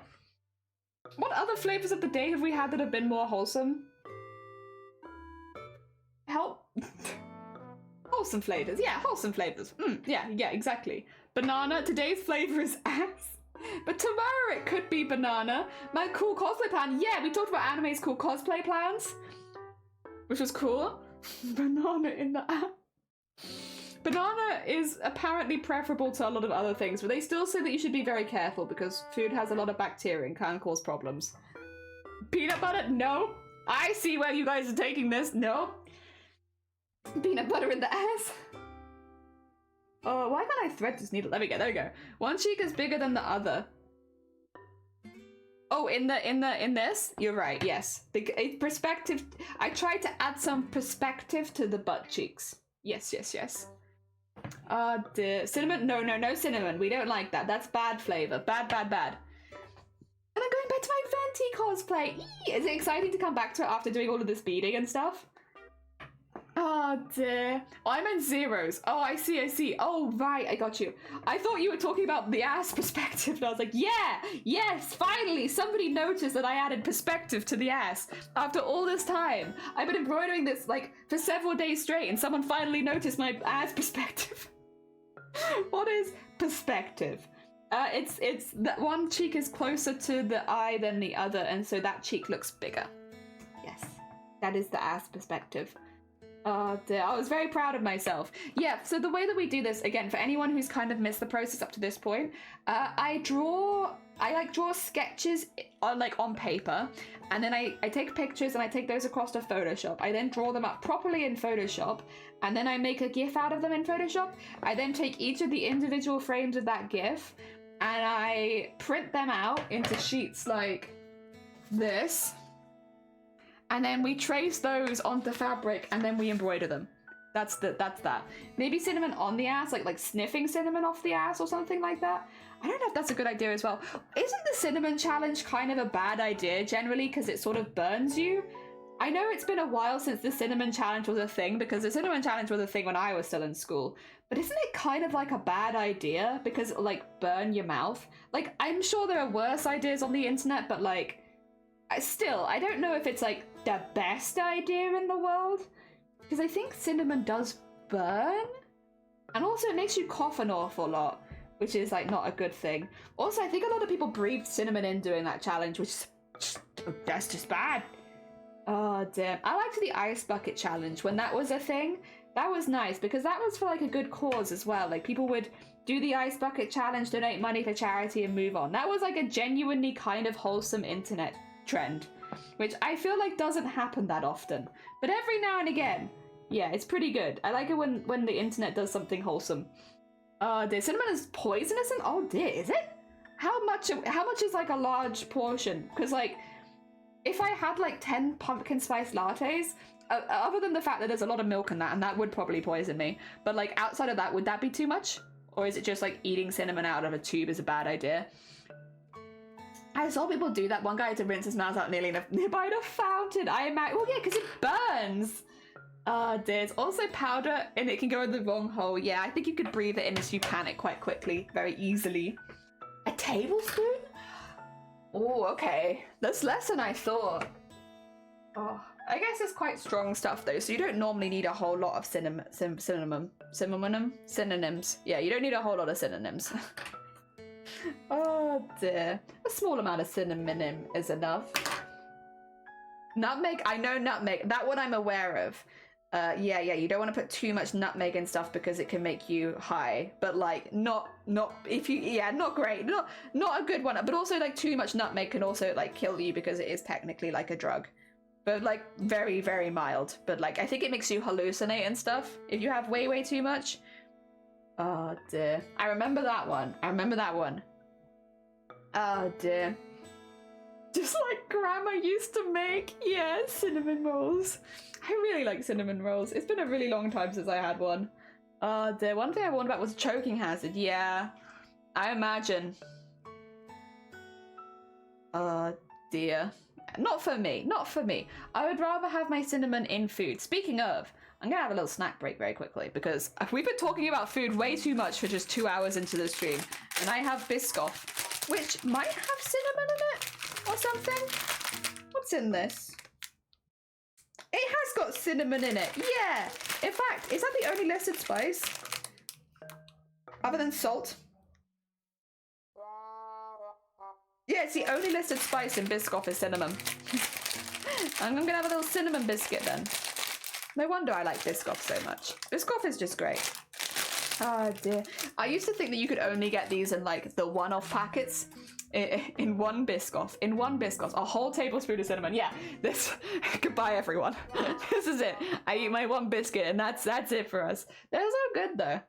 What other flavors of the day have we had that have been more wholesome? Wholesome flavors. Yeah, wholesome flavors. Yeah, exactly. Banana. Today's flavor is ass. But tomorrow it could be banana. My cool cosplay plan. Yeah, we talked about anime's cool cosplay plans, which was cool. Banana in the ass. Banana is apparently preferable to a lot of other things, but they still say that you should be very careful because food has a lot of bacteria and can cause problems. Peanut butter? No. I see where you guys are taking this. No. Peanut butter in the ass. Oh, why can't I thread this needle? There we go. One cheek is bigger than the other. Oh, in this? You're right, yes. The perspective, I tried to add some perspective to the butt cheeks. Yes. The cinnamon, no cinnamon. We don't like that. That's bad flavor. Bad. And I'm going back to my Venti cosplay. Eee! Is it exciting to come back to it after doing all of this beading and stuff? Oh dear. Oh, I meant zeros. Oh, I see. Oh, right, I got you. I thought you were talking about the ass perspective, and I was like, yeah, yes, finally, somebody noticed that I added perspective to the ass after all this time. I've been embroidering this, like, for several days straight, and someone finally noticed my ass perspective. What is perspective? It's that one cheek is closer to the eye than the other, and so that cheek looks bigger. Yes, that is the ass perspective. Oh dear, I was very proud of myself. Yeah, so the way that we do this, again, for anyone who's kind of missed the process up to this point, I draw sketches on paper, and then I take pictures and I take those across to Photoshop. I then draw them up properly in Photoshop, and then I make a GIF out of them in Photoshop. I then take each of the individual frames of that GIF, and I print them out into sheets like this. And then we trace those onto fabric, and then we embroider them. That's that. Maybe cinnamon on the ass, like sniffing cinnamon off the ass or something like that. I don't know if that's a good idea as well. Isn't the cinnamon challenge kind of a bad idea generally because it sort of burns you? I know it's been a while since the cinnamon challenge was a thing, because the cinnamon challenge was a thing when I was still in school. But isn't it kind of like a bad idea because it'll like burn your mouth? Like, I'm sure there are worse ideas on the internet, but like, still, I don't know if it's like the best idea in the world, because I think cinnamon does burn, and also it makes you cough an awful lot, which is like not a good thing. Also, I think a lot of people breathed cinnamon in doing that challenge, which is that's just bad. Oh damn. I liked the ice bucket challenge when that was a thing. That was nice because that was for like a good cause as well. Like, people would do the ice bucket challenge, donate money for charity, and move on. That was like a genuinely kind of wholesome internet trend, which I feel like doesn't happen that often, but every now and again, yeah, it's pretty good. I like it when the internet does something wholesome. Dear, cinnamon is poisonous, and oh dear, is it? How much is like a large portion? Because like, if I had like 10 pumpkin spice lattes, other than the fact that there's a lot of milk in that, and that would probably poison me, but like outside of that, would that be too much? Or is it just like eating cinnamon out of a tube is a bad idea? I saw people do that. One guy had to rinse his mouth out nearby a fountain. I imagine. Well, yeah, because it burns. There's also powder, and it can go in the wrong hole. Yeah, I think you could breathe it in if you panic quite quickly, very easily. A tablespoon? Oh, okay. That's less than I thought. Oh, I guess it's quite strong stuff though, so you don't normally need a whole lot of synonyms. Yeah, you don't need a whole lot of synonyms. Oh dear. A small amount of cinnamon is enough. Nutmeg, I know nutmeg. That one I'm aware of. Yeah, you don't want to put too much nutmeg and stuff because it can make you high. But like, not if you, yeah, not great. Not a good one. But also like too much nutmeg can also like kill you because it is technically like a drug. But like very, very mild. But like, I think it makes you hallucinate and stuff if you have way too much. Oh dear. I remember that one. Oh dear. Just like grandma used to make. Yeah, cinnamon rolls. I really like cinnamon rolls. It's been a really long time since I had one. Oh dear. One thing I warned about was choking hazard. Yeah, I imagine. Oh dear. Not for me. I would rather have my cinnamon in food. Speaking of, I'm gonna have a little snack break very quickly because we've been talking about food way too much for just 2 hours into the stream. And I have Biscoff, which might have cinnamon in it or something. What's in this? It has got cinnamon in it. Yeah. In fact, is that the only listed spice? Other than salt? Yeah, it's the only listed spice in Biscoff is cinnamon. I'm gonna have a little cinnamon biscuit then. No wonder I like Biscoff so much. Biscoff is just great. Oh dear. I used to think that you could only get these in like the one-off packets. In one Biscoff. A whole tablespoon of cinnamon. Yeah. This. Goodbye, everyone. This is it. I eat my one biscuit, and that's it for us. They're so good though.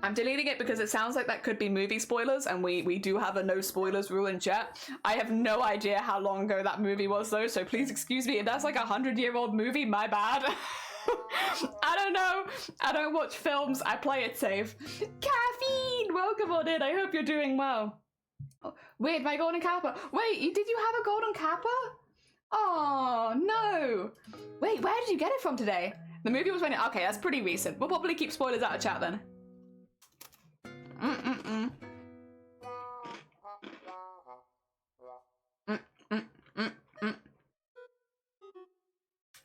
I'm deleting it because it sounds like that could be movie spoilers, and we do have a no spoilers rule in chat. I have no idea how long ago that movie was though, so please excuse me if that's like 100-year-old movie, my bad. I don't know. I don't watch films, I play it safe. Caffeine! Welcome on in, I hope you're doing well. Oh, wait, my golden kappa. Wait, did you have a golden kappa? Oh, no. Wait, where did you get it from today? The movie was when it... Okay, that's pretty recent. We'll probably keep spoilers out of chat then.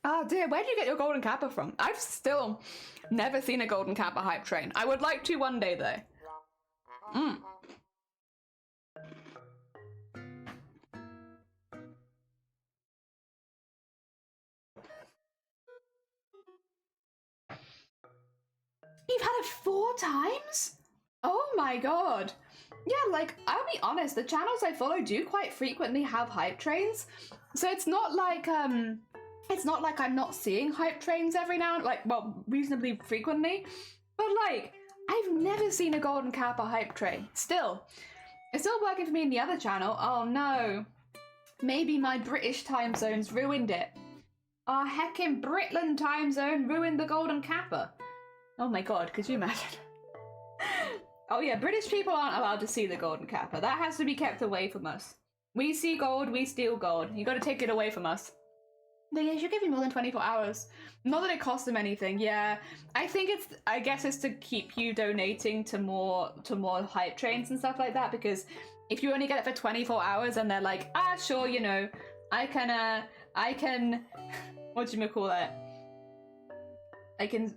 Oh dear, where did you get your golden kappa from? I've still never seen a golden kappa hype train. I would like to one day though. You've had it 4 times? Oh my god. Yeah, like, I'll be honest, the channels I follow do quite frequently have hype trains. So it's not like I'm not seeing hype trains every now and, like, well, reasonably frequently. But, like, I've never seen a golden kappa hype train. Still. It's still working for me in the other channel. Oh no. Maybe my British time zones ruined it. Our heckin' Britland time zone ruined the golden kappa. Oh my god, could you imagine? Oh yeah, British people aren't allowed to see the golden kappa. That has to be kept away from us. We see gold, we steal gold. You gotta take it away from us. They should give you more than 24 hours. Not that it costs them anything, yeah. I guess it's to keep you donating to more hype trains and stuff like that, because if you only get it for 24 hours and they're like, ah, sure, you know, I can, whatchamacallit? I can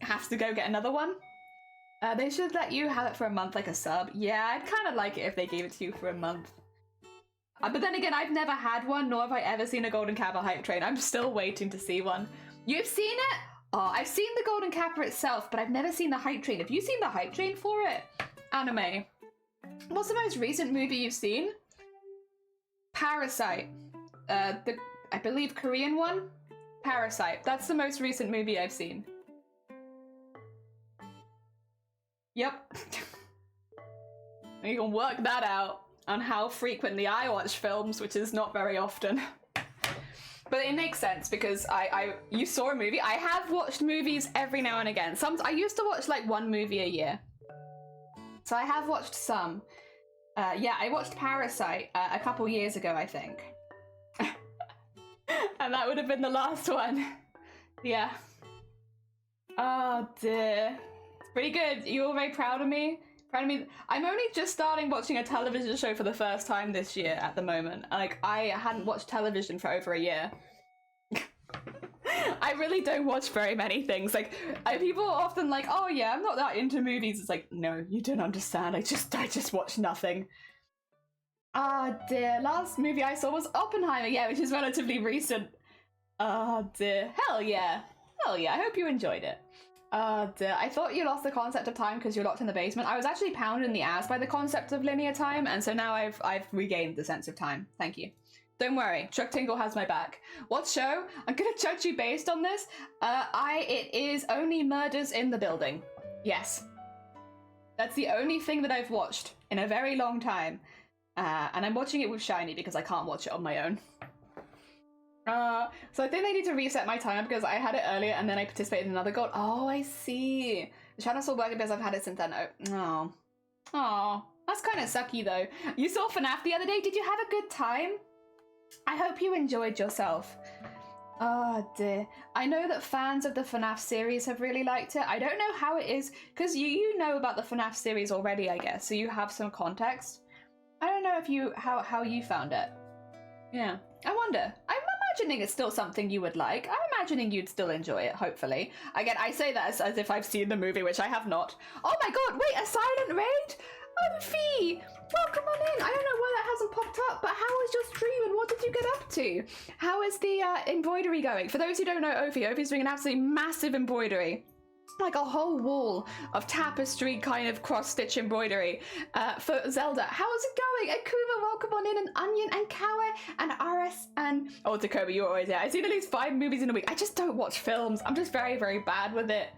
have to go get another one. They should let you have it for a month like a sub. Yeah, I'd kind of like it if they gave it to you for a month. But then again, I've never had one, nor have I ever seen a golden kappa hype train. I'm still waiting to see one. You've seen it? Oh, I've seen the golden kappa itself, but I've never seen the hype train. Have you seen the hype train for it? Anime. What's the most recent movie you've seen? Parasite. I believe Korean one? Parasite. That's the most recent movie I've seen. Yep. You can work that out on how frequently I watch films, which is not very often. But it makes sense because you saw a movie. I have watched movies every now and again. I used to watch like 1 movie a year. So I have watched some. Yeah, I watched Parasite a couple years ago, I think. And that would have been the last one. Yeah. Oh dear. Pretty good. You're all very proud of me? Proud of me? I'm only just starting watching a television show for the first time this year at the moment. Like, I hadn't watched television for over a year. I really don't watch very many things. Like, people are often like, oh yeah, I'm not that into movies. It's like, no, you don't understand. I just watch nothing. Ah dear. Last movie I saw was Oppenheimer, yeah, which is relatively recent. Oh dear. Hell yeah. Hell yeah. I hope you enjoyed it. Dear. I thought you lost the concept of time because you're locked in the basement. I was actually pounded in the ass by the concept of linear time, and so now I've regained the sense of time. Thank you. Don't worry, Chuck Tingle has my back. What show? I'm gonna judge you based on this. It is Only Murders in the Building. Yes. That's the only thing that I've watched in a very long time. And I'm watching it with Shiny because I can't watch it on my own. So I think they need to reset my timer because I had it earlier and then I participated in another goal. Oh, I see. The channel's still working because I've had it since then. Oh. Oh. That's kind of sucky though. You saw FNAF the other day. Did you have a good time? I hope you enjoyed yourself. Oh dear. I know that fans of the FNAF series have really liked it. I don't know how it is because you know about the FNAF series already, I guess. So you have some context. I don't know if how you found it. Yeah. I wonder. I'm imagining it's still something you would like. I'm imagining you'd still enjoy it, hopefully. Again, I say that as if I've seen the movie, which I have not. Oh my god, wait, a silent raid? Fee, welcome on in. I don't know why that hasn't popped up, but how is your stream and what did you get up to? How is the embroidery going? For those who don't know Ophie's doing an absolutely massive embroidery. like a whole wall of tapestry kind of cross-stitch embroidery for Zelda. How is it going? Akuma, welcome on in, and Onion, and Kawa, and Aris, and... Oh, Takoba, you're always there. I've seen at least 5 movies in a week. I just don't watch films. I'm just very, very bad with it.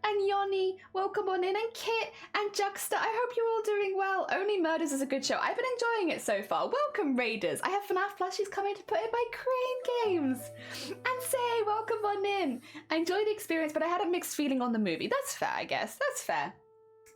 And Yoni, welcome on in, and Kit, and Juxta. I hope you're all doing well. Only Murders is a good show. I've been enjoying it so far. Welcome, Raiders. I have FNAF plushies coming to put in my Crane games. And Say, welcome on in. I enjoyed the experience, but I had a mixed feeling on the movie. That's fair, I guess. That's fair.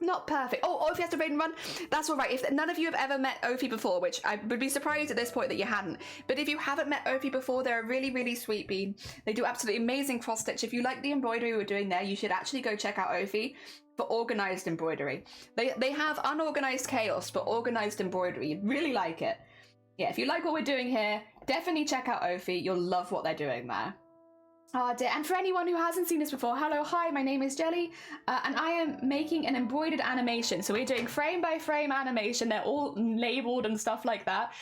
Not perfect. Oh, if you have to raid and run, that's all right. If none of you have ever met Ophi before, which I would be surprised at this point that you hadn't, but if you haven't met Ophi before, they're a really, really sweet bean. They do absolutely amazing cross stitch. If you like the embroidery we're doing there, you should actually go check out Ophi for organized embroidery. They have unorganized chaos, but organized embroidery. You'd really like it. Yeah, if you like what we're doing here, definitely check out Ophi. You'll love what they're doing there. Oh dear, and for anyone who hasn't seen this before, hello, hi, my name is Jelly, and I am making an embroidered animation. So we're doing frame by frame animation, they're all labeled and stuff like that,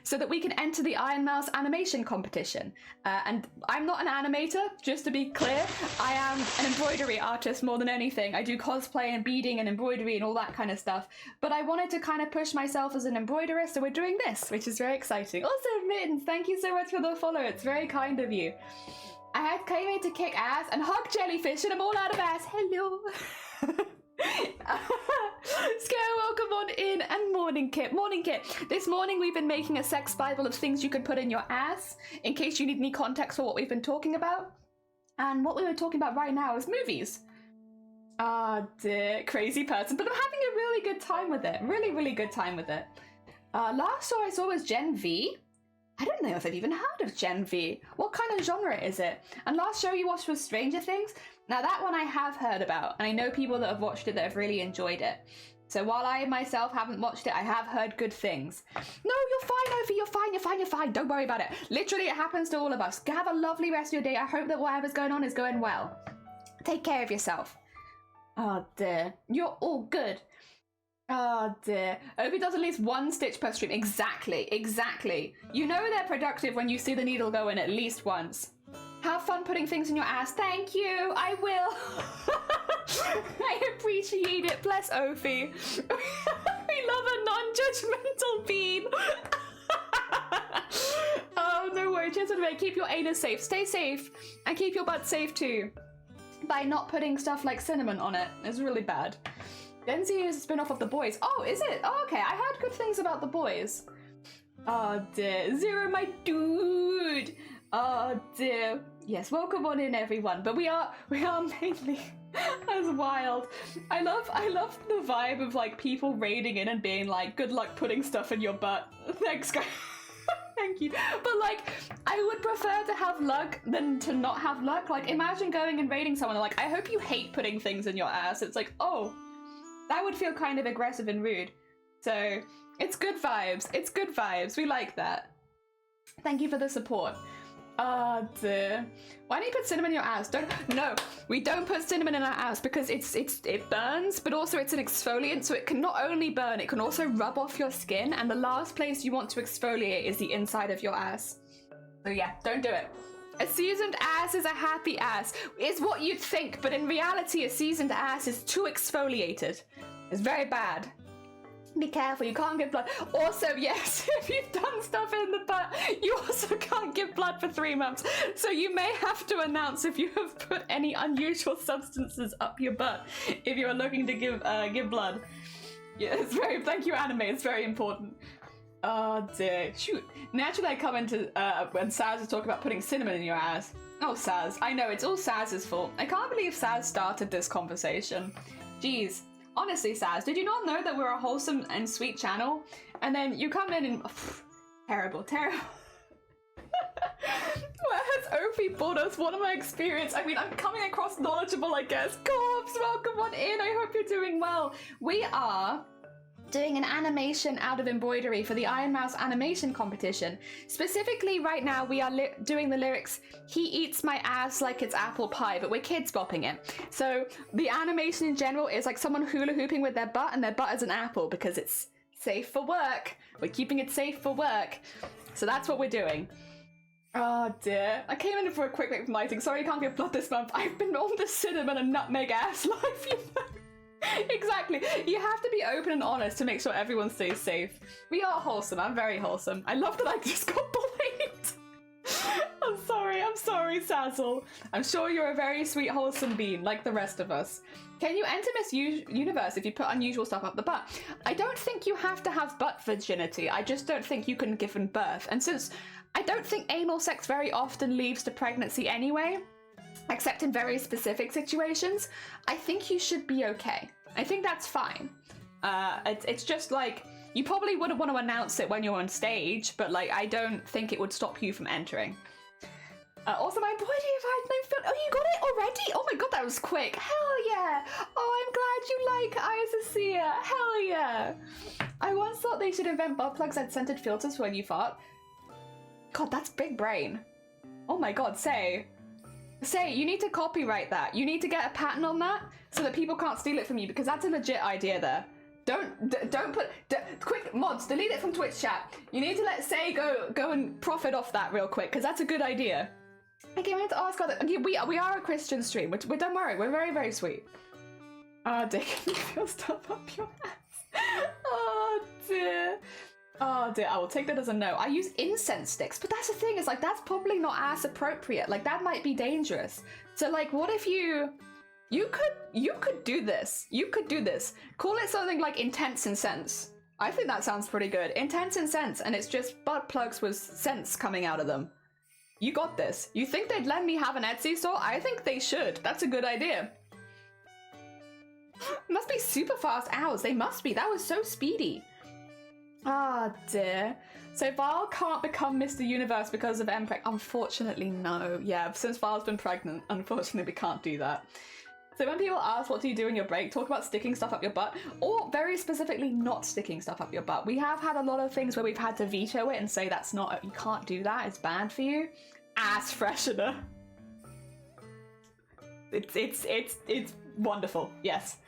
so that we can enter the Iron Mouse animation competition. And I'm not an animator, just to be clear, I am an embroidery artist more than anything. I do cosplay and beading and embroidery and all that kind of stuff, but I wanted to kind of push myself as an embroiderist, so we're doing this, which is very exciting. Also, Mittens, thank you so much for the follow, it's very kind of you. I came here to kick ass and hug jellyfish and I'm all out of ass. Hello. Scare, welcome on in, and morning Kit. Morning Kit. This morning we've been making a sex bible of things you could put in your ass in case you need any context for what we've been talking about. And what we were talking about right now is movies. Ah, dear, crazy person. But I'm having a really good time with it. Really, really good time with it. Last show I saw was Gen V. I don't know if I've even heard of Gen V. What kind of genre is it? And last show you watched was Stranger Things. Now that one I have heard about, and I know people that have watched it that have really enjoyed it. So while I myself haven't watched it, I have heard good things. No, you're fine, Ophi, you're fine, you're fine, you're fine. Don't worry about it. Literally, it happens to all of us. Have a lovely rest of your day. I hope that whatever's going on is going well. Take care of yourself. Oh dear, you're all good. Oh dear. Ophi does at least 1 stitch per stream. Exactly, exactly. You know they're productive when you see the needle go in at least once. Have fun putting things in your ass. Thank you, I will. I appreciate it. Bless Ophi. We love a non-judgmental bean. Oh, no worries. Just anyway, keep your anus safe. Stay safe. And keep your butt safe too. By not putting stuff like cinnamon on it. It's really bad. Gen Z is a spin-off of The Boys. Oh, is it? Oh, okay. I heard good things about The Boys. Oh, dear. Zero, my dude. Oh, dear. Yes, welcome on in, everyone. But we are mainly as wild. I love the vibe of, like, people raiding in and being like, good luck putting stuff in your butt. Thanks, guys. Thank you. But, like, I would prefer to have luck than to not have luck. Like, imagine going and raiding someone and, like, I hope you hate putting things in your ass. It's like, oh... That would feel kind of aggressive and rude. So, it's good vibes. It's good vibes. We like that. Thank you for the support. Oh dear. Why don't you put cinnamon in your ass? No, we don't put cinnamon in our ass because it burns, but also it's an exfoliant, so it can not only burn, it can also rub off your skin, and the last place you want to exfoliate is the inside of your ass. So yeah, don't do it. A seasoned ass is a happy ass, is what you'd think, but in reality a seasoned ass is too exfoliated. It's very bad. Be careful, you can't give blood. Also, yes, if you've done stuff in the butt, you also can't give blood for 3 months. So you may have to announce if you have put any unusual substances up your butt if you're looking to give blood. Yeah, it's very, thank you anime, it's very important. Oh dear. Shoot. Naturally I come into when Saz is talking about putting cinnamon in your ass. Oh Saz, I know, it's all Saz's fault. I can't believe Saz started this conversation. Jeez. Honestly, Saz, did you not know that we're a wholesome and sweet channel? And then you come in and... terrible, terrible. What has Ophi bought us? What am I experienced? I mean, I'm coming across knowledgeable, I guess. Corpse, welcome on in. I hope you're doing well. We are... doing an animation out of embroidery for the Iron Mouse animation competition. Specifically, right now, we are doing the lyrics, he eats my ass like it's apple pie, but we're kids bopping it. So the animation in general is like someone hula hooping with their butt, and their butt is an apple because it's safe for work. We're keeping it safe for work. So that's what we're doing. Oh dear. I came in for a quick meeting. Sorry you can't get blood this month. I've been on the cinnamon and nutmeg ass life, you know. Exactly. You have to be open and honest to make sure everyone stays safe. We are wholesome. I'm very wholesome. I love that I just got bullied. I'm sorry, Sazzle. I'm sure you're a very sweet, wholesome being, like the rest of us. Can you enter Miss Universe if you put unusual stuff up the butt? I don't think you have to have butt virginity. I just don't think you can give birth. And since I don't think anal sex very often leads to pregnancy anyway, except in very specific situations, I think you should be okay. I think that's fine. It's just like, you probably wouldn't want to announce it when you're on stage, but like, I don't think it would stop you from entering. Also, my boy, oh, you got it already? Oh my god, that was quick. Hell yeah. Oh, I'm glad you like Isocea. Hell yeah. I once thought they should invent butt plugs that scented filters for when you fart. God, that's big brain. Oh my god, Say, you need to copyright that. You need to get a patent on that so that people can't steal it from you, because that's a legit idea there. Don't put, quick, mods, delete it from Twitch chat. You need to let Say go and profit off that real quick, because that's a good idea. Okay, we need to ask other, we are a Christian stream, which, don't worry, we're very, very sweet. Oh dear, can you feel stuff up your ass? Oh dear. Oh dear, I will take that as a no. I use incense sticks, but that's the thing, is like, that's probably not as appropriate. Like, that might be dangerous. So like, what if you could do this. You could do this. Call it something like intense incense. I think that sounds pretty good. Intense incense, and it's just butt plugs with scents coming out of them. You got this. You think they'd let me have an Etsy store? I think they should. That's a good idea. Must be super fast hours. They must be. That was so speedy. Ah, dear. So Val can't become Mr. Universe because of Empreg. Unfortunately, no. Yeah, since Val's been pregnant, unfortunately we can't do that. So when people ask what do you do in your break, talk about sticking stuff up your butt, or very specifically not sticking stuff up your butt. We have had a lot of things where we've had to veto it and say that's not, you can't do that, it's bad for you. Ass freshener. It's wonderful, yes.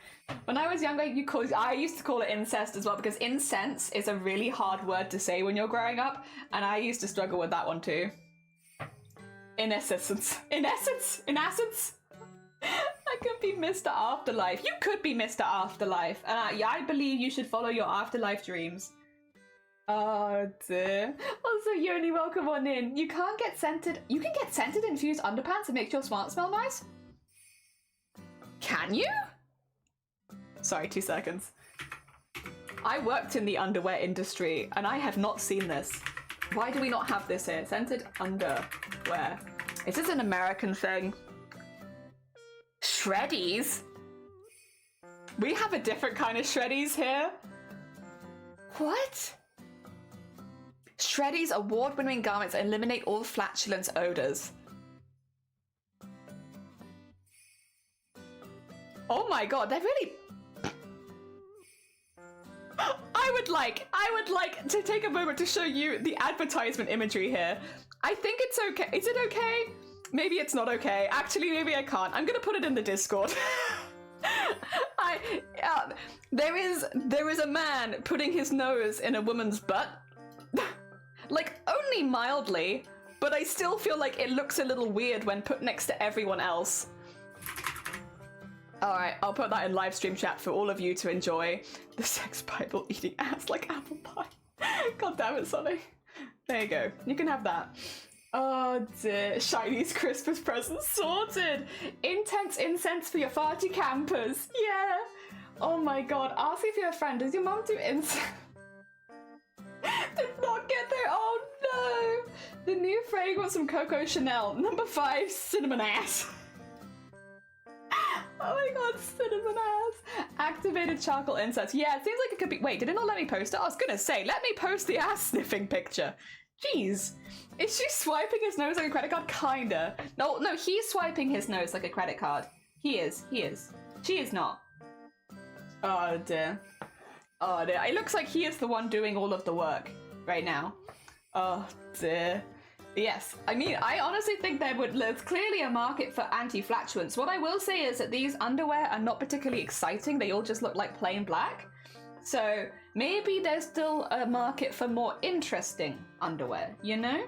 When I was younger, I used to call it incest as well, because incense is a really hard word to say when you're growing up, and I used to struggle with that one too. In essence. I could be Mr. Afterlife. You could be Mr. Afterlife. Yeah, I believe you should follow your afterlife dreams. Oh dear. Also, Yoni, welcome on in. You can get scented infused underpants and make your smart smell nice? Can you? Sorry, 2 seconds. I worked in the underwear industry and I have not seen this. Why do we not have this here? Scented underwear. Is this an American thing? Shreddies? We have a different kind of shreddies here. What? Shreddies award-winning garments eliminate all flatulence odors. Oh my god, they're really... I would like to take a moment to show you the advertisement imagery here. I think it's okay. Is it okay? Maybe it's not okay. Actually, maybe I can't. I'm gonna put it in the Discord. There is a man putting his nose in a woman's butt. Like, only mildly, but I still feel like it looks a little weird when put next to everyone else. Alright, I'll put that in live stream chat for all of you to enjoy. The sex Bible eating ass like apple pie. God damn it, Sonny. There you go. You can have that. Oh dear. Shiny's Christmas present sorted. Intense incense for your farty campers. Yeah. Oh my god. Ask if you're a friend. Does your mum do incense? Did not get there. Oh no. The new fragrance from Coco Chanel. Number 5, cinnamon ass. Oh my god, cinnamon ass. Activated charcoal incense. Yeah, it seems like it could be... Wait, did it not let me post it? I was gonna say, let me post the ass sniffing picture. Jeez. Is she swiping his nose like a credit card? Kinda. No, he's swiping his nose like a credit card. He is. She is not. Oh dear. Oh dear. It looks like he is the one doing all of the work right now. Oh dear. Yes, I mean, I honestly think there's clearly a market for anti-flatulence. What I will say is that these underwear are not particularly exciting. They all just look like plain black. So maybe there's still a market for more interesting underwear, you know?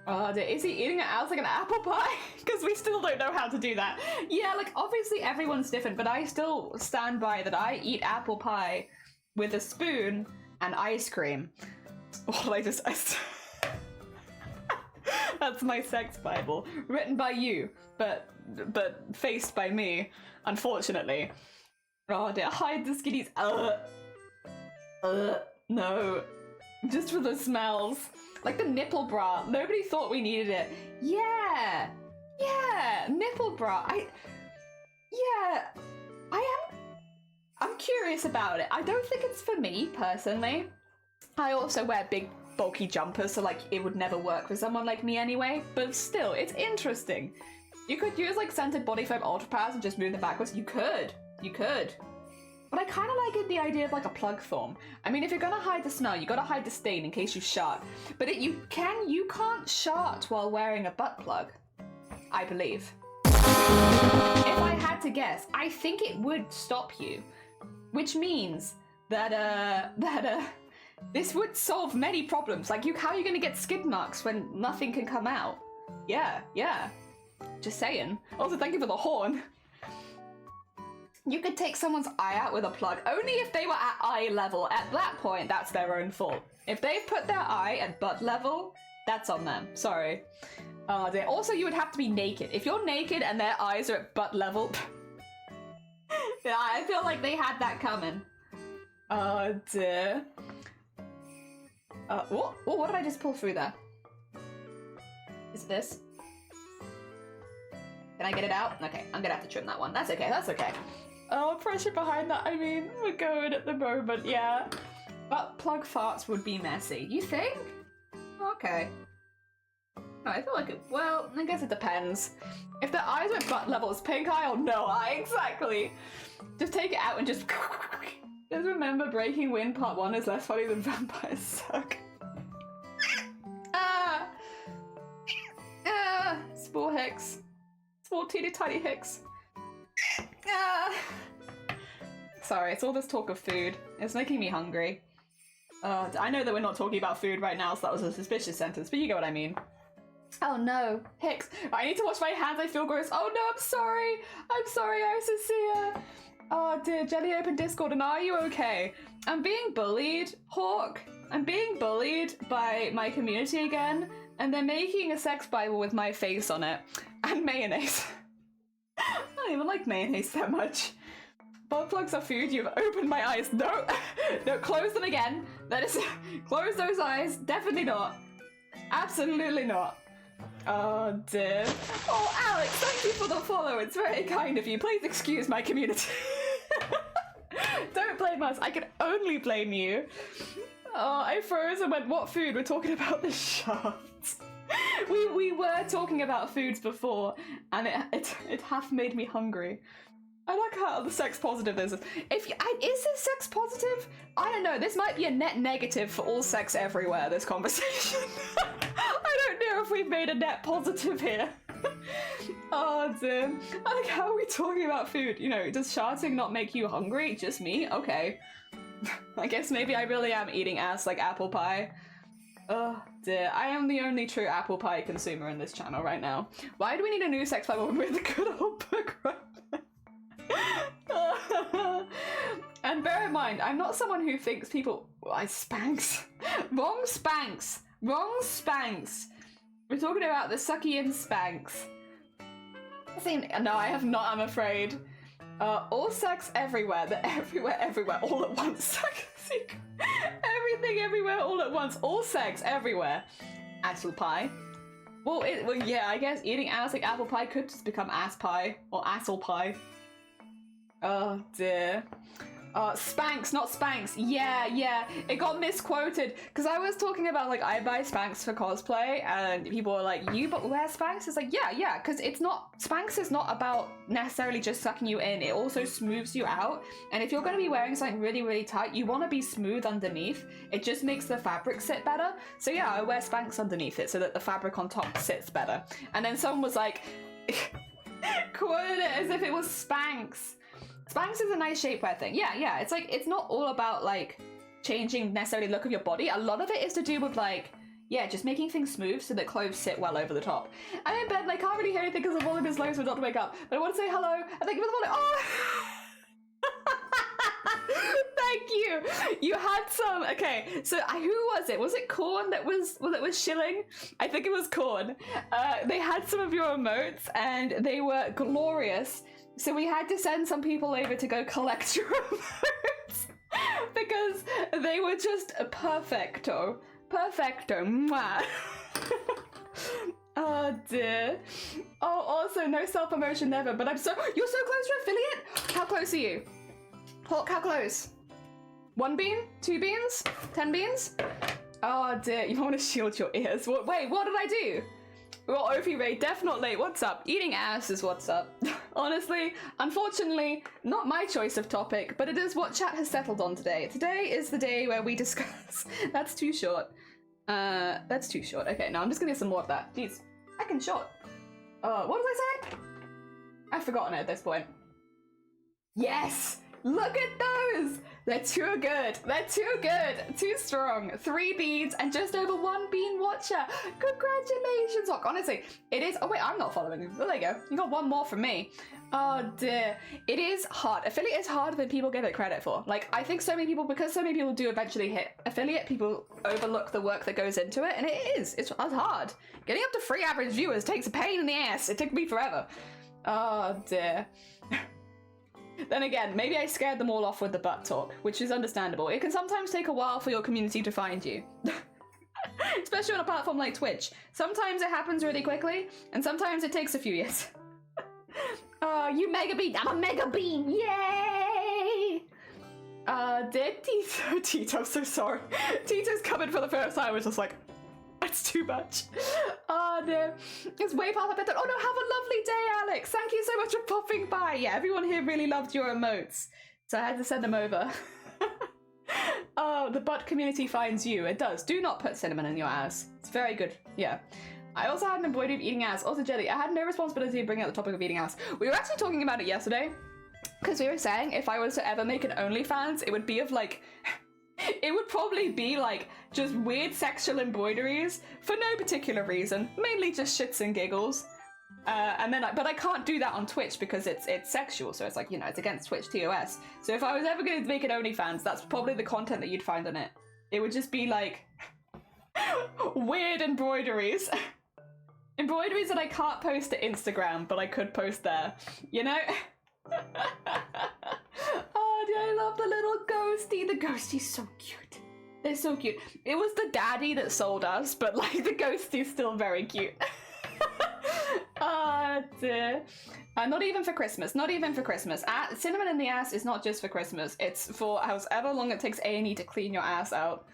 Oh, is he eating it as like an apple pie? Because we still don't know how to do that. Yeah, like obviously everyone's different, but I still stand by that I eat apple pie with a spoon and ice cream. Well, that's my sex Bible, written by you, but faced by me, unfortunately. Oh dear, hide the skinnies. No, just for the smells. Like the nipple bra. Nobody thought we needed it. Yeah, nipple bra. I'm curious about it. I don't think it's for me personally. I also wear big bulky jumpers, so like it would never work for someone like me anyway. But still, it's interesting. You could use like scented body foam ultra powers and just move them backwards. You could. But I kind of like the idea of like a plug form. I mean, if you're gonna hide the smell, you gotta hide the stain in case you shart. But you can't shart while wearing a butt plug, I believe. If I had to guess, I think it would stop you, which means that this would solve many problems. Like how are you gonna get skid marks when nothing can come out? Yeah. Just saying. Also, thank you for the horn. You could take someone's eye out with a plug, only if they were at eye level. At that point, that's their own fault. If they've put their eye at butt level, that's on them. Sorry. Also, you would have to be naked. If you're naked and their eyes are at butt level... yeah, I feel like they had that coming. Oh, dear. What did I just pull through there? Is it this? Can I get it out? Okay, I'm gonna have to trim that one. That's okay. Oh, pressure behind that. I mean, we're going at the moment, yeah. But plug farts would be messy. You think? Okay. No, I feel like it. Well, I guess it depends. If the eyes are at butt level, it's pink eye or no eye? Exactly. Just take it out and just. Just remember, Breaking Wind Part 1 is less funny than Vampires Suck. Small hicks. Small teeny tiny hicks. Sorry, it's all this talk of food. It's making me hungry. I know that we're not talking about food right now, so that was a suspicious sentence, but you get what I mean. Oh no, hicks. I need to wash my hands, I feel gross. Oh no, I'm sorry, Isacia. Oh dear, Jelly opened Discord, and are you okay? I'm being bullied, Hawk. I'm being bullied by my community again, and they're making a sex Bible with my face on it. And mayonnaise. I don't even like mayonnaise that much. Butt plugs are food, you've opened my eyes. No, no, close them again. That is, close those eyes. Definitely not. Absolutely not. Oh dear. Oh, Alex, thank you for the follow. It's very kind of you. Please excuse my community. Don't blame us. I can only blame you. Oh, I froze and went, what food? We're talking about the shaft. We were talking about foods before, and it hath made me hungry. I like how the sex positive is. Is this sex positive? I don't know. This might be a net negative for all sex everywhere, this conversation. I don't know if we've made a net positive here. Oh, dear. I like how are we talking about food? You know, does sharting not make you hungry? Just me? Okay. I guess maybe I really am eating ass like apple pie. Oh dear, I am the only true apple pie consumer in this channel right now. Why do we need a new sex Bible when we're the good old book right now? And bear in mind, I'm not someone who thinks people... Spanx. Wrong Spanx. Wrong Spanx. We're talking about the sucky in Spanx. No, I have not, I'm afraid. All sex everywhere. The everywhere, all at once. Everything everywhere, all at once. All sex everywhere. Apple pie. Well, yeah, I guess eating ass like apple pie could just become ass pie. Or assle pie. Oh, dear. Spanx, not Spanx. Yeah. It got misquoted. Because I was talking about, like, I buy Spanx for cosplay, and people were like, you wear Spanx? It's like, yeah, because it's not... Spanx is not about necessarily just sucking you in. It also smooths you out. And if you're going to be wearing something really, really tight, you want to be smooth underneath. It just makes the fabric sit better. So yeah, I wear Spanx underneath it so that the fabric on top sits better. And then someone was like... quoted it as if it was Spanx. Spanx is a nice shapewear thing. Yeah. It's like, it's not all about like changing necessarily the look of your body. A lot of it is to do with like Yeah, just making things smooth so that clothes sit well over the top. I'm in bed and I can't really hear anything because the volume is low, so I'm not to wake up. But I want to say hello and thank you for the volume. Oh! Thank you. You had some. Okay, so who was it? Was it Corn that was shilling? I think it was Corn. They had some of your emotes and they were glorious. So we had to send some people over to go collect your emotes because they were just perfecto. Perfecto. Mwah. Oh dear. Oh, also no self-promotion never. But you're so close to affiliate. How close are you? Hawk, how close? 1 bean? 2 beans? 10 beans? Oh dear, you want to shield your ears. Wait, what did I do? Well, Opie Ray, definitely. What's up? Eating ass is what's up. Honestly, unfortunately, not my choice of topic, but it is what chat has settled on today. Today is the day where we discuss... That's too short. That's too short. Okay, now I'm just gonna get some more of that. Jeez, I can short. What was I saying? I've forgotten it at this point. Yes! Look at those! They're too good. They're too good. Too strong. 3 beads and just over 1 bean watcher. Congratulations. Look, honestly, it is... Oh, wait, I'm not following you. Oh, there you go. You got 1 more from me. Oh, dear. It is hard. Affiliate is harder than people give it credit for. Like, I think so many people, because so many people do eventually hit affiliate, people overlook the work that goes into it, and it is. It's hard. Getting up to 3 average viewers takes a pain in the ass. It took me forever. Oh, dear. Then again, maybe I scared them all off with the butt talk, which is understandable. It can sometimes take a while for your community to find you. Especially on a platform like Twitch. Sometimes it happens really quickly, and sometimes it takes a few years. Oh, you mega bean! I'm a mega bean! Yay! Dear Tito. Tito, I'm so sorry. Tito's coming for the first time, was just like, that's too much. Oh no, it's way past my bedtime. Oh no, have a lovely day, Alex. Thank you so much for popping by. Yeah, everyone here really loved your emotes, so I had to send them over. Oh, the butt community finds you. It does. Do not put cinnamon in your ass. It's very good. Yeah. I also had an embroidery of eating ass. Also, Jelly, I had no responsibility to bring out the topic of eating ass. We were actually talking about it yesterday, because we were saying if I was to ever make an OnlyFans, it would be of like... It would probably be like just weird sexual embroideries for no particular reason, mainly just shits and giggles. But I can't do that on Twitch because it's sexual, so it's like, you know, it's against Twitch TOS. So if I was ever going to make an OnlyFans, that's probably the content that you'd find on it. It would just be like weird embroideries. Embroideries that I can't post to Instagram, but I could post there, you know? Oh, I love the little ghostie. The ghostie's so cute. They're so cute. It was the daddy that sold us, but like the ghostie's still very cute. Oh dear. Not even for Christmas. Not even for Christmas. Cinnamon in the ass is not just for Christmas. It's for however long it takes A&E to clean your ass out.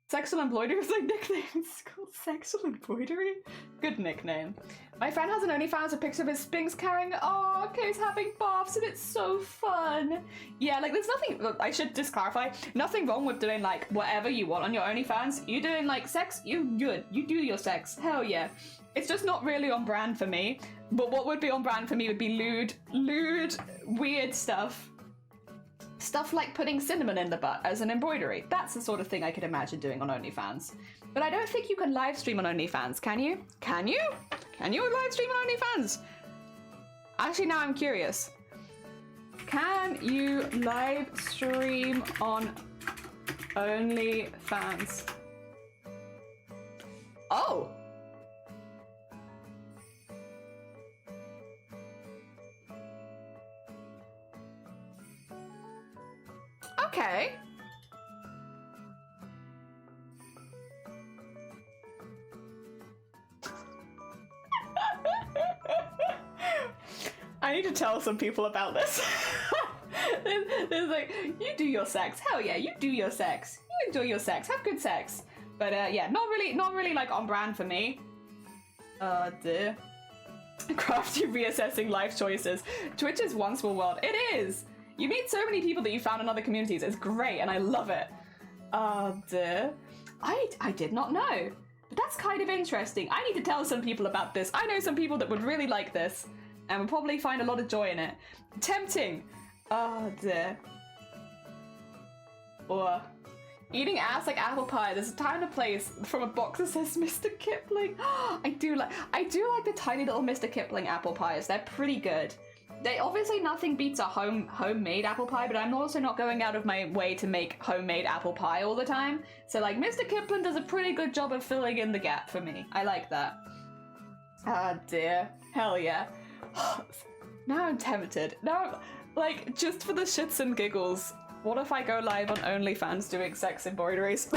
Sexual embroidery was like nickname in school. Sexual embroidery? Good nickname. My friend has an OnlyFans, a picture of his Sphinx carrying. Oh, Kay's having baths and it's so fun. Yeah, like there's nothing, I should just clarify, nothing wrong with doing like whatever you want on your OnlyFans. You doing like sex, you good. You do your sex. Hell yeah. It's just not really on brand for me. But what would be on brand for me would be lewd, weird stuff. Stuff like putting cinnamon in the butt as an embroidery. That's the sort of thing I could imagine doing on OnlyFans. But I don't think you can live stream on OnlyFans, can you? Can you? Can you live stream on OnlyFans? Actually, now I'm curious. Can you live stream on OnlyFans? Oh! Okay. I need to tell some people about this. there's like, you do your sex. Hell yeah, you do your sex. You enjoy your sex. Have good sex. But yeah, not really like on brand for me. Dear. Crafty reassessing life choices. Twitch is one small world. It is. You meet so many people that you found in other communities. It's great, and I love it. Dear. I did not know. But that's kind of interesting. I need to tell some people about this. I know some people that would really like this, and would probably find a lot of joy in it. Tempting. Dear. Or Eating ass like apple pie. There's a time and a place from a box that says Mr. Kipling. I do like the tiny little Mr. Kipling apple pies. They're pretty good. They obviously nothing beats a homemade apple pie, but I'm also not going out of my way to make homemade apple pie all the time. So like Mr. Kipling does a pretty good job of filling in the gap for me. I like that. Ah dear. Hell yeah. Now I'm tempted. Now, like, just for the shits and giggles, what if I go live on OnlyFans doing sex embroideries?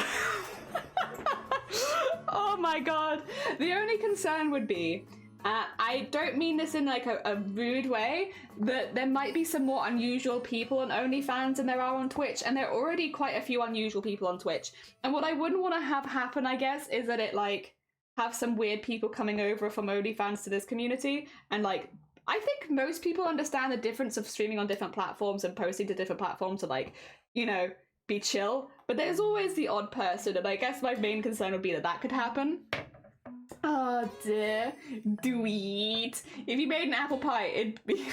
Oh my god. The only concern would be, I don't mean this in like a rude way, but there might be some more unusual people on OnlyFans than there are on Twitch, and there are already quite a few unusual people on Twitch. And what I wouldn't want to have happen, I guess, is that it like have some weird people coming over from OnlyFans to this community, and like I think most people understand the difference of streaming on different platforms and posting to different platforms to like, you know, be chill. But there's always the odd person, and I guess my main concern would be that that could happen. Oh dear. Do we eat? If you made an apple pie, it'd be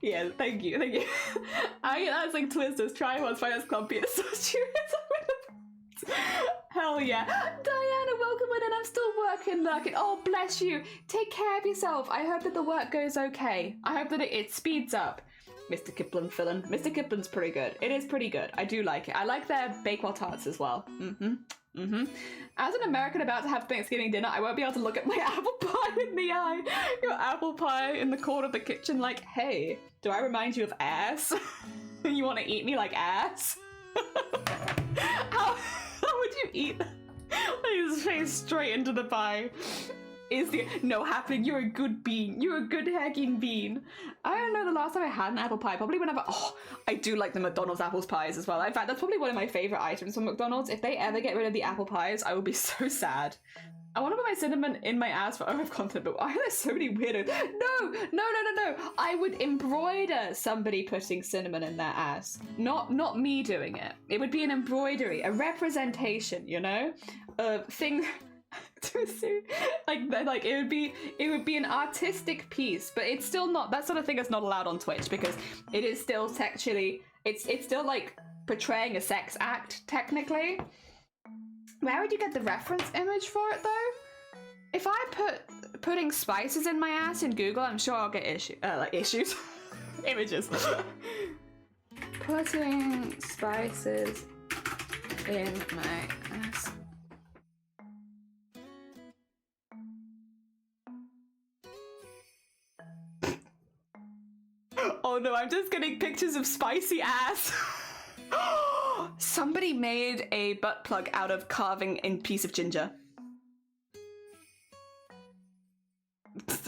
Yeah, thank you. I that's like Twisters, try once, find us clumpy, it's so serious. Hell yeah. Diana, welcome in, and I'm still working. Oh, bless you. Take care of yourself. I hope that the work goes okay. I hope that it speeds up. Mr. Kipling filling. Mr. Kipling's pretty good. It is pretty good. I do like it. I like their Bakewell tarts as well. As an American about to have Thanksgiving dinner, I won't be able to look at my apple pie in the eye. Your apple pie in the corner of the kitchen like, hey, do I remind you of ass? You want to eat me like ass? How would you eat that? His face straight into the pie. Is the no happening? You're a good bean. You're a good hacking bean. I don't know the last time I had an apple pie. Probably whenever. Oh, I do like the McDonald's apple pies as well. In fact, that's probably one of my favorite items from McDonald's. If they ever get rid of the apple pies, I will be so sad. I want to put my cinnamon in my ass for content, but why are there so many weirdos? No. I would embroider somebody putting cinnamon in their ass. Not me doing it. It would be an embroidery, a representation, you know, of thing. like it would be an artistic piece, but it's still not, that sort of thing is not allowed on Twitch because it is still sexually, it's still like portraying a sex act technically. Where would you get the reference image for it though? If I putting spices in my ass in Google, I'm sure I'll get issues. Images. Putting spices in my ass. Oh no, I'm just getting pictures of spicy ass. Somebody made a butt plug out of carving a piece of ginger.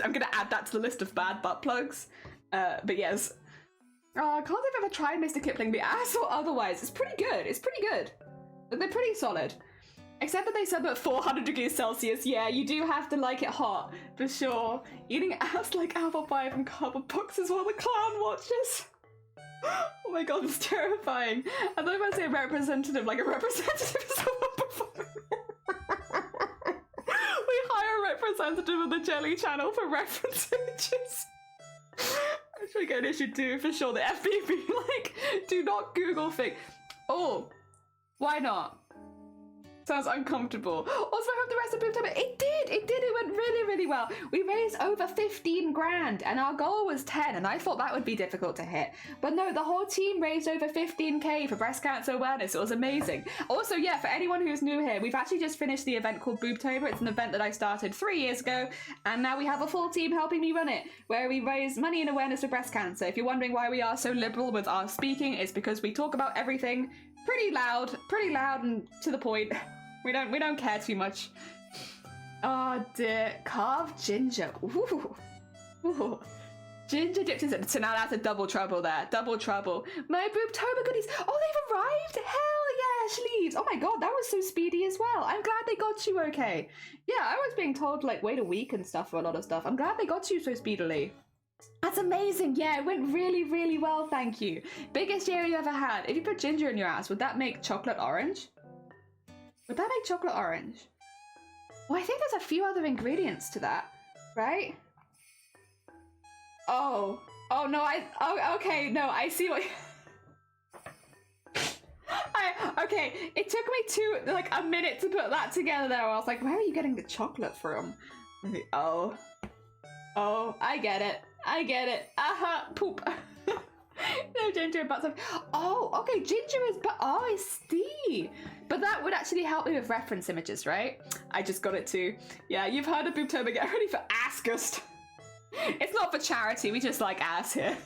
I'm gonna add that to the list of bad butt plugs. But yes. Oh, I can't think I've ever tried Mr. Kipling, the ass or otherwise. It's pretty good. It's pretty good. They're pretty solid. Except that they said that 400 degrees Celsius, yeah, you do have to like it hot, for sure. Eating ass like apple pie from cardboard boxes while the clown watches. Oh my god, it's terrifying. I thought I was going to say representative, like a representative of someone performing. We hire a representative of the Jelly channel for reference images. I should get an issue too, for sure. The FBB, like, do not Google fake. Oh, why not? Sounds uncomfortable. Also, I hope the rest of the time. It did. It went really, really well. We raised over 15 grand and our goal was 10, and I thought that would be difficult to hit. But no, the whole team raised over 15k for breast cancer awareness. It was amazing. Also, yeah, for anyone who's new here, we've actually just finished the event called Boobtober. It's an event that I started 3 years ago, and now we have a full team helping me run it, where we raise money and awareness for breast cancer. If you're wondering why we are so liberal with our speaking, it's because we talk about everything pretty loud and to the point. We don't care too much. Oh dear, carved ginger. Ooh. Ginger dipped in. So now that's a double trouble there. Double trouble. My Boobtober goodies. Oh, they've arrived. Hell yeah, sleeves. Oh my god, that was so speedy as well. I'm glad they got you okay. Yeah, I was being told to like wait a week and stuff for a lot of stuff. I'm glad they got you so speedily. That's amazing. Yeah, it went really, really well, thank you. Biggest year you ever had. If you put ginger in your ass, would that make chocolate orange? Would that make chocolate orange? Well, I think there's a few other ingredients to that, right? Oh, Oh no, okay, no, I see what. Okay, it took me like a minute to put that together there. I was like, where are you getting the chocolate from? Oh, I get it. Poop. No ginger and butter. Oh, okay, ginger is but oh, I see. But that would actually help me with reference images, right? I just got it too. Yeah, you've heard of Boobtober. Get ready for Askust. It's not for charity. We just like ass here.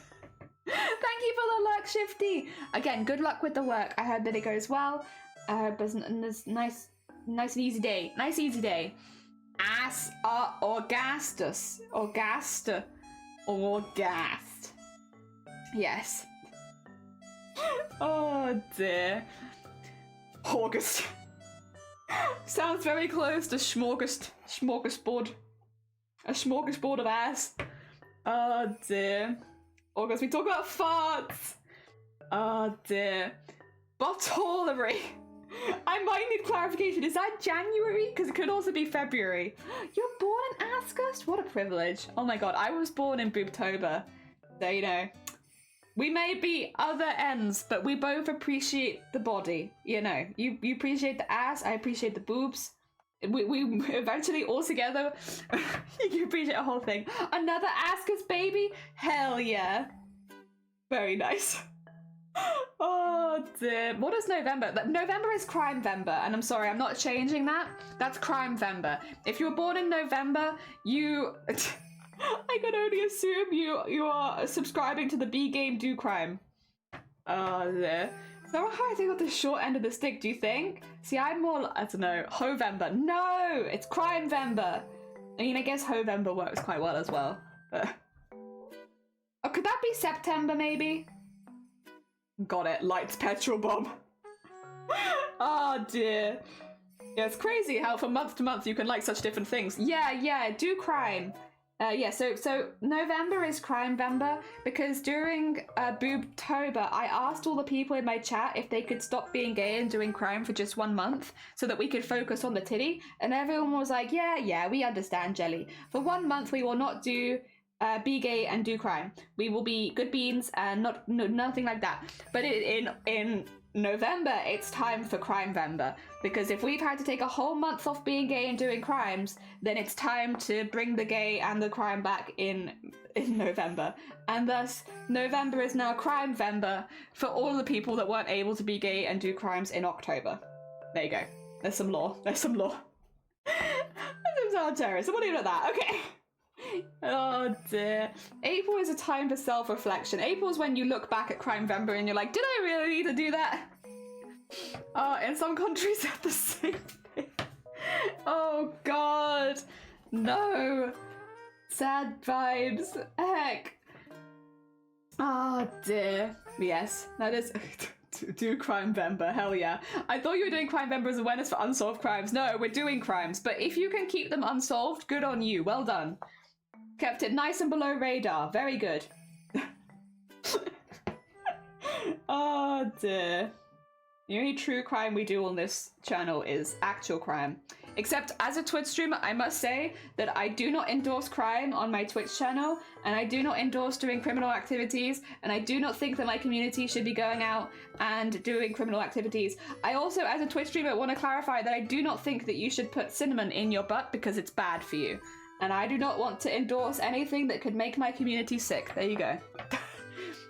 Thank you for the luck, Shifty. Again, good luck with the work. I hope that it goes well. I hope it's a nice and easy day. Nice, easy day. Augustus. August. Yes. Oh dear. August. Sounds very close to smorgasbord. A smorgasbord of ass. Oh dear. August, we talk about farts. Oh dear. Bottlery. I might need clarification. Is that January? Because it could also be February. You're born in August? What a privilege. Oh my god, I was born in Boobtober. So, you know. We may be other ends, but we both appreciate the body. You know, you appreciate the ass, I appreciate the boobs. We eventually all together, you appreciate a whole thing. Another Askus baby? Hell yeah. Very nice. Oh dear. What is November? November is Crime-vember, and I'm sorry, I'm not changing that. That's Crime-vember. If you were born in November, you... I can only assume you are subscribing to the B game Do Crime. Oh dear. So I think got the short end of the stick, do you think? See, I'm more, I don't know, Hovember. No, it's Crime-vember. I mean, I guess Hovember works quite well as well. But... Oh, could that be September maybe? Got it, lights petrol bomb. Oh dear. Yeah, it's crazy how from month to month you can like such different things. Yeah, Do Crime. Yeah, so November is Crime-vember because during Boobtober, I asked all the people in my chat if they could stop being gay and doing crime for just 1 month so that we could focus on the titty. And everyone was like, yeah, we understand, Jelly. For 1 month, we will not do be gay and do crime. We will be good beans and nothing like that. But in November, it's time for Crime-vember, because if we've had to take a whole month off being gay and doing crimes, then it's time to bring the gay and the crime back in November. And thus, November is now Crime-vember for all the people that weren't able to be gay and do crimes in October. There you go. There's some law. There's some terrorists. So what do you know that? Okay. Oh dear. April is a time for self-reflection. April is when you look back at Crime-vember and you're like, did I really need to do that? In some countries have the same thing. Oh god. No. Sad vibes. Heck. Oh dear. Yes, that is... do Crime-vember, hell yeah. I thought you were doing Crime-vember as awareness for unsolved crimes. No, we're doing crimes, but if you can keep them unsolved, good on you. Well done. Kept it nice and below radar. Very good. Oh dear. The only true crime we do on this channel is actual crime. Except as a Twitch streamer, I must say that I do not endorse crime on my Twitch channel, and I do not endorse doing criminal activities, and I do not think that my community should be going out and doing criminal activities. I also, as a Twitch streamer, want to clarify that I do not think that you should put cinnamon in your butt because it's bad for you. And I do not want to endorse anything that could make my community sick. There you go.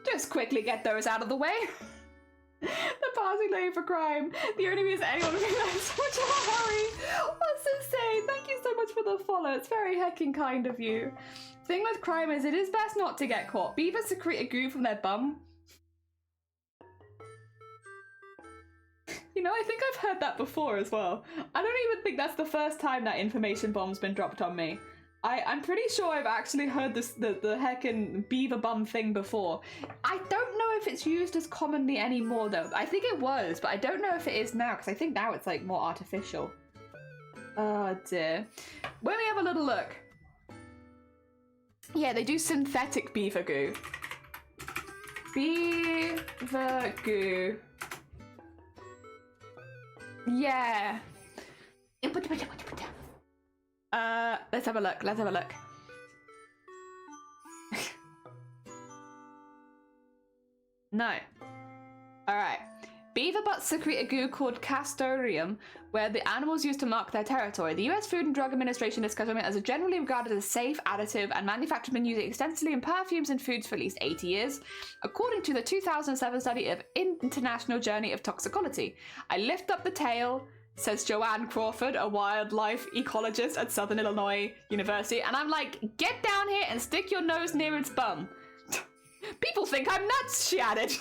Just quickly get those out of the way. The passing lane for crime. The only reason anyone would be in so much of a hurry. What's insane? Thank you so much for the follow. It's very heckin' kind of you. Thing with crime is it is best not to get caught. Beavers secrete a goo from their bum. You know, I think I've heard that before as well. I don't even think that's the first time that information bomb's been dropped on me. I'm pretty sure I've actually heard this the heckin' beaver bum thing before. I don't know if it's used as commonly anymore though. I think it was, but I don't know if it is now because I think now it's like more artificial. Oh dear. When we have a little look. Yeah, they do synthetic beaver goo. Beaver goo. Yeah. Let's have a look. No. Alright. Beaver butts secrete a goo called castoreum, where the animals use to mark their territory. The US Food and Drug Administration discusses it as generally regarded as a safe additive, and manufacturers have been using it extensively in perfumes and foods for at least 80 years, according to the 2007 study of International Journey of Toxicology. I lift up the tail, says Joanne Crawford, a wildlife ecologist at Southern Illinois University, and I'm like, get down here and stick your nose near its bum. People think I'm nuts, she added.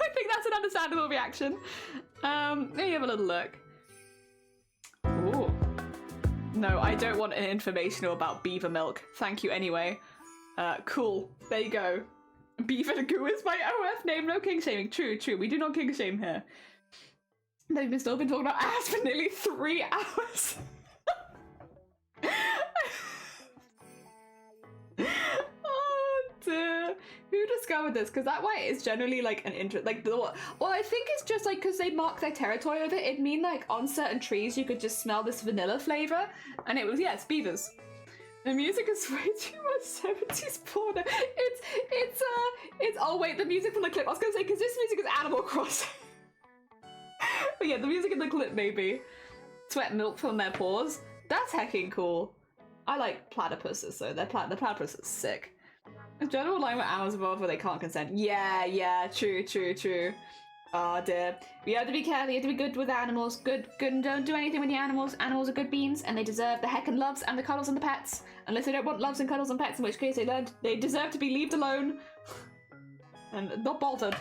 I think that's an understandable reaction. Let me have a little look. Ooh. No, I don't want an informational about beaver milk. Thank you anyway. Cool. There you go. Beaver goo is my OF name. No king shaming. True, true. We do not king shame here. They've still been talking about ass for nearly 3 hours. Oh dear. Who discovered this? Because that way is generally like an interest. Like well, I think it's just like because they mark their territory with it. It'd mean like on certain trees you could just smell this vanilla flavor, and it was yes, beavers. The music is way too much 70s porno. It's oh wait, the music from the clip. I was gonna say because this music is Animal Crossing. But yeah, the music in the clip maybe. Sweat milk from their paws. That's hecking cool. I like platypuses, so the platypus is sick. A general line with animals involved where they can't consent. Yeah, true. Oh dear. We have to be careful, you have to be good with animals. Good, and don't do anything with the animals. Animals are good beings, and they deserve the heckin' loves and the cuddles and the pets. Unless they don't want loves and cuddles and pets, in which case they deserve to be left alone. And not bolted.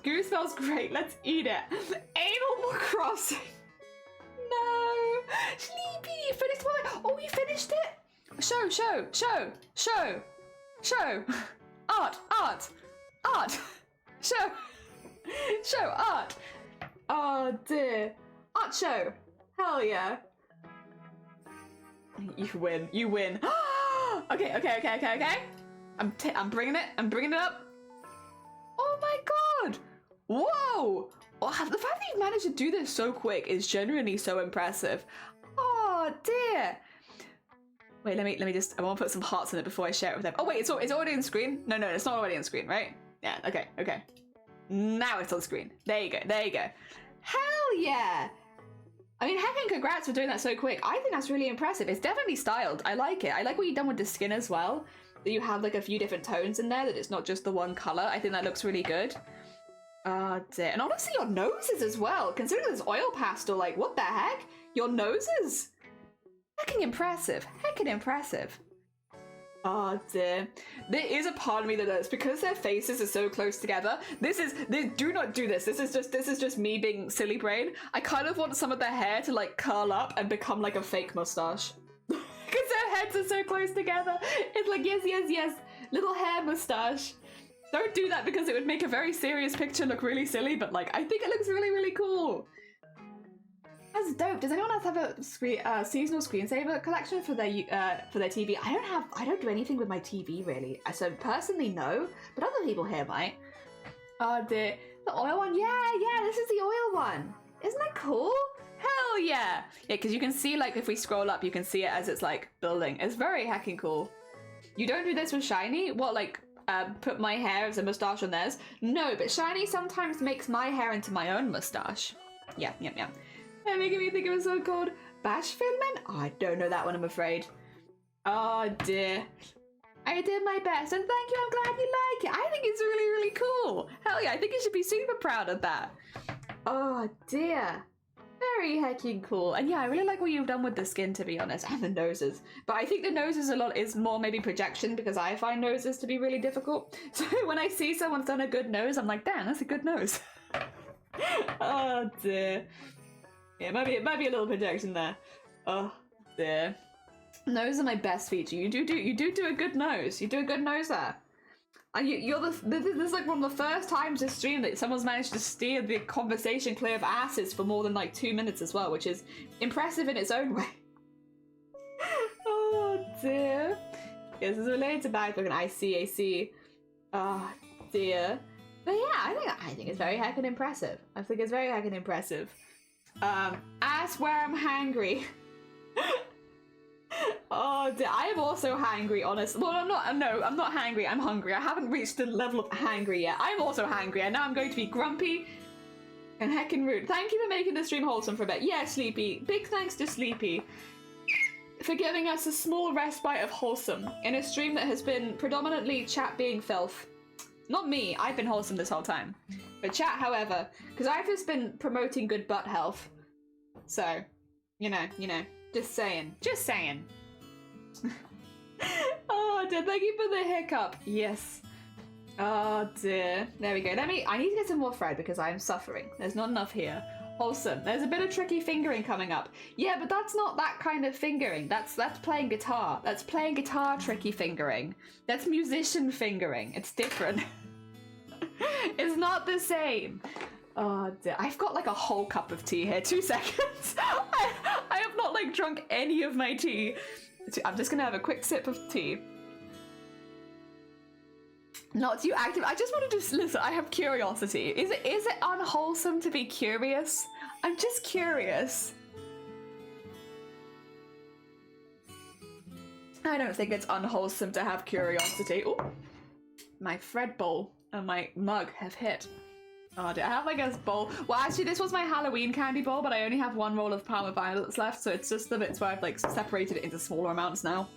Goo smells great, let's eat it. Animal Crossing. No. Sleepy, you finished one. Oh, you finished it? Show. Art. Show art. Oh dear. Art show. Hell yeah. You win. Okay. I'm bringing it up. Oh my god. Whoa. The fact that you've managed to do this so quick is genuinely so impressive. Oh dear. Wait, let me just, I want to put some hearts in it before I share it with them. Oh wait, it's already on screen? No, it's not already on screen, right? Yeah, okay. Now it's on screen. There you go. Hell yeah! I mean, heckin' congrats for doing that so quick. I think that's really impressive. It's definitely styled. I like it. I like what you've done with the skin as well. That you have like a few different tones in there, that it's not just the one color. I think that looks really good. Oh dear. And honestly, your noses as well. Considering this oil pastel, like, what the heck? Your noses? Heckin' impressive. Oh dear. There is a part of me that does, because their faces are so close together. Do not do this. This is just me being silly brain. I kind of want some of their hair to like curl up and become like a fake mustache. Because their heads are so close together. It's like, yes. Little hair mustache. Don't do that because it would make a very serious picture look really silly, but like, I think it looks really, really cool. That's dope. Does anyone else have a seasonal screensaver collection for their TV? I don't do anything with my TV really. So personally, no, but other people here might. Oh dear. The oil one? Yeah, this is the oil one. Isn't that cool? Hell yeah. Yeah, because you can see, like, if we scroll up, you can see it as it's like building. It's very heckin' cool. You don't do this with Shiny? What, like, put my hair as a mustache on theirs? No, but Shiny sometimes makes my hair into my own mustache. Yeah. They're making me think of a song called Bash Filmin? Oh, I don't know that one, I'm afraid. Oh dear. I did my best, and thank you, I'm glad you like it. I think it's really, really cool. Hell yeah, I think you should be super proud of that. Oh dear. Very heckin' cool. And yeah, I really like what you've done with the skin, to be honest, and the noses. But I think the noses is more maybe projection, because I find noses to be really difficult. So when I see someone's done a good nose, I'm like, damn, that's a good nose. Oh dear. Yeah, it might be a little projection there. Oh dear. Nose are my best feature. You do a good nose. You do a good nose there. And this is like one of the first times this stream that someone's managed to steer the conversation clear of asses for more than like 2 minutes as well, which is impressive in its own way. Oh dear. Yes, it's related to backbook and ICAC. Oh dear. But yeah, I think it's very heckin' impressive. Ask where I'm hangry. Oh Oh, I am also hangry, honestly. Well, I'm not. No, I'm not hangry. I'm hungry. I haven't reached the level of hangry yet. I'm also hangry, and now I'm going to be grumpy and heckin' rude. Thank you for making the stream wholesome for a bit. Yeah, Sleepy. Big thanks to Sleepy for giving us a small respite of wholesome in a stream that has been predominantly chat being filth. Not me. I've been wholesome this whole time. But chat, however, because I've just been promoting good butt health. So, you know, just saying. Just saying. Oh dear, thank you for the hiccup. Yes. Oh dear. There we go. I need to get some more Fred because I am suffering. There's not enough here. Wholesome. There's a bit of tricky fingering coming up. Yeah, but that's not that kind of fingering. That's playing guitar. That's playing guitar tricky fingering. That's musician fingering. It's different. It's not the same. Oh dear. I've got like a whole cup of tea here. 2 seconds. I have not like drunk any of my tea. I'm just gonna have a quick sip of tea. Not too active. I just wanted to listen. I have curiosity. Is it unwholesome to be curious? I'm just curious. I don't think it's unwholesome to have curiosity. Ooh. My Fred bowl and my mug have hit. Oh dear, I have like a bowl. Well, actually, this was my Halloween candy bowl, but I only have 1 roll of Parma Violets left, so it's just the bits where I've like separated it into smaller amounts now.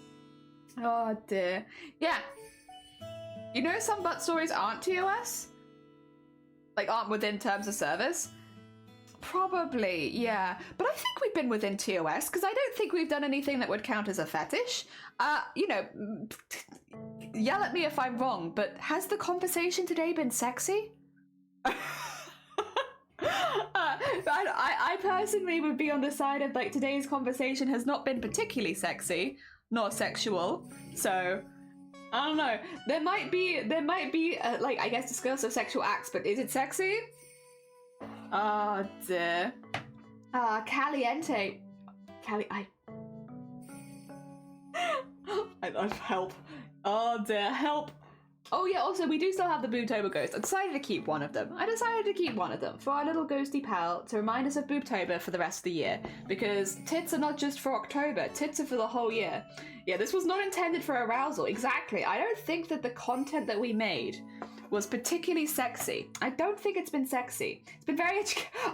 Oh dear. Yeah. You know some butt stories aren't TOS? Like, aren't within terms of service? Probably, yeah. But I think we've been within TOS, because I don't think we've done anything that would count as a fetish. You know, yell at me if I'm wrong, but has the conversation today been sexy? I personally would be on the side of like today's conversation has not been particularly sexy nor sexual, so I don't know. There might be like I guess discursive sexual acts, but is it sexy? Oh dear. Caliente. I help. Oh dear, help. Oh yeah, also we do still have the Boobtober ghost. I decided to keep one of them. For our little ghosty pal to remind us of Boobtober for the rest of the year. Because tits are not just for October, tits are for the whole year. Yeah, this was not intended for arousal. Exactly. I don't think that the content that we made was particularly sexy. I don't think it's been sexy. It's been very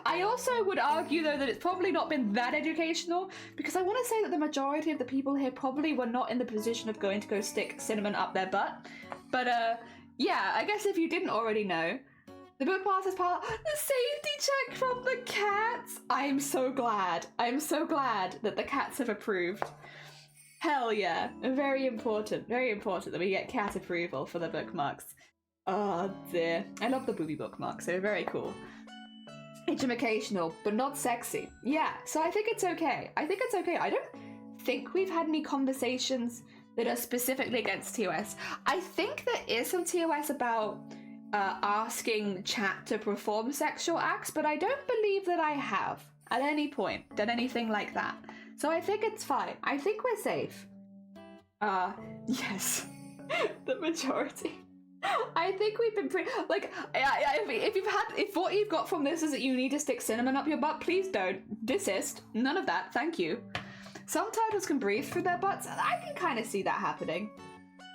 I also would argue though that it's probably not been that educational, because I want to say that the majority of the people here probably were not in the position of going to go stick cinnamon up their butt. But yeah, I guess if you didn't already know, the book pass is part of the safety check from the cats. I'm so glad that the cats have approved. Hell yeah, very important that we get cat approval for the bookmarks. Oh dear, I love the booby bookmarks, they're very cool. Educational, but not sexy. Yeah, so I think it's okay. I don't think we've had any conversations that are specifically against TOS. I think there is some TOS about asking chat to perform sexual acts, but I don't believe that I have at any point done anything like that. So I think it's fine. I think we're safe. Yes. The majority. I think we've been pretty, like, if what you've got from this is that you need to stick cinnamon up your butt, please don't. Desist. None of that. Thank you. Some turtles can breathe through their butts, and I can kind of see that happening.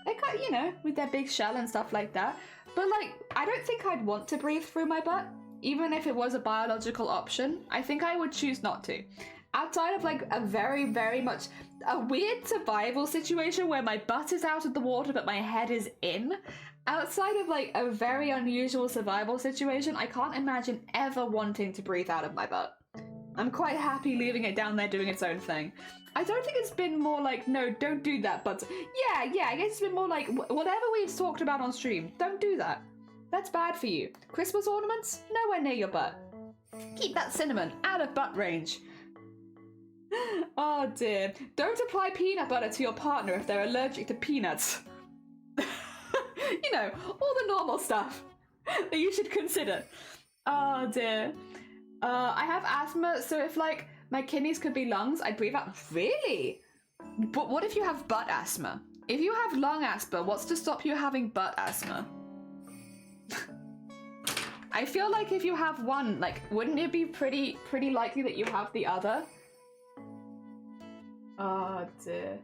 They got, you know, with their big shell and stuff like that. But, like, I don't think I'd want to breathe through my butt, even if it was a biological option. I think I would choose not to. Outside of, like, a very, very much a weird survival situation where my butt is out of the water but my head is in, outside of, like, a very unusual survival situation, I can't imagine ever wanting to breathe out of my butt. I'm quite happy leaving it down there doing its own thing. I don't think it's been more like, no, don't do that, but yeah, I guess it's been more like, whatever we've talked about on stream, don't do that. That's bad for you. Christmas ornaments? Nowhere near your butt. Keep that cinnamon out of butt range. Oh dear. Don't apply peanut butter to your partner if they're allergic to peanuts. You know, all the normal stuff that you should consider. Oh dear. I have asthma, so if, like, my kidneys could be lungs, I'd breathe out. Really? But what if you have butt asthma? If you have lung asthma, what's to stop you having butt asthma? I feel like if you have one, like, wouldn't it be pretty likely that you have the other? Oh dear.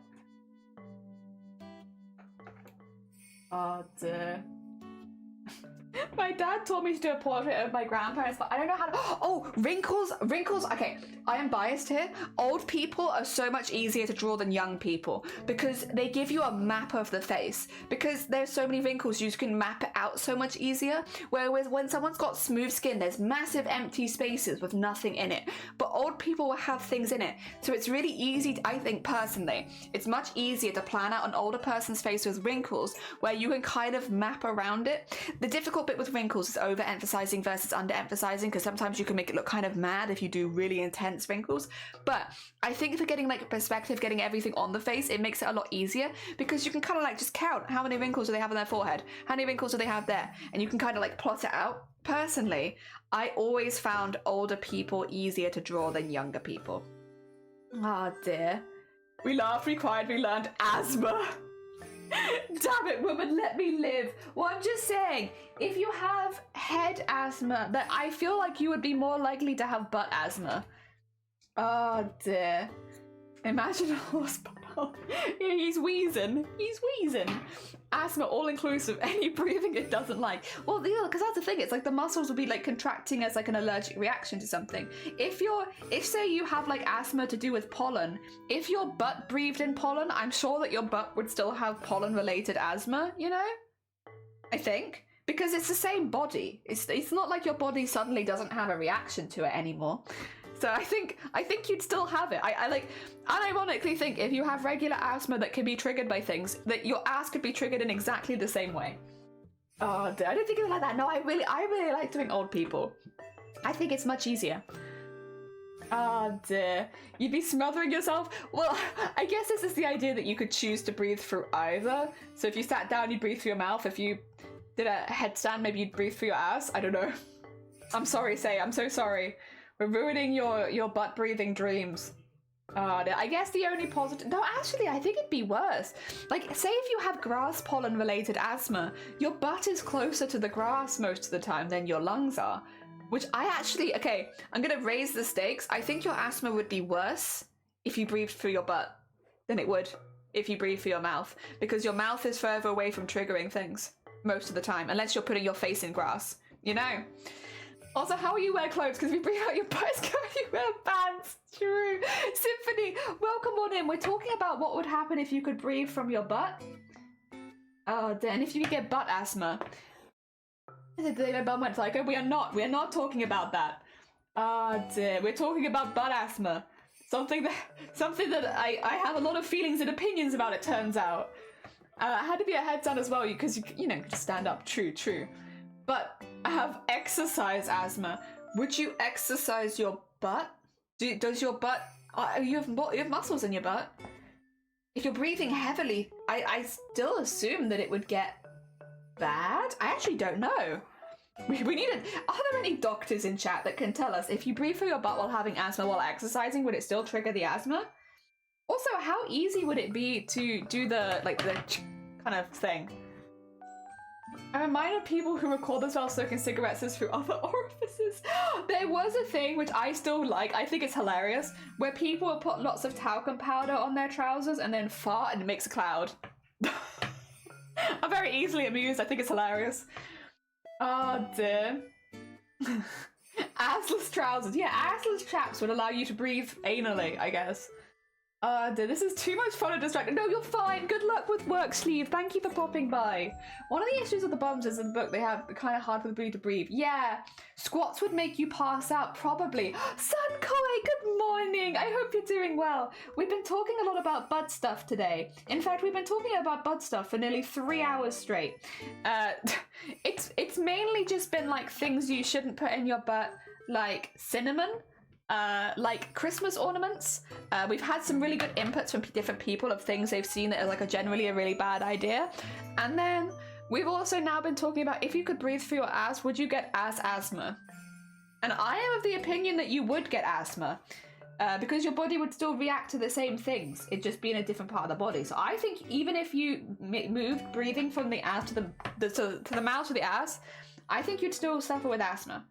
Oh dear. My dad told me to do a portrait of my grandparents, but I don't know how to. Oh, wrinkles. Okay, I am biased here. Old people are so much easier to draw than young people because they give you a map of the face. Because there's so many wrinkles, you can map it out so much easier. Whereas when someone's got smooth skin, there's massive empty spaces with nothing in it. But old people will have things in it. So it's really easy, I think personally, it's much easier to plan out an older person's face with wrinkles where you can kind of map around it. The difficult bit with wrinkles is overemphasizing versus underemphasizing, because sometimes you can make it look kind of mad if you do really intense wrinkles. But I think for getting like perspective, getting everything on the face, it makes it a lot easier because you can kind of like just count how many wrinkles do they have on their forehead, how many wrinkles do they have there, and you can kind of like plot it out. Personally, I always found older people easier to draw than younger people. Oh dear. We laughed, we cried, we learned asthma. Damn it, woman, let me live. Well, I'm just saying, if you have head asthma, then I feel like you would be more likely to have butt asthma. Oh dear. Imagine a horse bubble. Yeah, he's wheezing. Asthma, all inclusive, any breathing it doesn't like. Well, yeah, because that's the thing, it's like the muscles will be like contracting as like an allergic reaction to something. If say you have like asthma to do with pollen, if your butt breathed in pollen, I'm sure that your butt would still have pollen related asthma, you know? I think. Because it's the same body. It's not like your body suddenly doesn't have a reaction to it anymore. So I think you'd still have it. I like unironically think if you have regular asthma that can be triggered by things, that your ass could be triggered in exactly the same way. Oh, I don't think it was like that. No, I really like doing old people. I think it's much easier. Oh dear. You'd be smothering yourself? Well, I guess this is the idea that you could choose to breathe through either. So if you sat down, you'd breathe through your mouth. If you did a headstand, maybe you'd breathe through your ass. I don't know. I'm sorry, Say. I'm so sorry. We're ruining your butt breathing dreams. I guess the only positive... No, actually, I think it'd be worse. Like, say if you have grass pollen related asthma, your butt is closer to the grass most of the time than your lungs are. Which I actually... Okay, I'm going to raise the stakes. I think your asthma would be worse if you breathed through your butt than it would if you breathe through your mouth. Because your mouth is further away from triggering things most of the time. Unless you're putting your face in grass. You know? Also, how you wear clothes? Because if you bring out your butt, you wear pants. True. Symphony, welcome on in. We're talking about what would happen if you could breathe from your butt. Oh, then if you could get butt asthma. David Bum went like, oh, we are not talking about that. Oh dear, we're talking about butt asthma. Something that I have a lot of feelings and opinions about, it turns out. I had to be a headstand as well, because you know, just stand up. True. But I have exercise asthma. Would you exercise your butt? Does your butt... you have muscles in your butt. If you're breathing heavily, I still assume that it would get bad. I actually don't know. We need a... Are there any doctors in chat that can tell us if you breathe through your butt while having asthma while exercising, would it still trigger the asthma? Also, how easy would it be to do the kind of thing? I remind people who record themselves smoking cigarettes through other orifices. There was a thing which I still like, I think it's hilarious, where people would put lots of talcum powder on their trousers and then fart and it makes a cloud. I'm very easily amused, I think it's hilarious. Oh dear. Assless trousers. Yeah, assless chaps would allow you to breathe anally, I guess. Dear, this is too much fun and distracting. No, you're fine. Good luck with work, Sleeve. Thank you for popping by. One of the issues with the bums is in the book they have kind of hard for the breed to breathe. Yeah, squats would make you pass out, probably. Sunkoi, good morning. I hope you're doing well. We've been talking a lot about butt stuff today. In fact, we've been talking about butt stuff for nearly 3 hours straight. It's mainly just been like things you shouldn't put in your butt, like cinnamon. Like Christmas ornaments. We've had some really good inputs from different people of things they've seen that are like generally a really bad idea. And then we've also now been talking about if you could breathe through your ass, would you get ass asthma? And I am of the opinion that you would get asthma. Because your body would still react to the same things. It'd just be in a different part of the body. So I think even if you moved breathing from the ass to the mouth to the ass, I think you'd still suffer with asthma.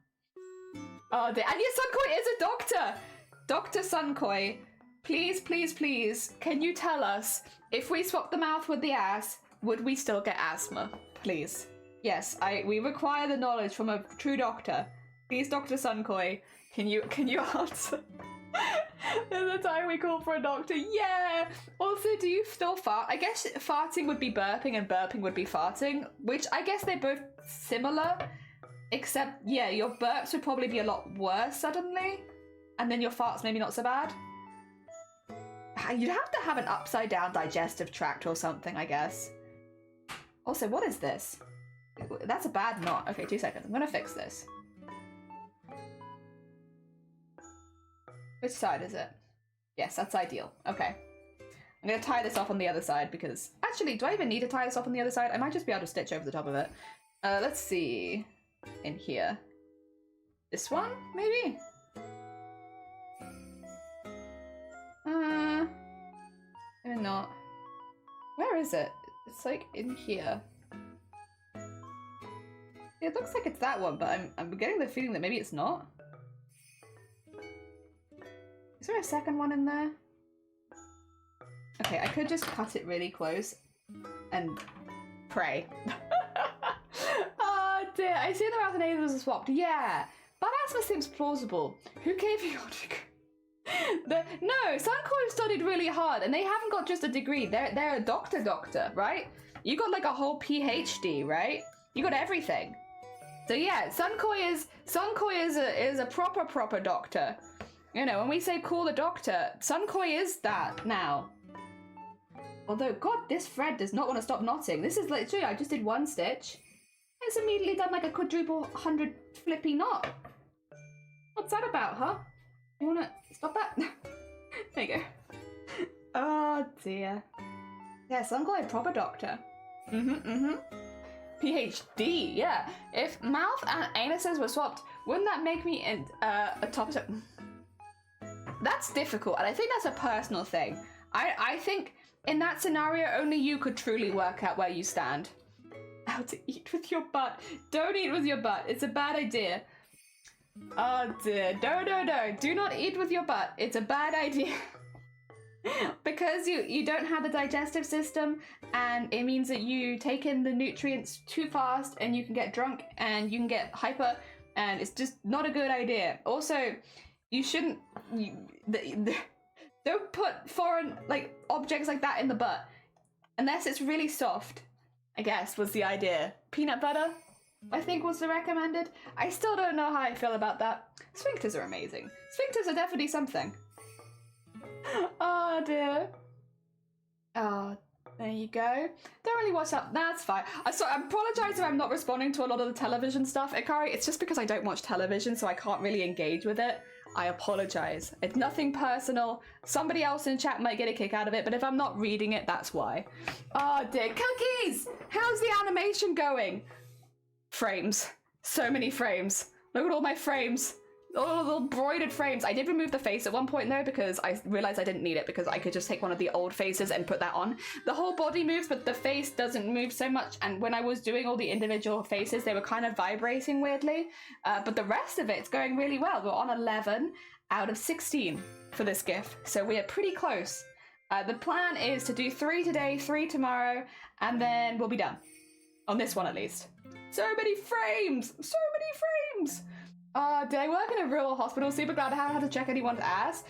Oh, and yes, Sunkoi is a doctor! Dr. Sunkoi, please, can you tell us, if we swap the mouth with the ass, would we still get asthma? Please. Yes, we require the knowledge from a true doctor. Please, Dr. Sunkoi, can you answer? There's a time we call for a doctor. Yeah! Also, do you still fart? I guess farting would be burping and burping would be farting, which I guess they're both similar, except, yeah, your burps would probably be a lot worse suddenly, and then your farts maybe not so bad. You'd have to have an upside down digestive tract or something, I guess. Also, what is this? That's a bad knot. Okay, 2 seconds. I'm gonna fix this. Which side is it? Yes, that's ideal. Okay. I'm gonna tie this off on the other side because... Actually, do I even need to tie this off on the other side? I might just be able to stitch over the top of it. Let's see. In here. This one, maybe? Maybe not. Where is it? It's like in here. It looks like it's that one, but I'm getting the feeling that maybe it's not. Is there a second one in there? Okay, I could just cut it really close and pray. Oh dear, I see the Rathanators are swapped. Yeah, but asthma seems plausible. Who gave you your degree? No, Sunkoi studied really hard and they haven't got just a degree. They're a doctor, right? You got like a whole PhD, right? You got everything. So yeah, Sunkoi is a proper doctor. You know, when we say call the doctor, Sunkoi is that now. Although, God, this thread does not want to stop knotting. This is literally, I just did one stitch. It's immediately done like a quadruple 100 flippy knot. What's that about, huh? You wanna stop that? There you go. Oh dear. Yeah, Sunkoi, proper doctor. PhD, yeah. If mouth and anuses were swapped, wouldn't that make me a top... That's difficult, and I think that's a personal thing. I think in that scenario, only you could truly work out where you stand. How to eat with your butt. Don't eat with your butt. It's a bad idea. Oh dear. No. Do not eat with your butt. It's a bad idea. Because you don't have the digestive system, and it means that you take in the nutrients too fast, and you can get drunk, and you can get hyper, and it's just not a good idea. Also, you shouldn't... don't put foreign objects like that in the butt. Unless it's really soft, I guess, was the idea. Peanut butter, I think, was the recommended. I still don't know how I feel about that. Sphincters are amazing. Sphincters are definitely something. Oh dear. Oh, there you go. Don't really watch that. That's fine. I'm sorry, I apologise if I'm not responding to a lot of the television stuff, Ikari. It's just because I don't watch television, so I can't really engage with it. I apologise. It's nothing personal. Somebody else in chat might get a kick out of it, but if I'm not reading it, that's why. Oh dear. Cookies! How's the animation going? Frames. So many frames. Look at all my frames. All the embroidered frames. I did remove the face at one point though, because I realised I didn't need it, because I could just take one of the old faces and put that on. The whole body moves, but the face doesn't move so much, and when I was doing all the individual faces, they were kind of vibrating weirdly. But the rest of it's going really well. We're on 11 out of 16 for this GIF, so we are pretty close. The plan is to do 3 today, 3 tomorrow, and then we'll be done. On this one at least. So many frames! So many frames! Do I work in a rural hospital? Super glad I haven't had to check anyone's ass.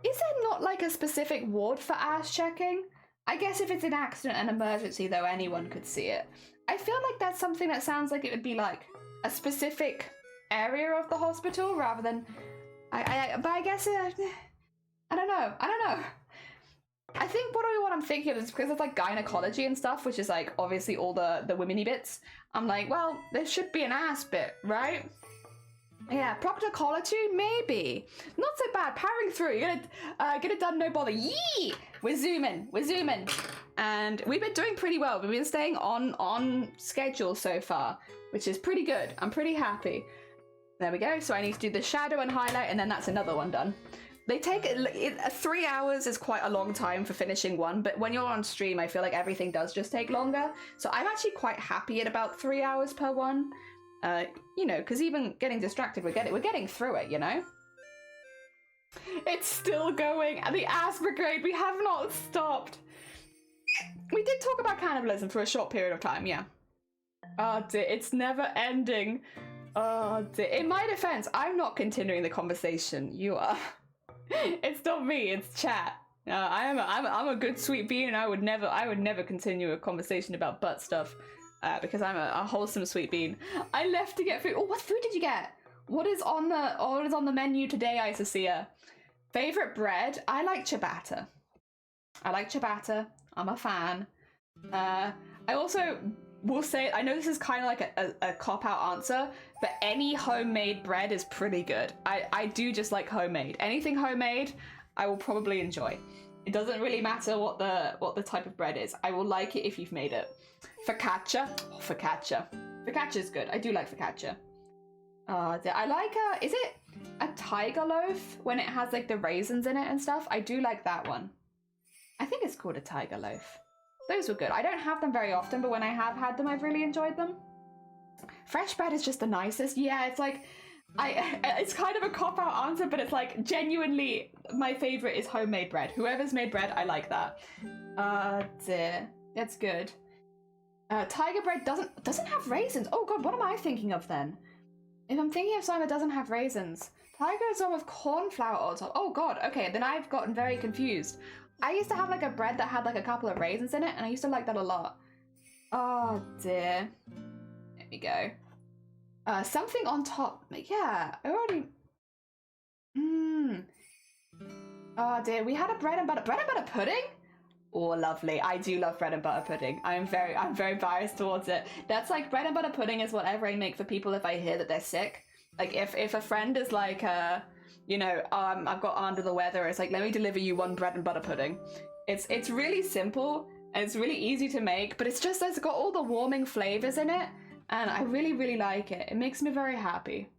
Is there not like a specific ward for ass checking? I guess if it's an accident and emergency though, anyone could see it. I feel like that's something that sounds like it would be like a specific area of the hospital rather than... but I guess... I don't know. I think what I'm thinking of is because it's like gynecology and stuff, which is like obviously all the women-y bits. I'm like, well, there should be an ass bit, right? Yeah, proctology, maybe. Not so bad. Powering through. You're gonna get it done, no bother. Yee! We're zooming. And we've been doing pretty well. We've been staying on schedule so far, which is pretty good. I'm pretty happy. There we go. So I need to do the shadow and highlight, and then that's another one done. They take 3 hours is quite a long time for finishing one, but when you're on stream, I feel like everything does just take longer. So I'm actually quite happy at about 3 hours per one. You know, because even getting distracted, we're getting through it, you know? It's still going, and the ass brigade, we have not stopped. We did talk about cannibalism for a short period of time, yeah. Oh dear, it's never ending. Oh dear. In my defense, I'm not continuing the conversation. You are. It's not me, it's chat. I'm a good sweet bean, and I would never continue a conversation about butt stuff because I'm a wholesome sweet bean. I left to get food. Oh, what food did you get? What is on the menu today, Isacia? Favorite bread? I like ciabatta. I'm a fan. I also will say, I know this is kind of like a cop-out answer, but any homemade bread is pretty good. I do just like homemade. Anything homemade, I will probably enjoy. It doesn't really matter what the type of bread is. I will like it if you've made it. Focaccia. Oh, focaccia. Focaccia is good. I do like focaccia. I like is it a tiger loaf when it has like the raisins in it and stuff? I do like that one. I think it's called a tiger loaf. Those were good. I don't have them very often, but when I have had them, I've really enjoyed them. Fresh bread is just the nicest. Yeah, it's like, it's kind of a cop-out answer, but it's like, genuinely, my favorite is homemade bread. Whoever's made bread, I like that. Dear. That's good. Tiger bread doesn't have raisins. Oh god, what am I thinking of then? If I'm thinking of something that doesn't have raisins. Tiger is on with corn flour on top. Oh god, okay, then I've gotten very confused. I used to have like a bread that had like a couple of raisins in it, and I used to like that a lot. Oh dear. There we go. Something on top. Yeah, I already... Oh dear, we had a bread and butter pudding? Oh, lovely. I do love bread and butter pudding. I'm very biased towards it. That's like, bread and butter pudding is whatever I make for people if I hear that they're sick. Like, if a friend is like, you know, I've got under the weather, it's like, let me deliver you one bread and butter pudding. It's really simple, and it's really easy to make, but it's got all the warming flavors in it, and I really like it. It makes me very happy.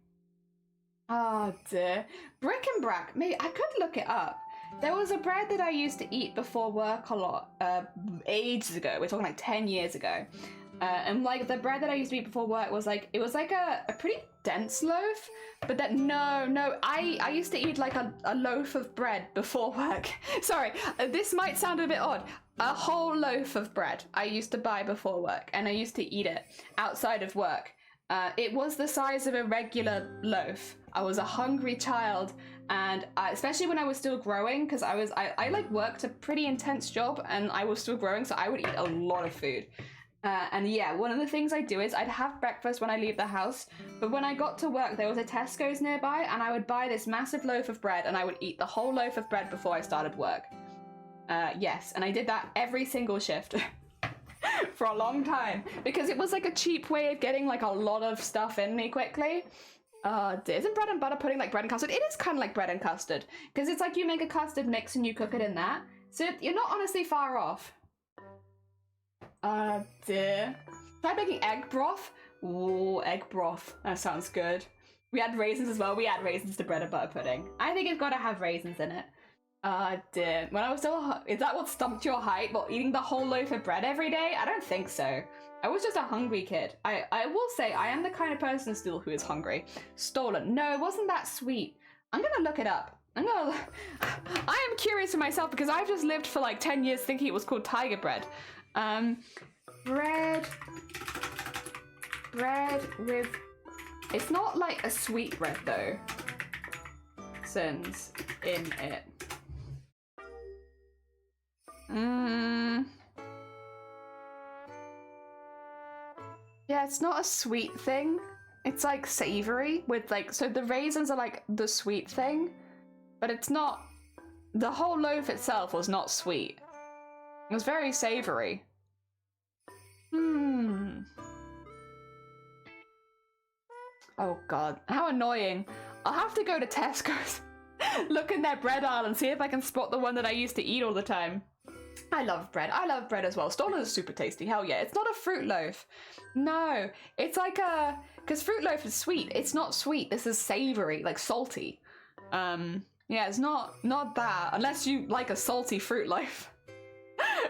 Oh dear. Brick and brack. Maybe I could look it up. There was a bread that I used to eat before work a lot, ages ago. We're talking like 10 years ago. And like the bread that I used to eat before work was like, it was like a pretty dense loaf, but then no, I used to eat like a loaf of bread before work. Sorry, this might sound a bit odd. A whole loaf of bread I used to buy before work, and I used to eat it outside of work. It was the size of a regular loaf. I was a hungry child, and especially when I was still growing, because I like worked a pretty intense job, and I was still growing, so I would eat a lot of food. And yeah, one of the things I do is I'd have breakfast when I leave the house, but when I got to work, there was a Tesco's nearby, and I would buy this massive loaf of bread, and I would eat the whole loaf of bread before I started work. Yes, and I did that every single shift. For a long time, because it was like a cheap way of getting like a lot of stuff in me quickly. Isn't bread and butter pudding like bread and custard? It is kind of like bread and custard, because it's like you make a custard mix and you cook it in that, so you're not honestly far off. Dear. Try making egg broth. Ooh, egg broth. That sounds good. We had raisins as well. We add raisins to bread and butter pudding. I think it's got to have raisins in it. Dear. When I was still... Is that what stumped your height? What, eating the whole loaf of bread every day? I don't think so. I was just a hungry kid. I will say, I am the kind of person still who is hungry. Stolen. No, it wasn't that sweet. I'm gonna look it up. I am curious for myself, because I've just lived for like 10 years thinking it was called tiger bread. Bread with... It's not like a sweet bread though. Sins in it. Yeah, it's not a sweet thing. It's like savory with like, so the raisins are like the sweet thing, but it's not, the whole loaf itself was not sweet. It was very savory. Oh god, how annoying. I'll have to go to Tesco's, look in their bread aisle and see if I can spot the one that I used to eat all the time. I love bread. I love bread as well. Stolen is super tasty. Hell yeah. It's not a fruit loaf. No, it's like a... Because fruit loaf is sweet. It's not sweet. This is savory, like salty. Yeah, it's not that. Unless you like a salty fruit loaf.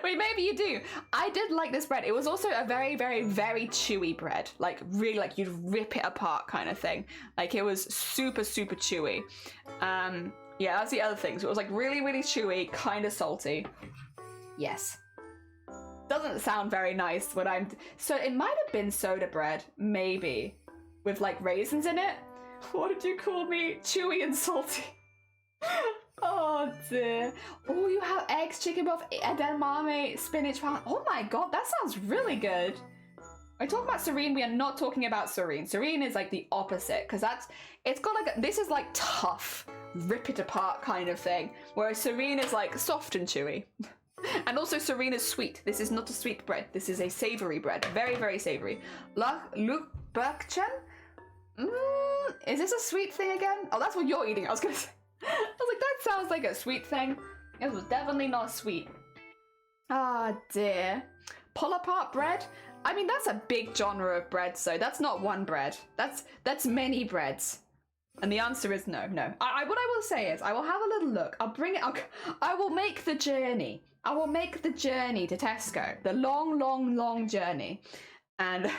Wait, maybe you do. I did like this bread. It was also a very, very, very chewy bread. Like, really, like, you'd rip it apart kind of thing. Like, it was super, super chewy. Yeah, that's the other thing. So it was, like, really, really chewy, kind of salty. Yes. Doesn't sound very nice when I'm... So it might have been soda bread, maybe, with like raisins in it. What did you call me? Chewy and salty. Oh dear. Oh, you have eggs, chicken broth, edamame, spinach. Oh my god, that sounds really good. We're talking about Serene, we are not talking about Serene. Serene is like the opposite, because it's got like, this is like tough, rip it apart kind of thing, whereas Serene is like soft and chewy. And also Serene is sweet. This is not a sweet bread. This is a savory bread. Very, very savory. Lukbakchen? Is this a sweet thing again? Oh, that's what you're eating. I was like, that sounds like a sweet thing. It was definitely not sweet. Ah, dear. Pull apart bread? I mean, that's a big genre of bread, so that's not one bread. That's many breads. And the answer is no. What I will say is, I will have a little look. I will make the journey. I will make the journey to Tesco. The long, long, long journey. And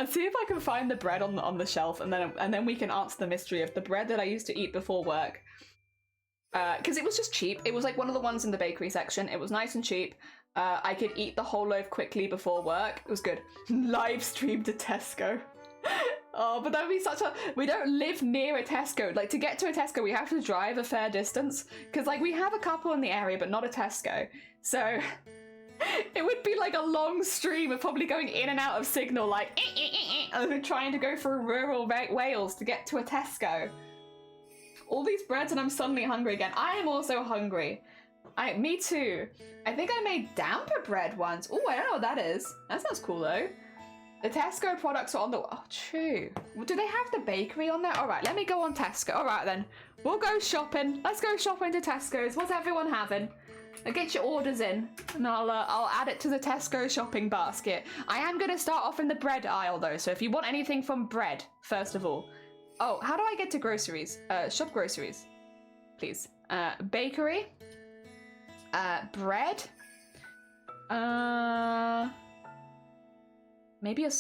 see if I can find the bread on the shelf, and then we can answer the mystery of the bread that I used to eat before work. Because it was just cheap. It was like one of the ones in the bakery section. It was nice and cheap. I could eat the whole loaf quickly before work. It was good. Live stream to Tesco. Oh, but that would be such a... We don't live near a Tesco. Like, to get to a Tesco, we have to drive a fair distance. Because, like, we have a couple in the area, but not a Tesco. So, it would be, like, a long stream of probably going in and out of signal, like, and trying to go through rural Wales to get to a Tesco. All these breads, and I'm suddenly hungry again. I am also hungry. Me too. I think I made damper bread once. Oh, I don't know what that is. That sounds cool, though. The Tesco products are on the... Oh, true. Do they have the bakery on there? All right, let me go on Tesco. All right, then. We'll go shopping. Let's go shopping to Tesco's. What's everyone having? Get your orders in, and I'll add it to the Tesco shopping basket. I am going to start off in the bread aisle, though, so if you want anything from bread, first of all. Oh, how do I get to groceries? Shop groceries, please. Bakery. Bread. Maybe a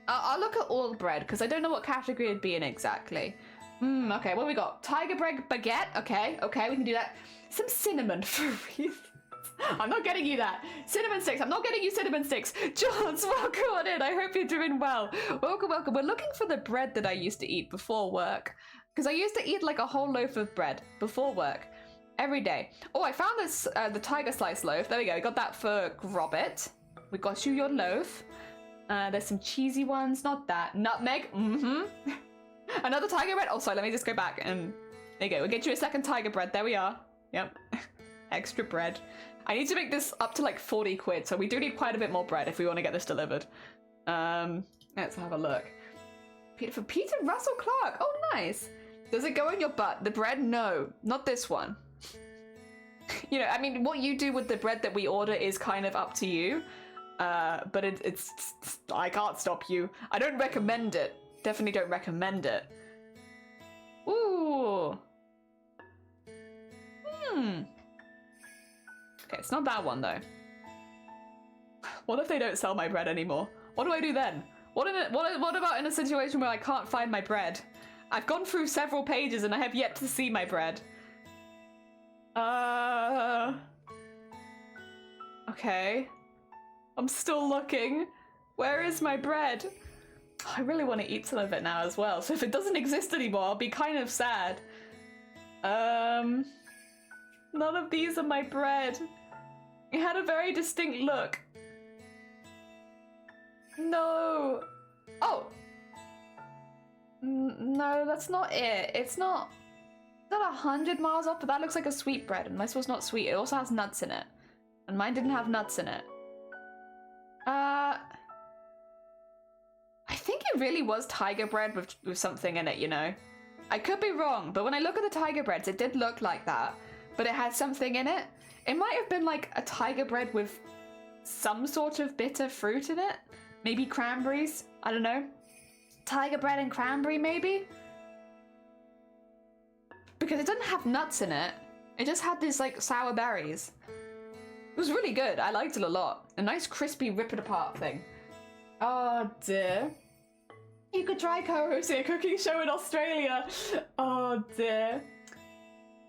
I'll look at all bread, because I don't know what category it'd be in exactly. Okay, what have we got? Tiger bread baguette. Okay, we can do that. Some cinnamon for reasons. I'm not getting you that. Cinnamon sticks. I'm not getting you cinnamon sticks. Johns, welcome on in. I hope you're doing well. Welcome. We're looking for the bread that I used to eat before work, because I used to eat like a whole loaf of bread before work every day. Oh, I found this, the tiger slice loaf. There we go. We got that for Grobbit. We got you your loaf. There's some cheesy ones. Not that. Nutmeg. Another tiger bread. Oh, sorry. Let me just go back and there you go. We'll get you a second tiger bread. There we are. Yep. Extra bread. I need to make this up to like 40 quid. So we do need quite a bit more bread if we want to get this delivered. Let's have a look. For Peter Russell Clark. Oh, nice. Does it go in your butt? The bread? No, not this one. You know, I mean, what you do with the bread that we order is kind of up to you. But it's I can't stop you. I don't recommend it. Definitely don't recommend it. Ooh. Okay, it's not that one though. What if they don't sell my bread anymore? What do I do then? What about in a situation where I can't find my bread? I've gone through several pages and I have yet to see my bread. Okay. I'm still looking. Where is my bread? I really want to eat some of it now as well, so if it doesn't exist anymore, I'll be kind of sad. None of these are my bread. It had a very distinct look. No. Oh. No, that's not it. It's not 100 miles off, but that looks like a sweet bread, and this was not sweet. It also has nuts in it, and mine didn't have nuts in it. I think it really was tiger bread with something in it, you know. I could be wrong, but when I look at the tiger breads, it did look like that, but it had something in it. It might have been like a tiger bread with some sort of bitter fruit in it. Maybe cranberries. I don't know. Tiger bread and cranberry, maybe? Because it doesn't have nuts in it. It just had these like sour berries. It was really good. I liked it a lot. A nice crispy rip it apart thing. Oh dear. You could try co-hosting a cooking show in Australia. Oh dear.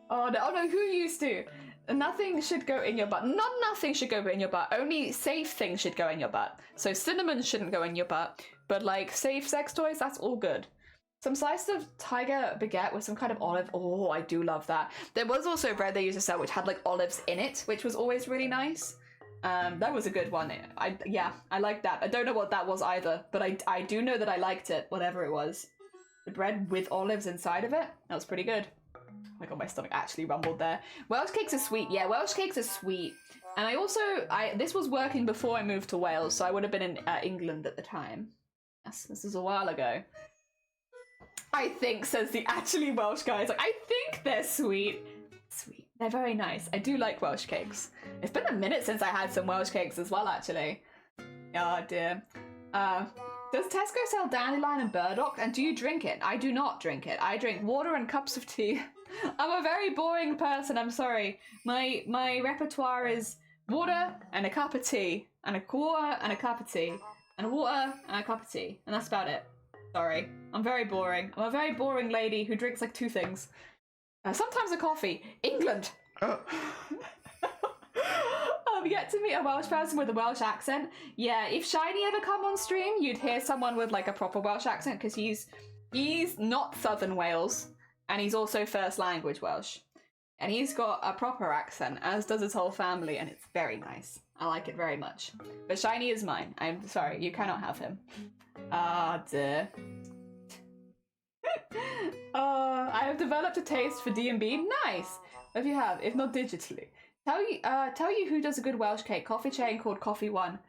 Oh no, who used to? Nothing should go in your butt. Not nothing should go in your butt. Only safe things should go in your butt. So cinnamon shouldn't go in your butt. But like safe sex toys, that's all good. Some slices of tiger baguette with some kind of olive. Oh, I do love that. There was also bread they used to sell which had like olives in it, which was always really nice. That was a good one. I liked that. I don't know what that was either, but I do know that I liked it, whatever it was. The bread with olives inside of it, that was pretty good. Oh my god, my stomach actually rumbled there. Welsh cakes are sweet. Yeah, Welsh cakes are sweet. And this was working before I moved to Wales, so I would have been in England at the time. Yes, this is a while ago. I think, says the actually Welsh guy. It's like, I think they're sweet. Sweet. They're very nice. I do like Welsh cakes. It's been a minute since I had some Welsh cakes as well, actually. Oh dear. Does Tesco sell dandelion and burdock? And do you drink it? I do not drink it. I drink water and cups of tea. I'm a very boring person, I'm sorry. My repertoire is water and a cup of tea. And a water and a cup of tea. And water and a cup of tea. And that's about it. Sorry. I'm very boring. I'm a very boring lady who drinks like 2 things. Sometimes a coffee. England! I've yet to meet a Welsh person with a Welsh accent. Yeah, if Shiny ever come on stream, you'd hear someone with like a proper Welsh accent, because he's not Southern Wales, and he's also first language Welsh. And he's got a proper accent, as does his whole family, and it's very nice. I like it very much. But Shiny is mine. I'm sorry, you cannot have him. Ah, dear. I have developed a taste for D&B. Nice! If you have, if not digitally. Tell you who does a good Welsh cake. Coffee chain called Coffee One.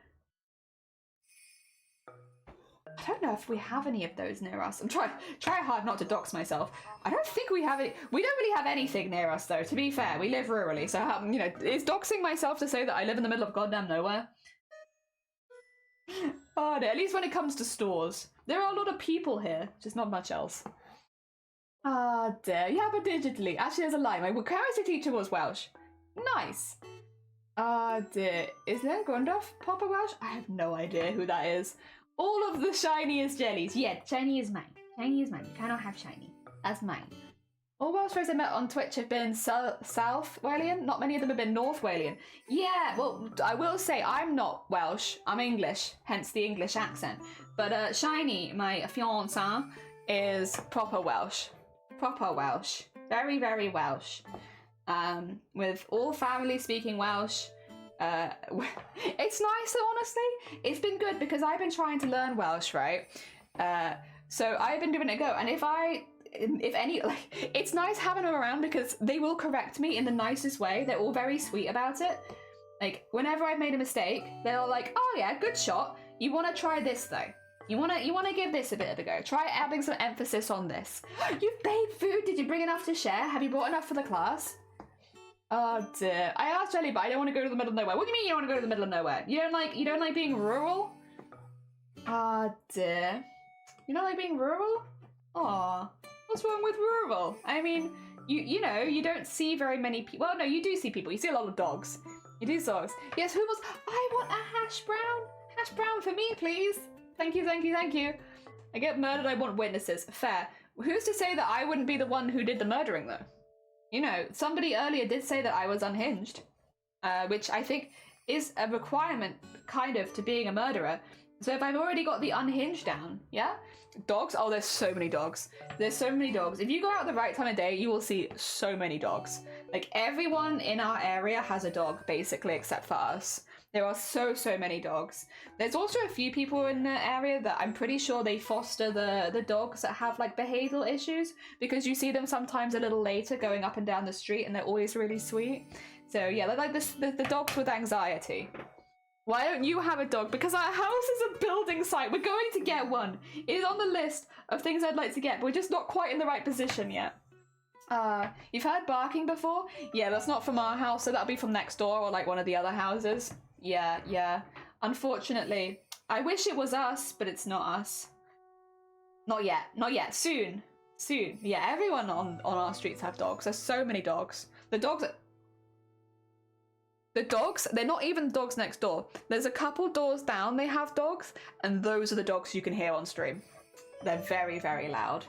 I don't know if we have any of those near us. I'm trying hard not to dox myself. I don't think we have any. We don't really have anything near us though, to be fair. We live rurally, so you know, is doxing myself to say that I live in the middle of goddamn nowhere? Oh, no, at least when it comes to stores. There are a lot of people here, just not much else. Ah, dear. Yeah, but digitally. Actually, there's a lie. My chemistry teacher was Welsh. Nice. Ah, dear. Is there Gundolf Papa Welsh? I have no idea who that is. All of the shiniest jellies. Yeah, shiny is mine. Shiny is mine. You cannot have shiny. That's mine. All Welsh friends I met on Twitch have been South Walian. Not many of them have been North Walian. Yeah, well, I will say I'm not Welsh. I'm English, hence the English accent. But Shiny, my fiancé, is proper Welsh. Proper Welsh. Very, very Welsh. With all family speaking Welsh. It's nice though, honestly. It's been good because I've been trying to learn Welsh, right? So I've been giving it a go, and if any, like, it's nice having them around because they will correct me in the nicest way. They're all very sweet about it. Like, whenever I've made a mistake, they're all like, oh yeah, good shot. You want to try this though. You want to give this a bit of a go. Try adding some emphasis on this. You've made food. Did you bring enough to share? Have you brought enough for the class? Oh dear. I asked Jelly, but I don't want to go to the middle of nowhere. What do you mean you don't want to go to the middle of nowhere? You don't like being rural? Oh dear. You don't like being rural? Aw. What's wrong with rural? I mean, you know, you don't see very many people. Well, no, you do see people. You see a lot of dogs. You do dogs. Yes, who was? I want a hash brown. Hash brown for me, please. Thank you, thank you, thank you. I get murdered, I want witnesses. Fair. Who's to say that I wouldn't be the one who did the murdering, though? You know, somebody earlier did say that I was unhinged. Which I think is a requirement, kind of, to being a murderer. So if I've already got the unhinged down, yeah? Dogs? Oh, there's so many dogs. There's so many dogs. If you go out the right time of day, you will see so many dogs. Like, everyone in our area has a dog, basically, except for us. There are so many dogs. There's also a few people in the area that I'm pretty sure they foster the dogs that have like behavioural issues, because you see them sometimes a little later going up and down the street and they're always really sweet. So yeah, they're like the dogs with anxiety. Why don't you have a dog? Because our house is a building site. We're going to get one. It is on the list of things I'd like to get, but we're just not quite in the right position yet. You've heard barking before? Yeah, that's not from our house, so that'll be from next door or like one of the other houses. Yeah. Unfortunately, I wish it was us, but it's not us. Not yet. Soon. Yeah, everyone on our streets have dogs. There's so many dogs. The dogs, they're not even dogs next door. There's a couple doors down they have dogs, and those are the dogs you can hear on stream. They're very, very loud.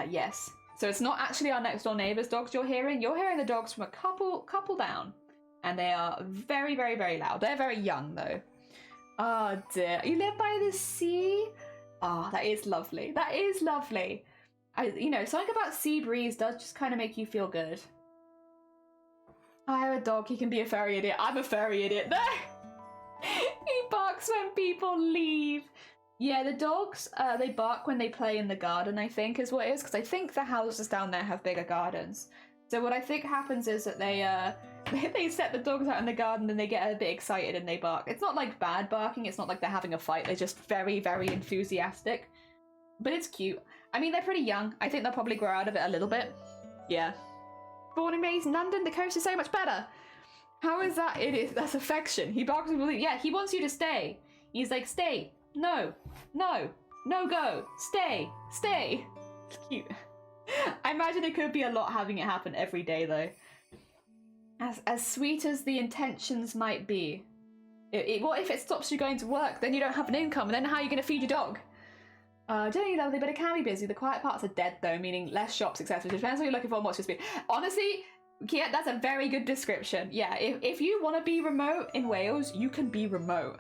Yes. So it's not actually our next door neighbor's dogs you're hearing. You're hearing the dogs from a couple down. And they are very, very, very loud. They're very young though. Oh dear. You live by the sea? Oh, that is lovely. That is lovely. You know, something about sea breeze does just kind of make you feel good. I have a dog. He can be a furry idiot. I'm a furry idiot. He barks when people leave. Yeah, the dogs, they bark when they play in the garden, I think, is what it is. Because I think the houses down there have bigger gardens. So what I think happens is that they set the dogs out in the garden and they get a bit excited and they bark. It's not like bad barking. It's not like they're having a fight. They're just very, very enthusiastic. But it's cute. I mean, they're pretty young. I think they'll probably grow out of it a little bit. Yeah. Born and raised in London, the coast is so much better. How is that? That's affection. He barks with belief. Yeah, he wants you to stay. He's like, stay. No. No. No go. Stay. Stay. It's cute. I imagine it could be a lot having it happen every day, though. As sweet as the intentions might be. What if it stops you going to work? Then you don't have an income, and then how are you going to feed your dog? Generally lovely, but it can be busy. The quiet parts are dead, though, meaning less shops, etc. It depends what you're looking for and what's your speed. Honestly, yeah, that's a very good description. Yeah, if you want to be remote in Wales, you can be remote.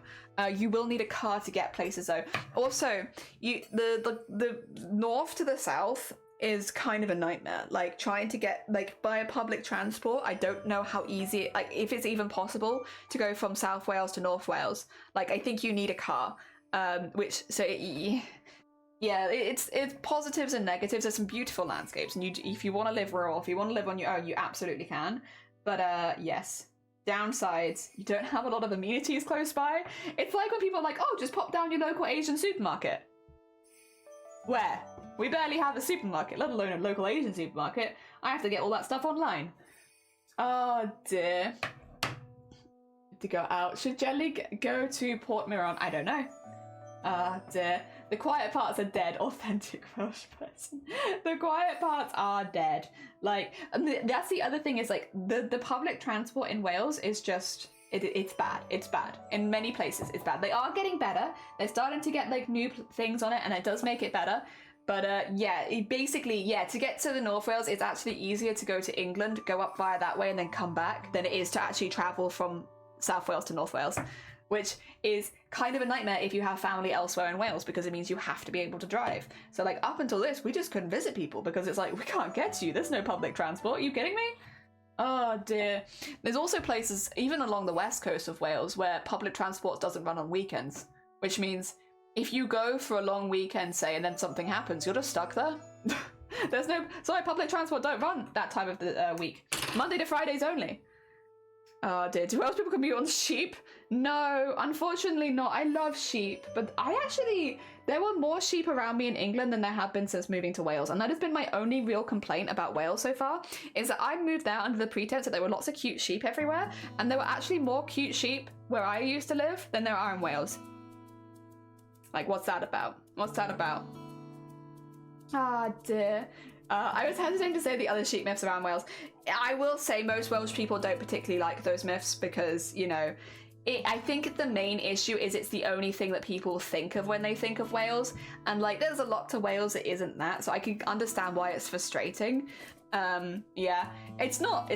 You will need a car to get places, though. Also, the north to the south is kind of a nightmare. Like, trying to get, like, by a public transport, I don't know how easy, like, if it's even possible to go from South Wales to North Wales. Like, I think you need a car, yeah, it's positives and negatives. There's some beautiful landscapes, and if you want to live rural, if you want to live on your own, you absolutely can. But yes, downsides, you don't have a lot of amenities close by. It's like when people are like, oh, just pop down your local Asian supermarket. Where? We barely have a supermarket, let alone a local Asian supermarket. I have to get all that stuff online. Oh dear. To go out. Should Jelly go to Port Miron? I don't know. Dear. The quiet parts are dead. Authentic Welsh person. The quiet parts are dead. Like, that's the other thing is, like, the public transport in Wales is just, it's bad. It's bad. In many places, it's bad. They are getting better. They're starting to get, like, new things on it, and it does make it better. But, yeah, basically, to get to the North Wales, it's actually easier to go to England, go up via that way, and then come back, than it is to actually travel from South Wales to North Wales. Which is kind of a nightmare if you have family elsewhere in Wales, because it means you have to be able to drive. So, like, up until this, we just couldn't visit people because it's like, we can't get to you. There's no public transport. Are you kidding me? Oh, dear. There's also places, even along the west coast of Wales, where public transport doesn't run on weekends, which means if you go for a long weekend, say, and then something happens, you're just stuck there. There's no... Sorry, public transport don't run that time of the week. Monday to Fridays only. Oh dear, do Welsh people commute on sheep? No, unfortunately not. I love sheep, but there were more sheep around me in England than there have been since moving to Wales, and that has been my only real complaint about Wales so far, is that I moved there under the pretense that there were lots of cute sheep everywhere, and there were actually more cute sheep where I used to live than there are in Wales. Like, what's that about? What's that about? Ah, dear. I was hesitant to say the other sheep myths around Wales. I will say most Welsh people don't particularly like those myths because, you know, I think the main issue is it's the only thing that people think of when they think of Wales. And, like, there's a lot to Wales that isn't that, so I can understand why it's frustrating. Yeah, it's not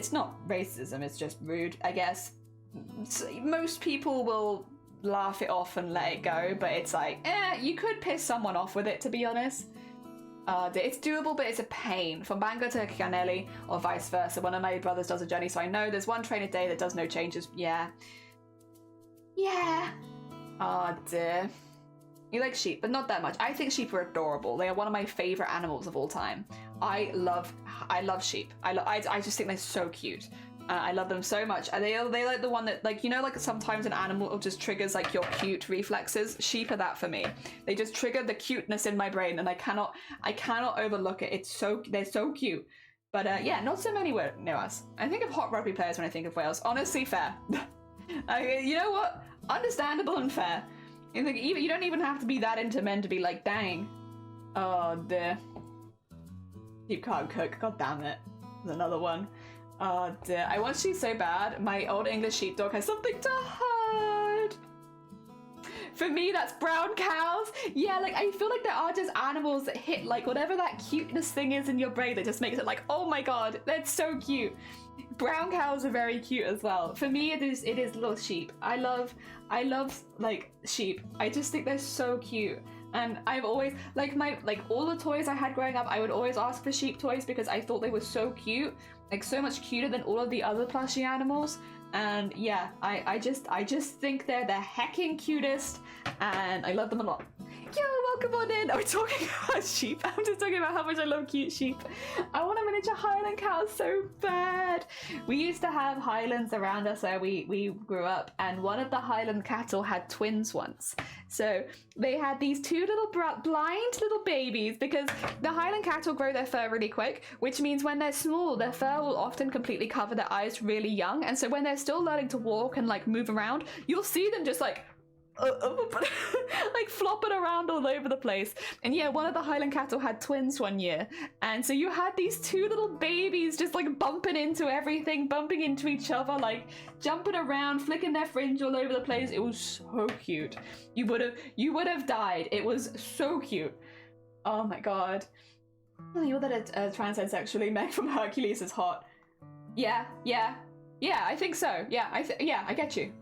racism, it's just rude, I guess. Most people will laugh it off and let it go, but it's like, you could piss someone off with it, to be honest. It's doable, but it's a pain. From Bangor to Llanelli, or vice versa. One of my brothers does a journey, so I know there's one train a day that does no changes. Yeah. Yeah. Oh dear. You like sheep, but not that much. I think sheep are adorable. They are one of my favorite animals of all time. I love sheep. I just think they're so cute. I love them so much. And they like the one that, like, you know, like sometimes an animal just triggers like your cute reflexes. Sheep are that for me. They just trigger the cuteness in my brain, and I cannot overlook it. They're so cute. But yeah, not so many know us. I think of hot rugby players when I think of Wales. Honestly, fair. You know what? Understandable and fair. You don't even have to be that into men to be like, dang. Oh dear. Sheep can't cook. God damn it. There's another one. Oh dear, I want sheep so bad. My old English sheepdog has something to hide. For For me, that's brown cows. Yeah, like I feel like there are just animals that hit like whatever that cuteness thing is in your brain that just makes it like, oh my god, that's so cute. Brown cows are very cute as well. For me, it is little sheep. I love like sheep. I just think they're so cute. And I've always like all the toys I had growing up, I would always ask for sheep toys because I thought they were so cute, like so much cuter than all of the other plushie animals. And yeah, I just think they're the hecking cutest, and I love them a lot. Yo, welcome on in. Are we talking about sheep? I'm just talking about how much I love cute sheep. I want a miniature Highland cow so bad. We used to have Highlands around us where we grew up, and one of the Highland cattle had twins once. So they had these two little blind little babies, because the Highland cattle grow their fur really quick, which means when they're small, their fur will often completely cover their eyes really young. And so when they're still learning to walk and like move around, you'll see them just like like flopping around all over the place. And yeah, one of the Highland cattle had twins one year, and so you had these two little babies just like bumping into everything, bumping into each other, like jumping around, flicking their fringe all over the place. It was so cute. You would have died. It was so cute. Oh my god. You're that transsexually Meg from Hercules is hot. Yeah, I think so. Yeah, I get you.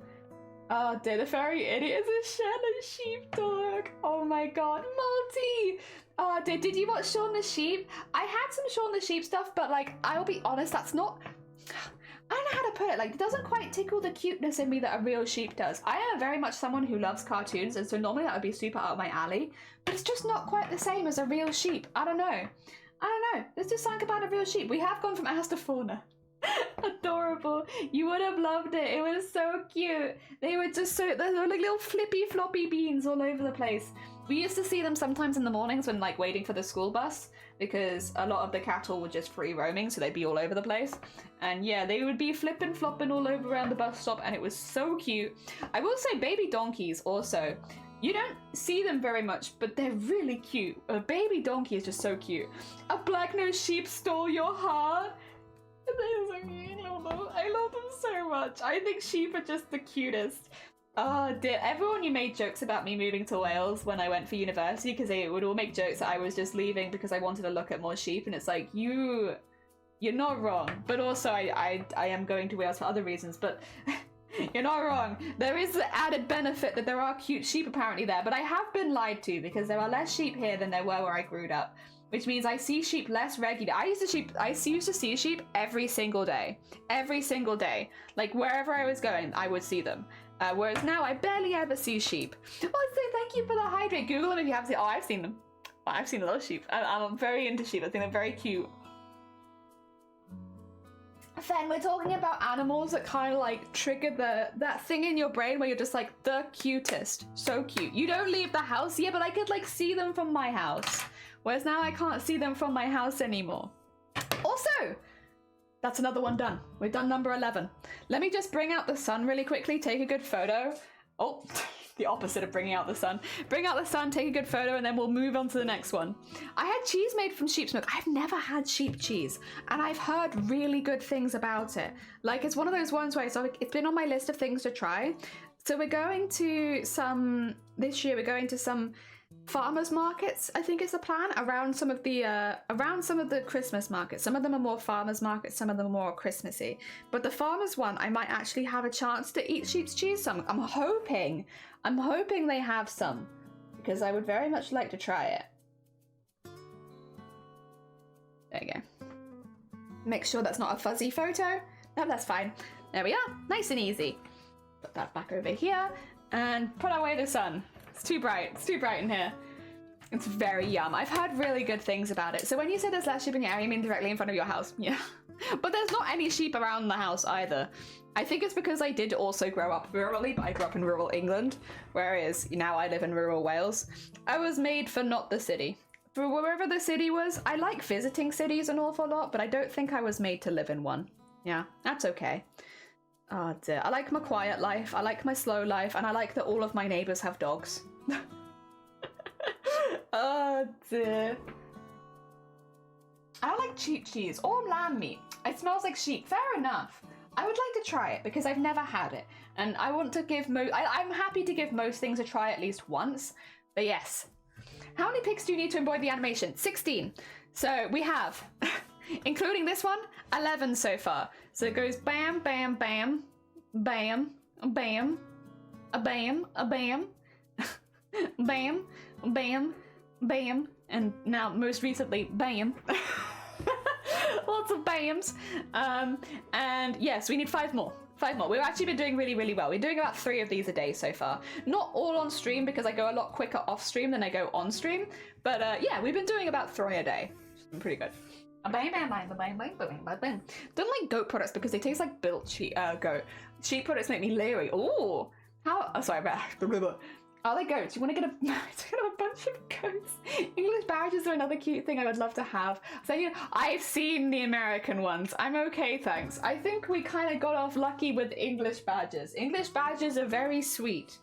Oh dear, the furry idiot is a Shannon sheepdog. Oh my god, Multi! Oh dear, did you watch Shaun the Sheep? I had some Shaun the Sheep stuff, but like, I'll be honest, that's not... I don't know how to put it, like, it doesn't quite tickle the cuteness in me that a real sheep does. I am very much someone who loves cartoons, and so normally that would be super out of my alley, but it's just not quite the same as a real sheep. I don't know. There's just something about a real sheep. We have gone from ass to fauna. Adorable. You would have loved it. It was so cute. They were just so, they were like little flippy floppy beans all over the place. We used to see them sometimes in the mornings when like waiting for the school bus, because a lot of the cattle were just free roaming, so they'd be all over the place. And yeah, they would be flipping flopping all over around the bus stop, and it was so cute. I will say baby donkeys also. You don't see them very much, but they're really cute. A baby donkey is just so cute. A black-nosed sheep stole your heart. I love them so much. I think sheep are just the cutest. Oh dear, everyone you made jokes about me moving to Wales when I went for university, because they would all make jokes that I was just leaving because I wanted to look at more sheep, and it's like, you're not wrong. But also I am going to Wales for other reasons, but you're not wrong. There is the added benefit that there are cute sheep apparently there, but I have been lied to, because there are less sheep here than there were where I grew up. Which means I see sheep less regularly. I used to see sheep every single day. Every single day. Like wherever I was going, I would see them. Whereas now I barely ever see sheep. Well, so thank you for the hydrate. Google them if you haven't seen. Oh, I've seen them. I've seen a lot of sheep. I'm very into sheep. I think they're very cute. Fen, we're talking about animals that kind of like trigger that thing in your brain where you're just like, the cutest. So cute. You don't leave the house. Yeah, but I could like see them from my house. Whereas now I can't see them from my house anymore. Also, that's another one done. We've done number 11. Let me just bring out the sun really quickly, take a good photo. Oh, the opposite of bringing out the sun. Bring out the sun, take a good photo, and then we'll move on to the next one. I had cheese made from sheep's milk. I've never had sheep cheese, and I've heard really good things about it. Like, it's one of those ones where it's been on my list of things to try. So we're going to this year we're going to some farmers markets, I think is the plan, around some of the Christmas markets. Some of them are more farmers markets, some of them are more Christmassy, but the farmers one I might actually have a chance to eat sheep's cheese. I'm hoping they have some, because I would very much like to try it. There you go. Make sure that's not a fuzzy photo. No, that's fine. There we are, nice and easy. Put that back over here and put away the sun. It's too bright. It's too bright in here. It's very yum. I've heard really good things about it. So when you said there's less sheep in your area, you mean directly in front of your house? Yeah. But there's not any sheep around the house either. I think it's because I did also grow up rurally, but I grew up in rural England, whereas now I live in rural Wales. I was made for not the city. For wherever the city was, I like visiting cities an awful lot, but I don't think I was made to live in one. Yeah, that's okay. Oh dear. I like my quiet life, I like my slow life, and I like that all of my neighbours have dogs. Oh dear. I like sheep cheese or lamb meat. It smells like sheep. Fair enough. I would like to try it because I've never had it. And I want to give I'm happy to give most things a try at least once. But yes. How many pics do you need to embroider the animation? 16. So we have, including this one, 11 so far. So it goes bam, bam, bam, bam, bam, a bam, a bam, bam, bam, bam, and now most recently, bam. Lots of bams. And yes, we need 5 more. 5 more. We've actually been doing really, really well. We're doing about 3 of these a day so far. Not all on stream because I go a lot quicker off stream than I go on stream. But yeah, we've been doing about 3 a day. Which has been pretty good. Bang, bang, bang, bang, bang, bang, bang, bang. Don't like goat products because they taste like built goat. Sheep products make me leery. Ooh. How? Oh, sorry. I like goats. You want to get a bunch of goats? English badgers are another cute thing I would love to have. So I've seen the American ones. I'm okay, thanks. I think we kind of got off lucky with English badgers. English badgers are very sweet.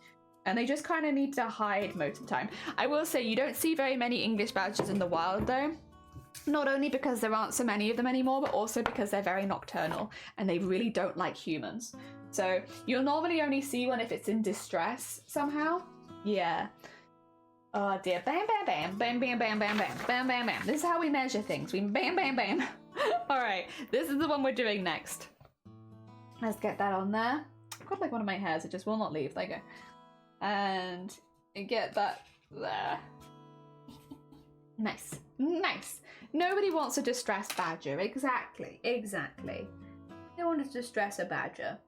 And they just kind of need to hide most of the time. I will say you don't see very many English badgers in the wild though. Not only because there aren't so many of them anymore, but also because they're very nocturnal and they really don't like humans. So you'll normally only see one if it's in distress somehow. Yeah. Oh dear. Bam, bam, bam. Bam, bam, bam, bam, bam. Bam, bam, bam. This is how we measure things. We bam, bam, bam. Alright. This is the one we're doing next. Let's get that on there. I've got like one of my hairs. It just will not leave. There you go. And get that there. Nice. Nice. Nobody wants a distressed badger. Exactly. Exactly. They want to distress a badger.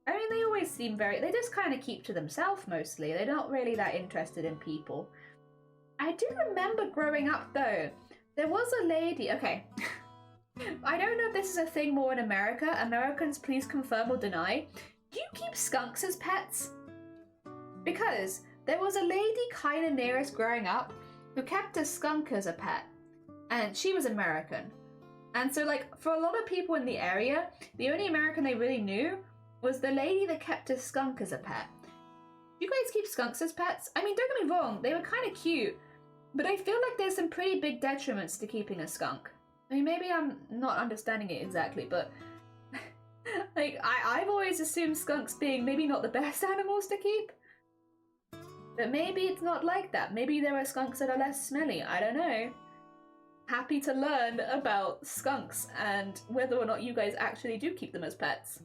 I mean, they always seem they just kind of keep to themselves mostly. They're not really that interested in people. I do remember growing up though, there was a lady, okay. I don't know if this is a thing more in America. Americans, please confirm or deny. Do you keep skunks as pets? Because there was a lady kind of near us growing up who kept a skunk as a pet. And she was American. And so like, for a lot of people in the area, the only American they really knew was the lady that kept a skunk as a pet. You guys keep skunks as pets? I mean, don't get me wrong, they were kind of cute, but I feel like there's some pretty big detriments to keeping a skunk. I mean, maybe I'm not understanding it exactly, but like, I've always assumed skunks being maybe not the best animals to keep. But maybe it's not like that. Maybe there are skunks that are less smelly. I don't know. Happy to learn about skunks and whether or not you guys actually do keep them as pets.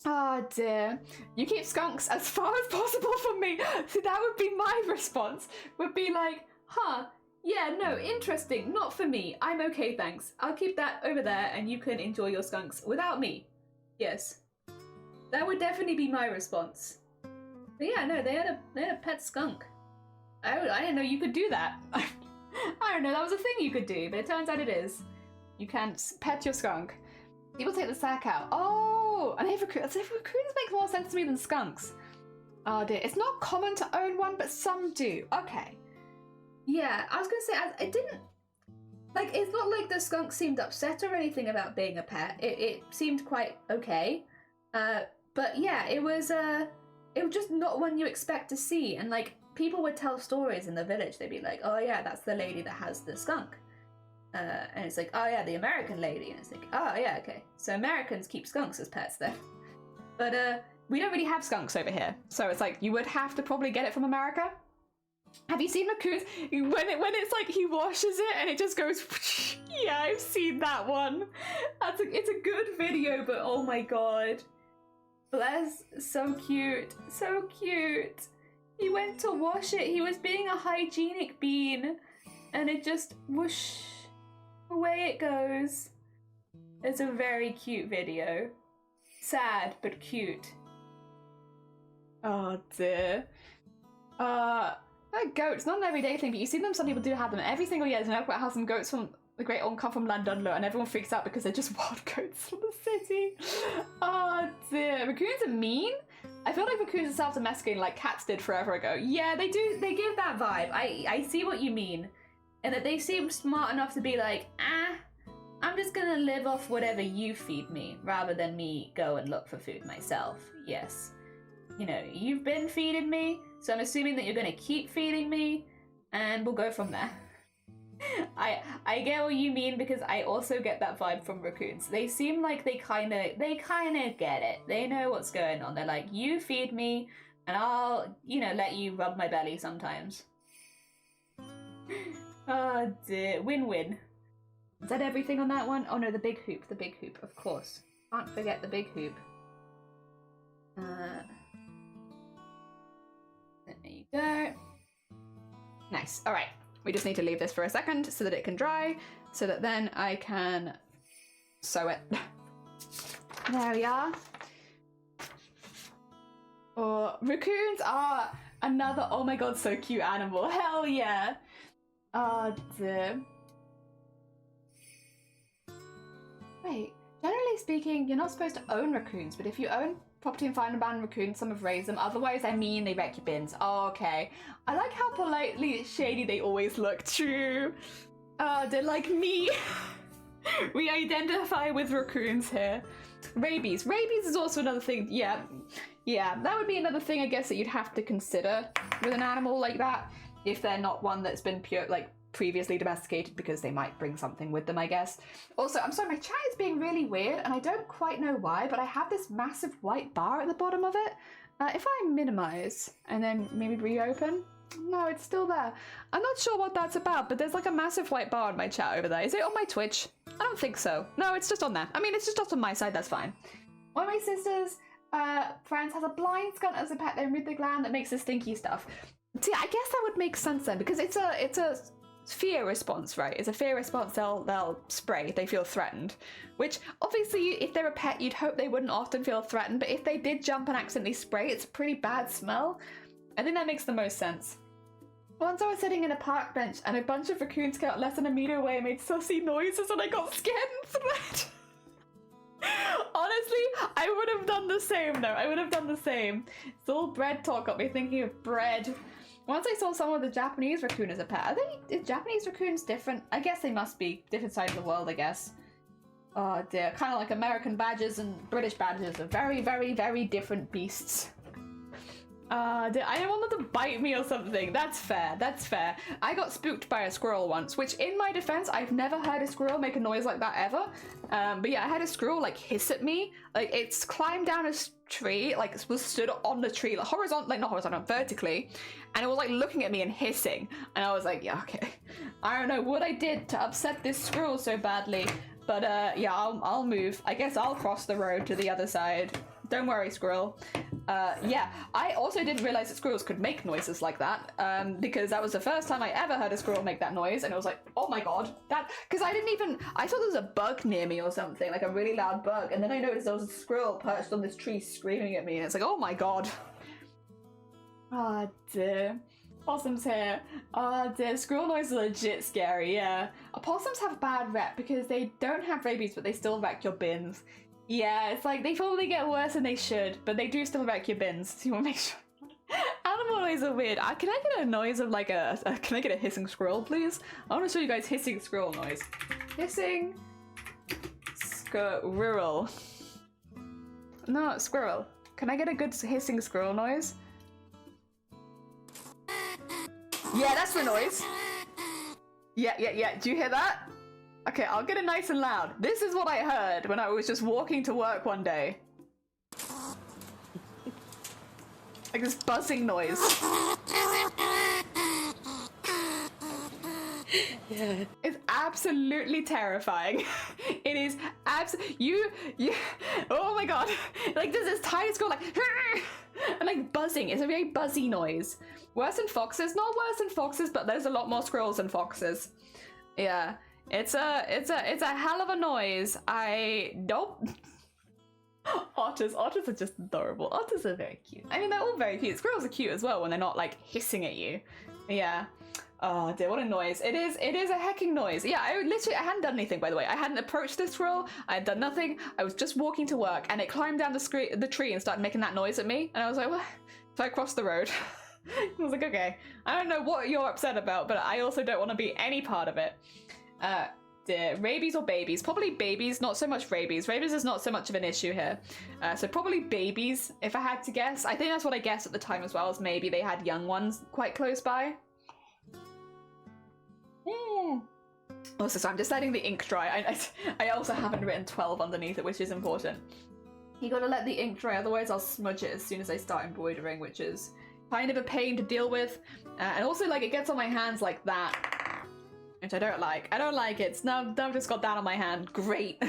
Oh dear. You keep skunks as far as possible from me. So that would be my response. Would be like, huh, yeah, no, interesting. Not for me. I'm okay, thanks. I'll keep that over there and you can enjoy your skunks without me. Yes. That would definitely be my response. But yeah, no, they had a pet skunk. I didn't know you could do that. I don't know, that was a thing you could do, but it turns out it is. You can pet your skunk. People take the sack out. Oh, and raccoons make more sense to me than skunks. Oh dear, it's not common to own one, but some do. Okay. Yeah, I was gonna say, I didn't, like, it's not like the skunk seemed upset or anything about being a pet. It seemed quite okay. But yeah, it was just not one you expect to see. And like, people would tell stories in the village. They'd be like, oh yeah, that's the lady that has the skunk. And it's like, oh yeah, the American lady. And it's like, oh yeah, okay. So Americans keep skunks as pets then. But we don't really have skunks over here. So it's like, you would have to probably get it from America. Have you seen raccoons? When it's like he washes it and it just goes, yeah, I've seen that one. It's a good video, but oh my god. Bless, so cute, so cute. He went to wash it, he was being a hygienic bean, and it just whoosh, away it goes. It's a very cute video. Sad, but cute. Oh dear. Goats, not an everyday thing, but you see them, some people do have them. Every single year there's an outbreak about how some goats from the Great Orme come from Llandudno, and everyone freaks out because they're just wild goats from the city. Oh dear. Raccoons are mean? I feel like raccoons are self-domesticating like cats did forever ago. Yeah, they do, they give that vibe. I see what you mean. And that they seem smart enough to be like, I'm just gonna live off whatever you feed me, rather than me go and look for food myself. Yes. You know, you've been feeding me, so I'm assuming that you're gonna keep feeding me, and we'll go from there. I get what you mean, because I also get that vibe from raccoons. They seem like they kind of get it. They know what's going on. They're like, you feed me and I'll, let you rub my belly sometimes. Oh dear, win-win. Is that everything on that one? Oh no, the big hoop, of course. Can't forget the big hoop. There you go. Nice, all right. We just need to leave this for a second so that it can dry, so that then I can sew it. There we are. Oh, raccoons are another, oh my god, so cute animal. Hell yeah. Oh dear. Wait, generally speaking, you're not supposed to own raccoons, but if you own property and fine and abandoned raccoons, some have raised them. Otherwise, I mean, they wreck your bins. Oh, okay. I like how politely shady they always look. True. They're like me. We identify with raccoons here. Rabies. Rabies is also another thing. Yeah, that would be another thing, I guess, that you'd have to consider with an animal like that, if they're not one that's been previously domesticated, because they might bring something with them, I guess. Also, I'm sorry, my chat is being really weird, and I don't quite know why, but I have this massive white bar at the bottom of it. If I minimize and then maybe reopen, no, it's still there. I'm not sure what that's about, but there's like a massive white bar in my chat over there. Is it on my Twitch? I don't think so. No, it's just on there. I mean, it's just on my side, that's fine. One of my sister's friends has a blind skunk as a pet. They remove the gland that makes the stinky stuff. See, I guess that would make sense then, because it's a fear response, right? It's a fear response. They'll spray if they feel threatened, which obviously if they're a pet you'd hope they wouldn't often feel threatened, but if they did jump and accidentally spray, it's a pretty bad smell. I think that makes the most sense. Once I was sitting in a park bench and a bunch of raccoons came out less than a meter away and made sussy noises, and I got scared and fled. Honestly, I would have done the same though. I would have done the same. It's all bread talk got me thinking of bread. Once I saw someone with a Japanese raccoon as a pet. Are Japanese raccoons different? I guess they must be. Different sides of the world, I guess. Oh dear. Kind of like American badgers and British badgers are very, very, very different beasts. I didn't want them to bite me or something. That's fair. That's fair. I got spooked by a squirrel once, which in my defense, I've never heard a squirrel make a noise like that ever. But yeah, I had a squirrel like hiss at me. Like it's climbed down a tree, like it was stood on the tree, like not horizontal, vertically. And it was like looking at me and hissing. And I was like, yeah, okay. I don't know what I did to upset this squirrel so badly. But yeah, I'll move. I guess I'll cross the road to the other side. Don't worry, squirrel. Yeah, I also didn't realize that squirrels could make noises like that, because that was the first time I ever heard a squirrel make that noise, and it was like, oh my god, because I thought there was a bug near me or something, like a really loud bug, and then I noticed there was a squirrel perched on this tree screaming at me, and it's like, oh my god. Ah, dear. Possums here. Ah, dear. Squirrel noise is legit scary, yeah. Possums have a bad rep because they don't have rabies, but they still wreck your bins. Yeah, it's like they probably get worse than they should, but they do still wreck your bins, so you want to make sure. Animal noises are weird. Can I get a noise of like can I get a hissing squirrel, please? I want to show you guys hissing squirrel noise. Hissing squirrel. No, squirrel. Can I get a good hissing squirrel noise? Yeah, that's the noise. Yeah. Do you hear that? Okay, I'll get it nice and loud. This is what I heard when I was just walking to work one day. Like this buzzing noise. Yeah. It's absolutely terrifying. It is you oh my god. Like there's this tiny squirrel like and like buzzing. It's a very buzzy noise. Worse than foxes? Not worse than foxes, but there's a lot more squirrels than foxes. Yeah. It's a hell of a noise. Nope. Otters are just adorable. Otters are very cute. I mean, they're all very cute. Squirrels are cute as well when they're not like hissing at you. Yeah. Oh dear, what a noise. It is a hecking noise. Yeah, I hadn't done anything, by the way. I hadn't approached this squirrel. I had done nothing. I was just walking to work and it climbed down the tree and started making that noise at me. And I was like, what? So I crossed the road. I was like, okay, I don't know what you're upset about, but I also don't want to be any part of it. Rabies or babies? Probably babies, not so much rabies. Rabies is not so much of an issue here. So probably babies, if I had to guess. I think that's what I guessed at the time as well, as maybe they had young ones quite close by. Also, so I'm just letting the ink dry. I also haven't written 12 underneath it, which is important. You gotta let the ink dry, otherwise I'll smudge it as soon as I start embroidering, which is kind of a pain to deal with. And also, like, it gets on my hands like that, which I don't like. I don't like it. Now I've just got that on my hand. Great.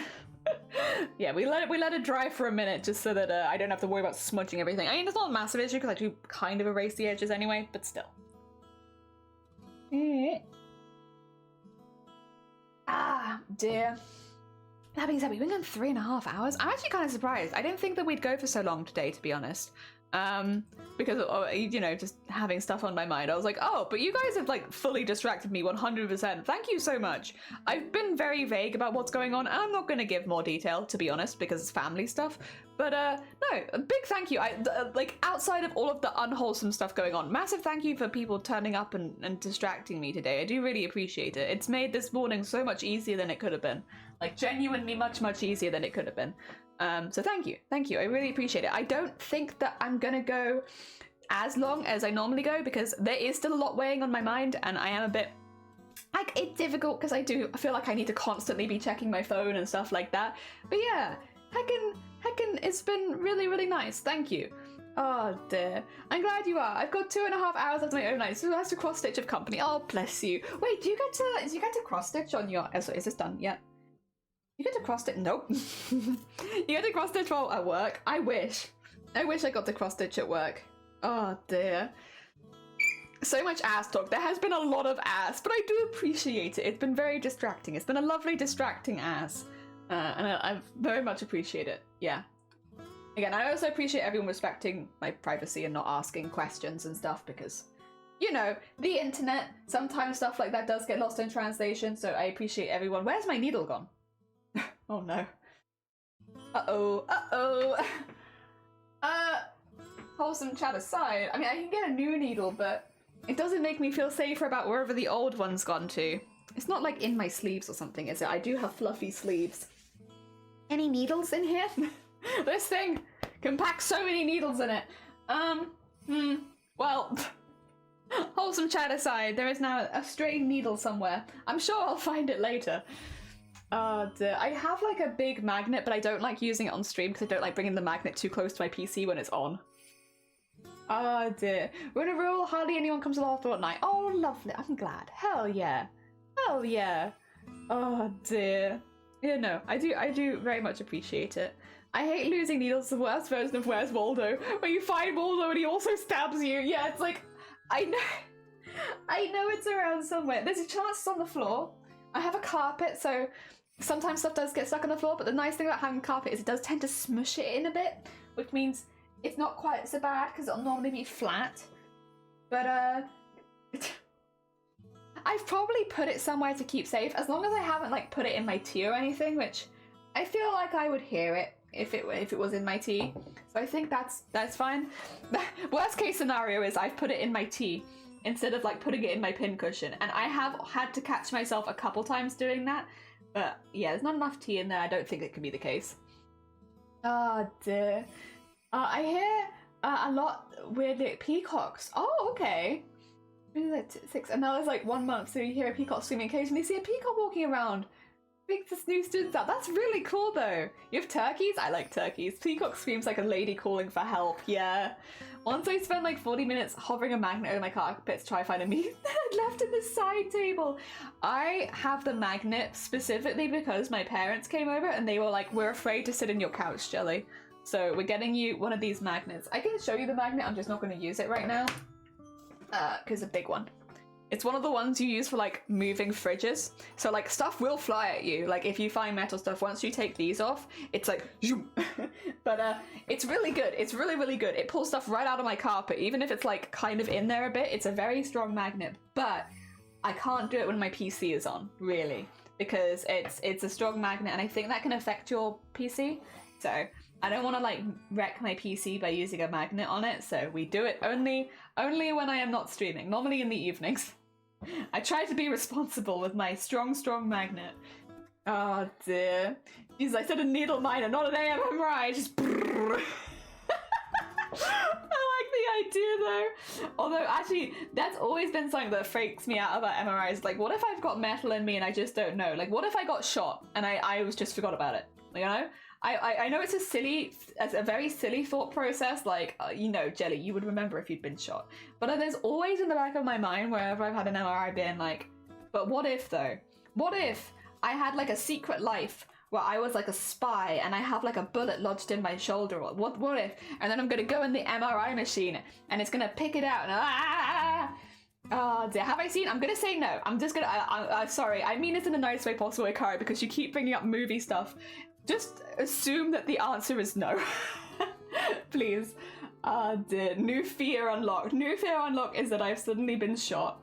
Yeah, we let it dry for a minute just so that I don't have to worry about smudging everything. I mean, it's not a massive issue because I do kind of erase the edges anyway, but still. Ah, dear. That being said, we've been going 3.5 hours. I'm actually kind of surprised. I didn't think that we'd go for so long today, to be honest. Because, you know, just having stuff on my mind. I was like, oh, but you guys have, like, fully distracted me 100%. Thank you so much. I've been very vague about what's going on, and I'm not going to give more detail, to be honest, because it's family stuff. But, no, a big thank you. Like, outside of all of the unwholesome stuff going on, massive thank you for people turning up and distracting me today. I do really appreciate it. It's made this morning so much easier than it could have been. Like, genuinely much, much easier than it could have been. So thank you. I really appreciate it. I don't think that I'm gonna go as long as I normally go because there is still a lot weighing on my mind and I am a bit, like, it's difficult because I feel like I need to constantly be checking my phone and stuff like that. But yeah, heckin', it's been really, really nice. Thank you. Oh dear. I'm glad you are. I've got 2.5 hours of my own night, so that's a cross stitch of company. Oh, bless you. Wait, do you get to cross stitch on your, is this done yet? You get to cross stitch? Nope. You get to cross stitch while at work? I wish I got to cross stitch at work. Oh dear. So much ass talk. There has been a lot of ass, but I do appreciate it. It's been very distracting. It's been a lovely distracting ass. And I very much appreciate it. Yeah. Again, I also appreciate everyone respecting my privacy and not asking questions and stuff because, you know, the internet, sometimes stuff like that does get lost in translation, so I appreciate everyone. Where's my needle gone? Oh no. Wholesome chat aside, I mean, I can get a new needle, but it doesn't make me feel safer about wherever the old one's gone to. It's not like in my sleeves or something, is it? I do have fluffy sleeves. Any needles in here? This thing can pack so many needles in it. Well, wholesome chat aside, there is now a stray needle somewhere. I'm sure I'll find it later. Oh dear. I have like a big magnet, but I don't like using it on stream because I don't like bringing the magnet too close to my PC when it's on. Oh dear. We're in a rule, hardly anyone comes to the hospital at night. Oh lovely, I'm glad. Hell yeah. Hell yeah. Oh dear. You know, I do very much appreciate it. I hate losing needles, the worst version of Where's Waldo, where you find Waldo and he also stabs you. Yeah, it's like, I know it's around somewhere. There's a chance it's on the floor. I have a carpet, so sometimes stuff does get stuck on the floor, but the nice thing about having carpet is it does tend to smush it in a bit, which means it's not quite so bad because it'll normally be flat. But I've probably put it somewhere to keep safe, as long as I haven't like put it in my tea or anything, which I feel like I would hear it if it was in my tea. So I think that's fine. Worst case scenario is I've put it in my tea instead of like putting it in my pincushion, and I have had to catch myself a couple times doing that. But yeah, there's not enough tea in there. I don't think it could be the case. Oh dear. I hear a lot weirdly peacocks. Oh, okay. Maybe like 6, and now there's like 1 month, so you hear a peacock screaming. Occasionally see a peacock walking around. Makes the new students out. That's really cool though. You have turkeys? I like turkeys. Peacock screams like a lady calling for help. Yeah. Once I spent like 40 minutes hovering a magnet over my carpet to try to find a meat that I'd left in the side table. I have the magnet specifically because my parents came over and they were like, we're afraid to sit in your couch, Jelly. So we're getting you one of these magnets. I can show you the magnet, I'm just not going to use it right now. Because it's a big one. It's one of the ones you use for like moving fridges. So like stuff will fly at you. Like if you find metal stuff, once you take these off, it's like zoom. But it's really good. It's really, really good. It pulls stuff right out of my carpet. Even if it's like kind of in there a bit, it's a very strong magnet. But I can't do it when my PC is on, really. Because it's a strong magnet and I think that can affect your PC. So I don't want to like wreck my PC by using a magnet on it. So we do it only when I am not streaming, normally in the evenings. I try to be responsible with my strong magnet. Oh dear. Jesus, I said a needle miner, not an AMMRI. Just I like the idea though. Although, actually, that's always been something that freaks me out about MRIs. Like, what if I've got metal in me and I just don't know? Like, what if I got shot and I was just forgot about it? You know? I know it's a very silly thought process. Like, you know, Jelly, you would remember if you'd been shot. But there's always in the back of my mind, wherever I've had an MRI, being like, but what if, though? What if I had, like, a secret life where I was like a spy and I have like a bullet lodged in my shoulder? What if? And then I'm gonna go in the MRI machine and it's gonna pick it out and oh dear, have I seen? I'm gonna say no. I'm just gonna, sorry, I mean this in the nicest way possible, Ikari, because you keep bringing up movie stuff. Just assume that the answer is no. Please. Dear. New fear unlocked. New fear unlocked is that I've suddenly been shot.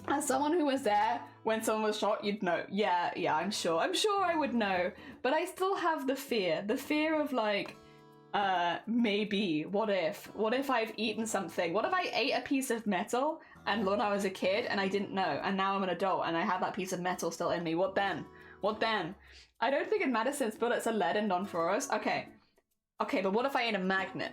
As someone who was there when someone was shot, you'd know. Yeah, I'm sure I would know. But I still have the fear of like, maybe, what if I've eaten something? What if I ate a piece of metal and when I was a kid and I didn't know, and now I'm an adult and I have that piece of metal still in me? What then? I don't think it matters since bullets are lead and non-ferrous. Okay, but what if I ate a magnet?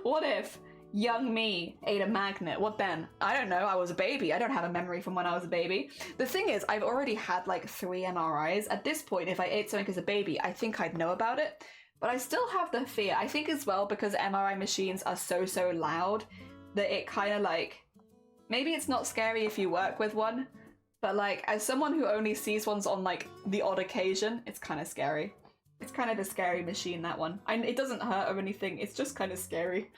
What if young me ate a magnet? What then? I don't know. I was a baby. I don't have a memory from when I was a baby. The thing is, I've already had like 3 MRIs. At this point, if I ate something as a baby, I think I'd know about it. But I still have the fear. I think as well because MRI machines are so loud that it kind of like, maybe it's not scary if you work with one, but like as someone who only sees ones on like the odd occasion, it's kind of scary. It's kind of a scary machine, that one. It doesn't hurt or anything. It's just kind of scary.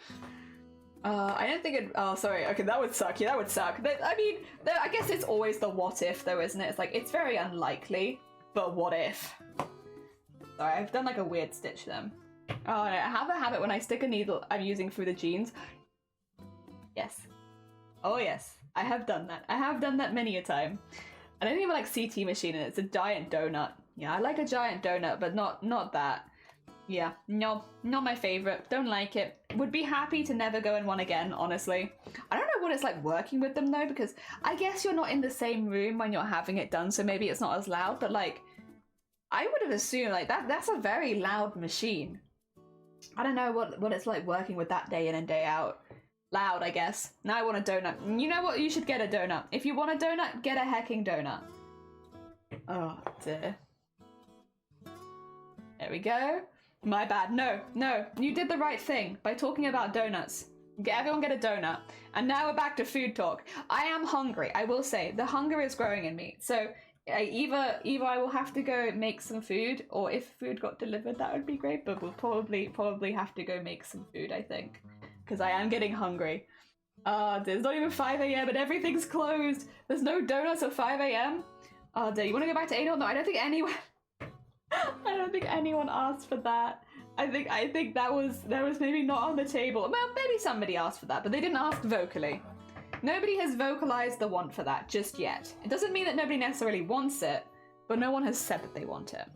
I don't think it... Oh, sorry. Okay, that would suck. Yeah, that would suck. I mean, I guess it's always the what if, though, isn't it? It's like, it's very unlikely, but what if? Sorry, I've done like a weird stitch then. Oh, no, I have a habit when I stick a needle I'm using through the jeans. Yes. Oh, yes. I have done that. I have done that many a time. I don't even like CT machine, and it's a giant donut. Yeah, I like a giant donut, but not that. Yeah, no, not my favorite. Don't like it. Would be happy to never go in one again, honestly. I don't know what it's like working with them though, because I guess you're not in the same room when you're having it done, so maybe it's not as loud, but like, I would have assumed like that's a very loud machine. I don't know what it's like working with that day in and day out. Loud, I guess. Now I want a donut. You know what? You should get a donut. If you want a donut, get a hecking donut. Oh, dear. There we go. My bad. No, you did the right thing by talking about donuts. Everyone get a donut. And now we're back to food talk. I am hungry. I will say the hunger is growing in me. So either I will have to go make some food, or if food got delivered, that would be great. But we'll probably have to go make some food, I think, because I am getting hungry. There's not even 5 a.m. and everything's closed. There's no donuts at 5 a.m. Do you want to go back to anal? No, I don't think anyone. I don't think anyone asked for that. I think that was maybe not on the table. Well, maybe somebody asked for that, but they didn't ask vocally. Nobody has vocalized the want for that just yet. It doesn't mean that nobody necessarily wants it, but no one has said that they want it.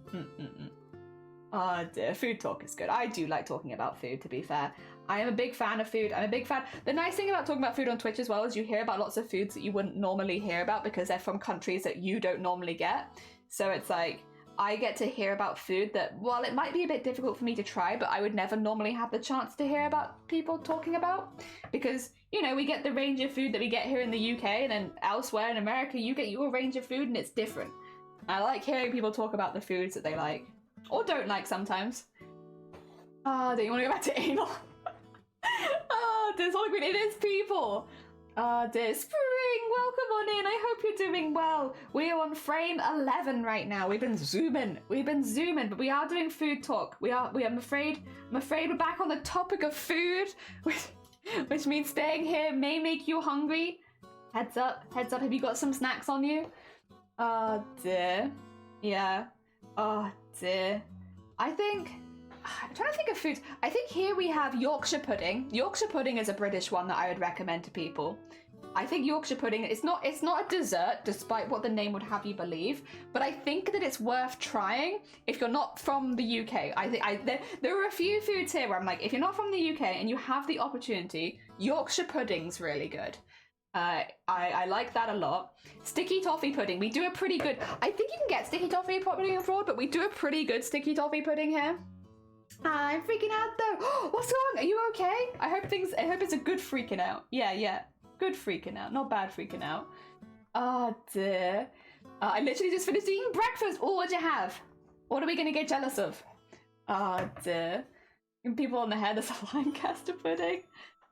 Oh dear, food talk is good. I do like talking about food, to be fair. I am a big fan of food. I'm a big fan. The nice thing about talking about food on Twitch as well is you hear about lots of foods that you wouldn't normally hear about because they're from countries that you don't normally get. So it's like, I get to hear about food that, while it might be a bit difficult for me to try, but I would never normally have the chance to hear about people talking about. Because, you know, we get the range of food that we get here in the UK, and then elsewhere in America, you get your range of food and it's different. I like hearing people talk about the foods that they like. Or don't like sometimes. Do you want to go back to anal? There's all green. It is people. Dear Spring, welcome on in. I hope you're doing well. We are on frame 11 right now. We've been zooming, but we are doing food talk. I'm afraid we're back on the topic of food, which means staying here may make you hungry. Heads up. Have you got some snacks on you? Dear. Yeah. Dear. I'm trying to think of foods. I think here we have Yorkshire pudding. Yorkshire pudding is a British one that I would recommend to people. I think Yorkshire pudding, it's not a dessert, despite what the name would have you believe, but I think that it's worth trying if you're not from the UK. There are a few foods here where I'm like, if you're not from the UK and you have the opportunity, Yorkshire pudding's really good. I like that a lot. Sticky toffee pudding, we do a pretty good, I think you can get sticky toffee pudding abroad, but we do a pretty good sticky toffee pudding here. I'm freaking out though. What's wrong? Are you okay? I hope it's a good freaking out. Yeah. Good freaking out, not bad freaking out. Oh dear. I literally just finished eating breakfast. Oh, what'd you have? What are we gonna get jealous of? Oh dear. And people on the head, there's a Lancaster pudding.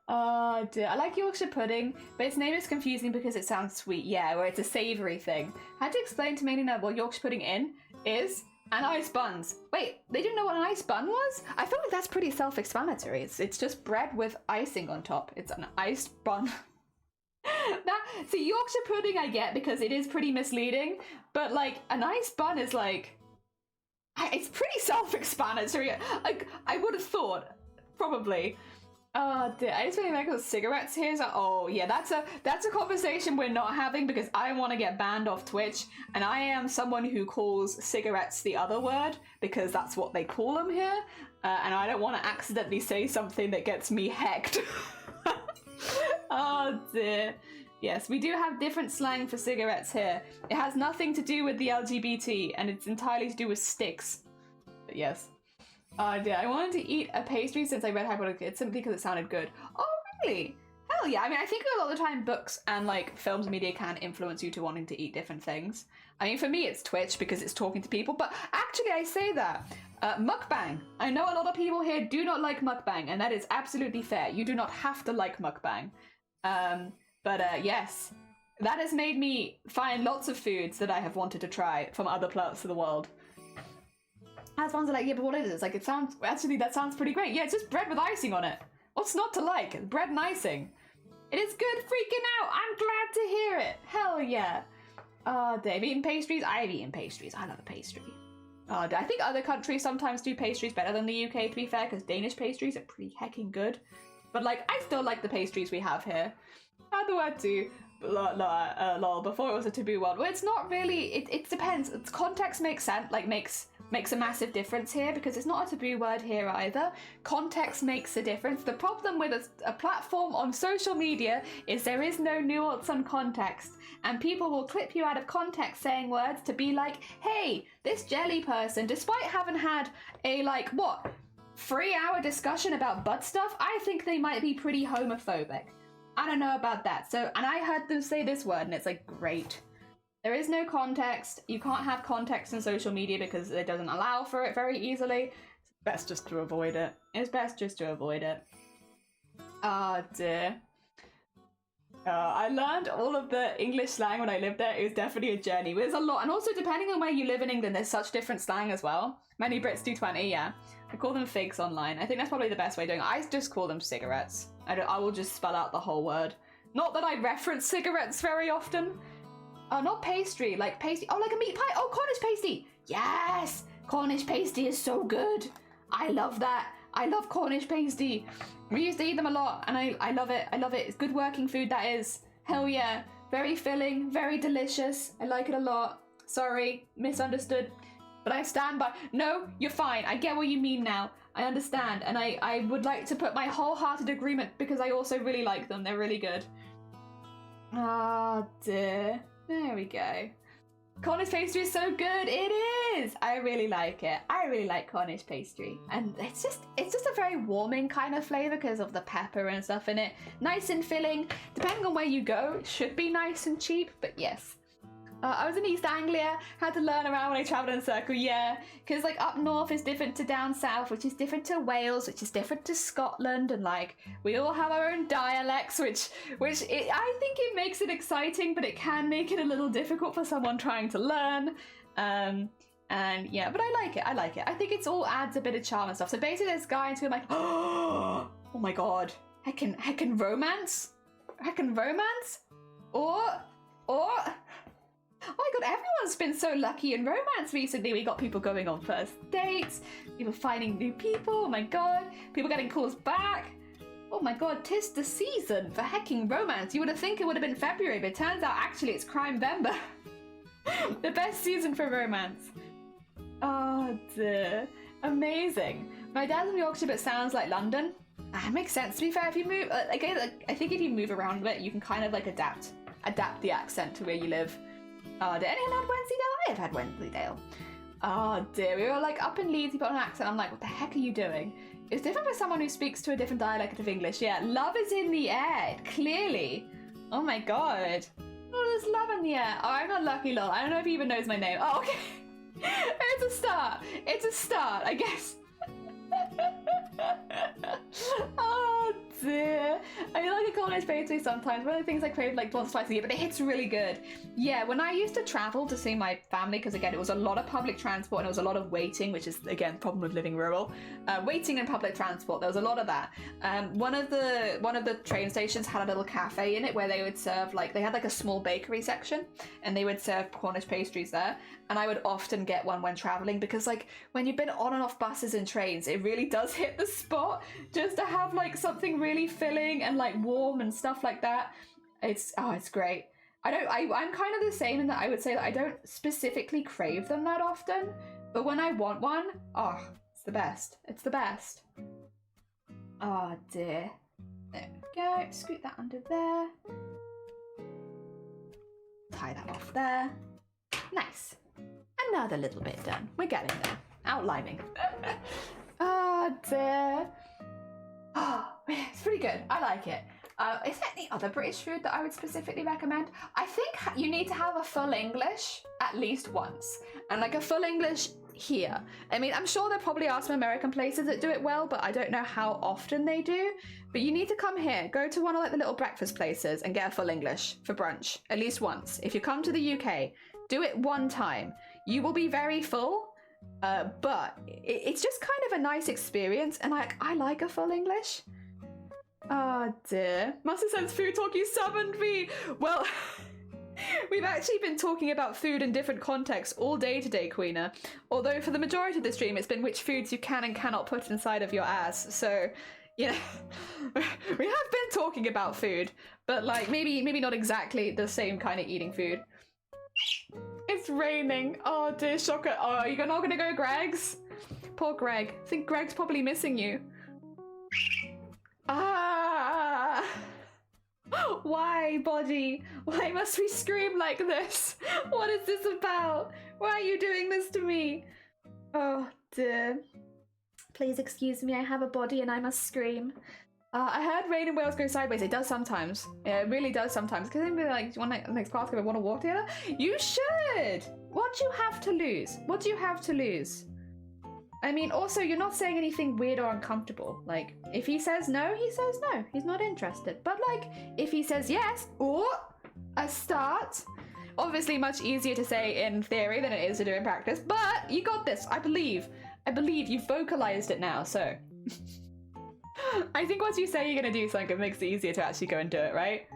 Oh dear. I like Yorkshire pudding, but its name is confusing because it sounds sweet. Yeah, where it's a savoury thing. I had to explain to Maynina what Yorkshire pudding is. And ice buns. Wait, they didn't know what an ice bun was? I feel like that's pretty self-explanatory. It's just bread with icing on top. It's an iced bun. See, Yorkshire pudding I get because it is pretty misleading, but like an ice bun is like, it's pretty self-explanatory. Like I would have thought, probably. Oh dear, I just really like those cigarettes here. So, oh yeah, that's a conversation we're not having because I want to get banned off Twitch, and I am someone who calls cigarettes the other word because that's what they call them here, and I don't want to accidentally say something that gets me hecked. Oh dear. Yes, we do have different slang for cigarettes here. It has nothing to do with the LGBT, and it's entirely to do with sticks. But yes. Oh dear, I wanted to eat a pastry since I read Harry Potter Kids simply because it sounded good. Oh really? Hell yeah. I mean, I think a lot of the time books and like films and media can influence you to wanting to eat different things. I mean, for me it's Twitch because it's talking to people, but actually I say that. Mukbang. I know a lot of people here do not like mukbang, and that is absolutely fair. You do not have to like mukbang. But yes, that has made me find lots of foods that I have wanted to try from other parts of the world. As ones are like, yeah, but what is it? It's like, it sounds, actually, that sounds pretty great. Yeah, it's just bread with icing on it. What's not to like? Bread and icing. It is good freaking out. I'm glad to hear it. Hell yeah. Dave, eaten pastries? I've eaten pastries. I love a pastry. I think other countries sometimes do pastries better than the UK, to be fair, because Danish pastries are pretty hecking good. But, like, I still like the pastries we have here. I had the word too. Lol, before it was a taboo one. Well, it's not really, it depends. It's, context makes sense, like, makes a massive difference here because it's not a taboo word here either. Context makes a difference. The problem with a platform on social media is there is no nuance on context, and people will clip you out of context saying words to be like, hey, this jelly person, despite having had a 3-hour discussion about butt stuff, I think they might be pretty homophobic. I don't know about that. So, and I heard them say this word and it's like, great. There is no context. You can't have context in social media because it doesn't allow for it very easily. It's best just to avoid it. It's best just to avoid it. Oh dear. I learned all of the English slang when I lived there. It was definitely a journey. There's a lot. And also depending on where you live in England, there's such different slang as well. Many Brits do 20, yeah. I call them figs online. I think that's probably the best way of doing it. I just call them cigarettes. I will just spell out the whole word. Not that I reference cigarettes very often. Oh, not pastry, like pasty. Oh, like a meat pie. Oh, Cornish pasty. Yes, Cornish pasty is so good. I love that. I love Cornish pasty. We used to eat them a lot, and I love it. I love it. It's good working food, that is. Hell yeah. Very filling, very delicious. I like it a lot. Sorry, misunderstood. But I stand by. No, you're fine. I get what you mean now. I understand, and I would like to put my wholehearted agreement because I also really like them. They're really good. Ah, dear. There we go. Cornish pastry is so good. It is. I really like it. I really like Cornish pastry, and it's just a very warming kind of flavor because of the pepper and stuff in it. Nice and filling. Depending on where you go, it should be nice and cheap. But yes. I was in East Anglia, had to learn around when I travelled in a circle, yeah. Because, like, up north is different to down south, which is different to Wales, which is different to Scotland, and, like, we all have our own dialects, which I think it makes it exciting, but it can make it a little difficult for someone trying to learn. And, yeah, but I like it. I think it's all adds a bit of charm and stuff. So basically this guy into like, oh my god, heckin' romance? Heckin' romance? Or... Oh my god, everyone's been so lucky in romance recently. We got people going on first dates, people finding new people, oh my god, people getting calls back. Oh my god, 'tis the season for hecking romance. You would have think it would have been February, but it turns out actually it's Crimevember. The best season for romance. Oh dear. Amazing. My dad's from Yorkshire, but sounds like London. That makes sense, to be fair. If you move, I think if you move around a bit, you can kind of like adapt the accent to where you live. Did anyone have Wensleydale? I have had Wensleydale. Oh dear, we were like up in Leeds, he put on an accent. I'm like, what the heck are you doing? It's different for someone who speaks to a different dialect of English. Yeah, love is in the air, clearly. Oh my god. Oh, there's love in the air. Oh, I'm not lucky, lol. I don't know if he even knows my name. Oh, okay. It's a start. It's a start, I guess. Oh dear. I feel like a college pastry sometimes. One of the things I crave like once, twice a year, but it hits really good. Yeah, when I used to travel to see my family, because again, it was a lot of public transport and it was a lot of waiting, which is again, problem with living rural. Waiting in public transport, there was a lot of that. One of the train stations had a little cafe in it where they would serve they had like a small bakery section and they would serve Cornish pastries there. And I would often get one when traveling because like when you've been on and off buses and trains, it really does hit the spot just to have like something really filling and like warm and stuff like that. It's great. I'm kind of the same in that I would say that I don't specifically crave them that often, but when I want one, oh, it's the best. It's the best. Oh dear. There we go. Scoot that under there. Tie that off there. Nice. Another little bit done. We're getting there. Outlining. Oh dear. Oh, it's pretty good. I like it. Is there any other British food that I would specifically recommend? I think you need to have a full English at least once. And like a full English here. I mean, I'm sure there probably are some American places that do it well, but I don't know how often they do. But you need to come here. Go to one of like the little breakfast places and get a full English for brunch. At least once. If you come to the UK, do it one time. You will be very full, but it's just kind of a nice experience, and I like a full English. Oh dear. Master Sense Food Talk, you summoned me! Well, we've actually been talking about food in different contexts all day today, Queena. Although for the majority of the stream, it's been which foods you can and cannot put inside of your ass. So, you know, we have been talking about food, but like maybe not exactly the same kind of eating food. It's raining. Oh dear, shocker. Oh, you're not gonna go Greg's? Poor Greg. I think Greg's probably missing you. Ah! Why, body? Why must we scream like this? What is this about? Why are you doing this to me? Oh dear. Please excuse me, I have a body and I must scream. I heard rain in Wales go sideways. It does sometimes. Yeah, it really does sometimes. Because they'd be like, do you want next class? Do we want to walk together? You should! What do you have to lose? What do you have to lose? I mean, also, you're not saying anything weird or uncomfortable. Like, if he says no, he says no. He's not interested. But, like, if he says yes, oh, a start. Obviously, much easier to say in theory than it is to do in practice. But you got this. I believe. You've vocalized it now, so... I think once you say you're going to do something, it makes it easier to actually go and do it, right?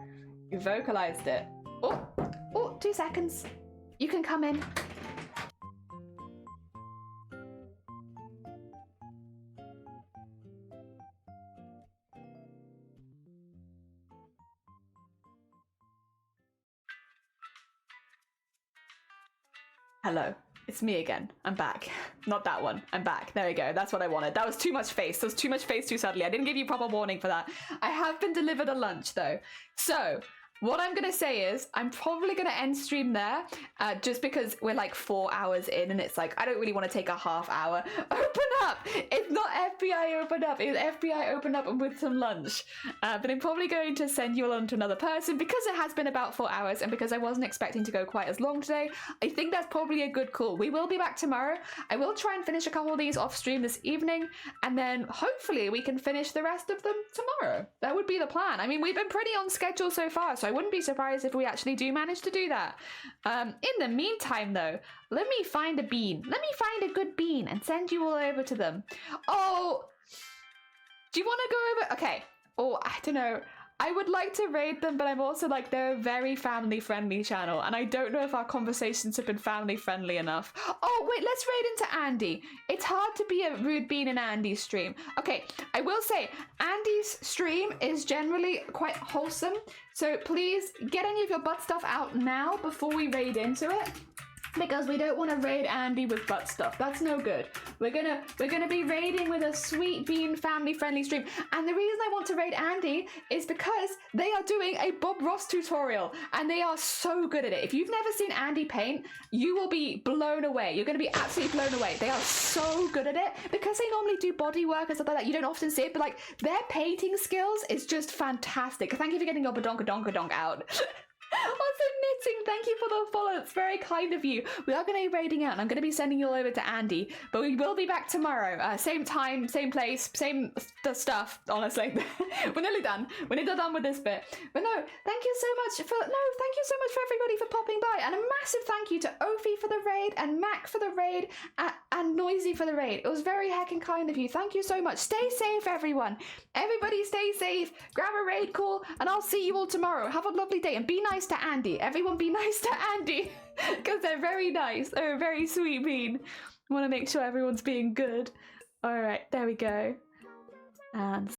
You vocalized it. Oh, 2 seconds. You can come in. Hello. It's me again. I'm back. Not that one. I'm back. There we go. That's what I wanted. That was too much face. That was too much face too suddenly. I didn't give you proper warning for that. I have been delivered a lunch though. So what I'm going to say is I'm probably going to end stream there just because we're like 4 hours in and it's like, I don't really want to take a half hour. Open up! It's not FBI open up. It's FBI open up and with some lunch. But I'm probably going to send you along to another person because it has been about 4 hours and because I wasn't expecting to go quite as long today. I think that's probably a good call. We will be back tomorrow. I will try and finish a couple of these off stream this evening and then hopefully we can finish the rest of them tomorrow. That would be the plan. I mean, we've been pretty on schedule so far, so I wouldn't be surprised if we actually do manage to do that. In the meantime though, let me find a bean. Let me find a good bean and send you all over to them. Oh, do you want to go over? Okay. Oh, I don't know. I would like to raid them, but I'm also like, they're a very family-friendly channel, and I don't know if our conversations have been family-friendly enough. Oh, wait, let's raid into Andy. It's hard to be a rude bean in Andy's stream. Okay, I will say, Andy's stream is generally quite wholesome, so please get any of your butt stuff out now before we raid into it. because we don't want to raid Andy with butt stuff. That's no good. We're gonna be raiding with a sweet bean family friendly stream. And the reason I want to raid Andy is because they are doing a Bob Ross tutorial and they are so good at it. If you've never seen Andy paint, you will be blown away. You're gonna be absolutely blown away. They are so good at it because they normally do body work and stuff like that. You don't often see it, but like their painting skills is just fantastic. Thank you for getting your badonkadonk out. Also, Knitting, thank you for the follow. It's very kind of you. We are going to be raiding out, and I'm going to be sending you all over to Andy. But we will be back tomorrow. Same time, same place, same stuff, honestly. We're nearly done. We're nearly done with this bit. But no, thank you so much for everybody for popping by. And a massive thank you to Ophi for the raid, and Mac for the raid, and Noisy for the raid. It was very heckin' kind of you. Thank you so much. Stay safe, everyone. Everybody stay safe. Grab a raid call, and I'll see you all tomorrow. Have a lovely day, and be nice to Andy. Everyone be nice to Andy because they're very nice. They're a very sweet bean. I want to make sure everyone's being good. All right, there we go. And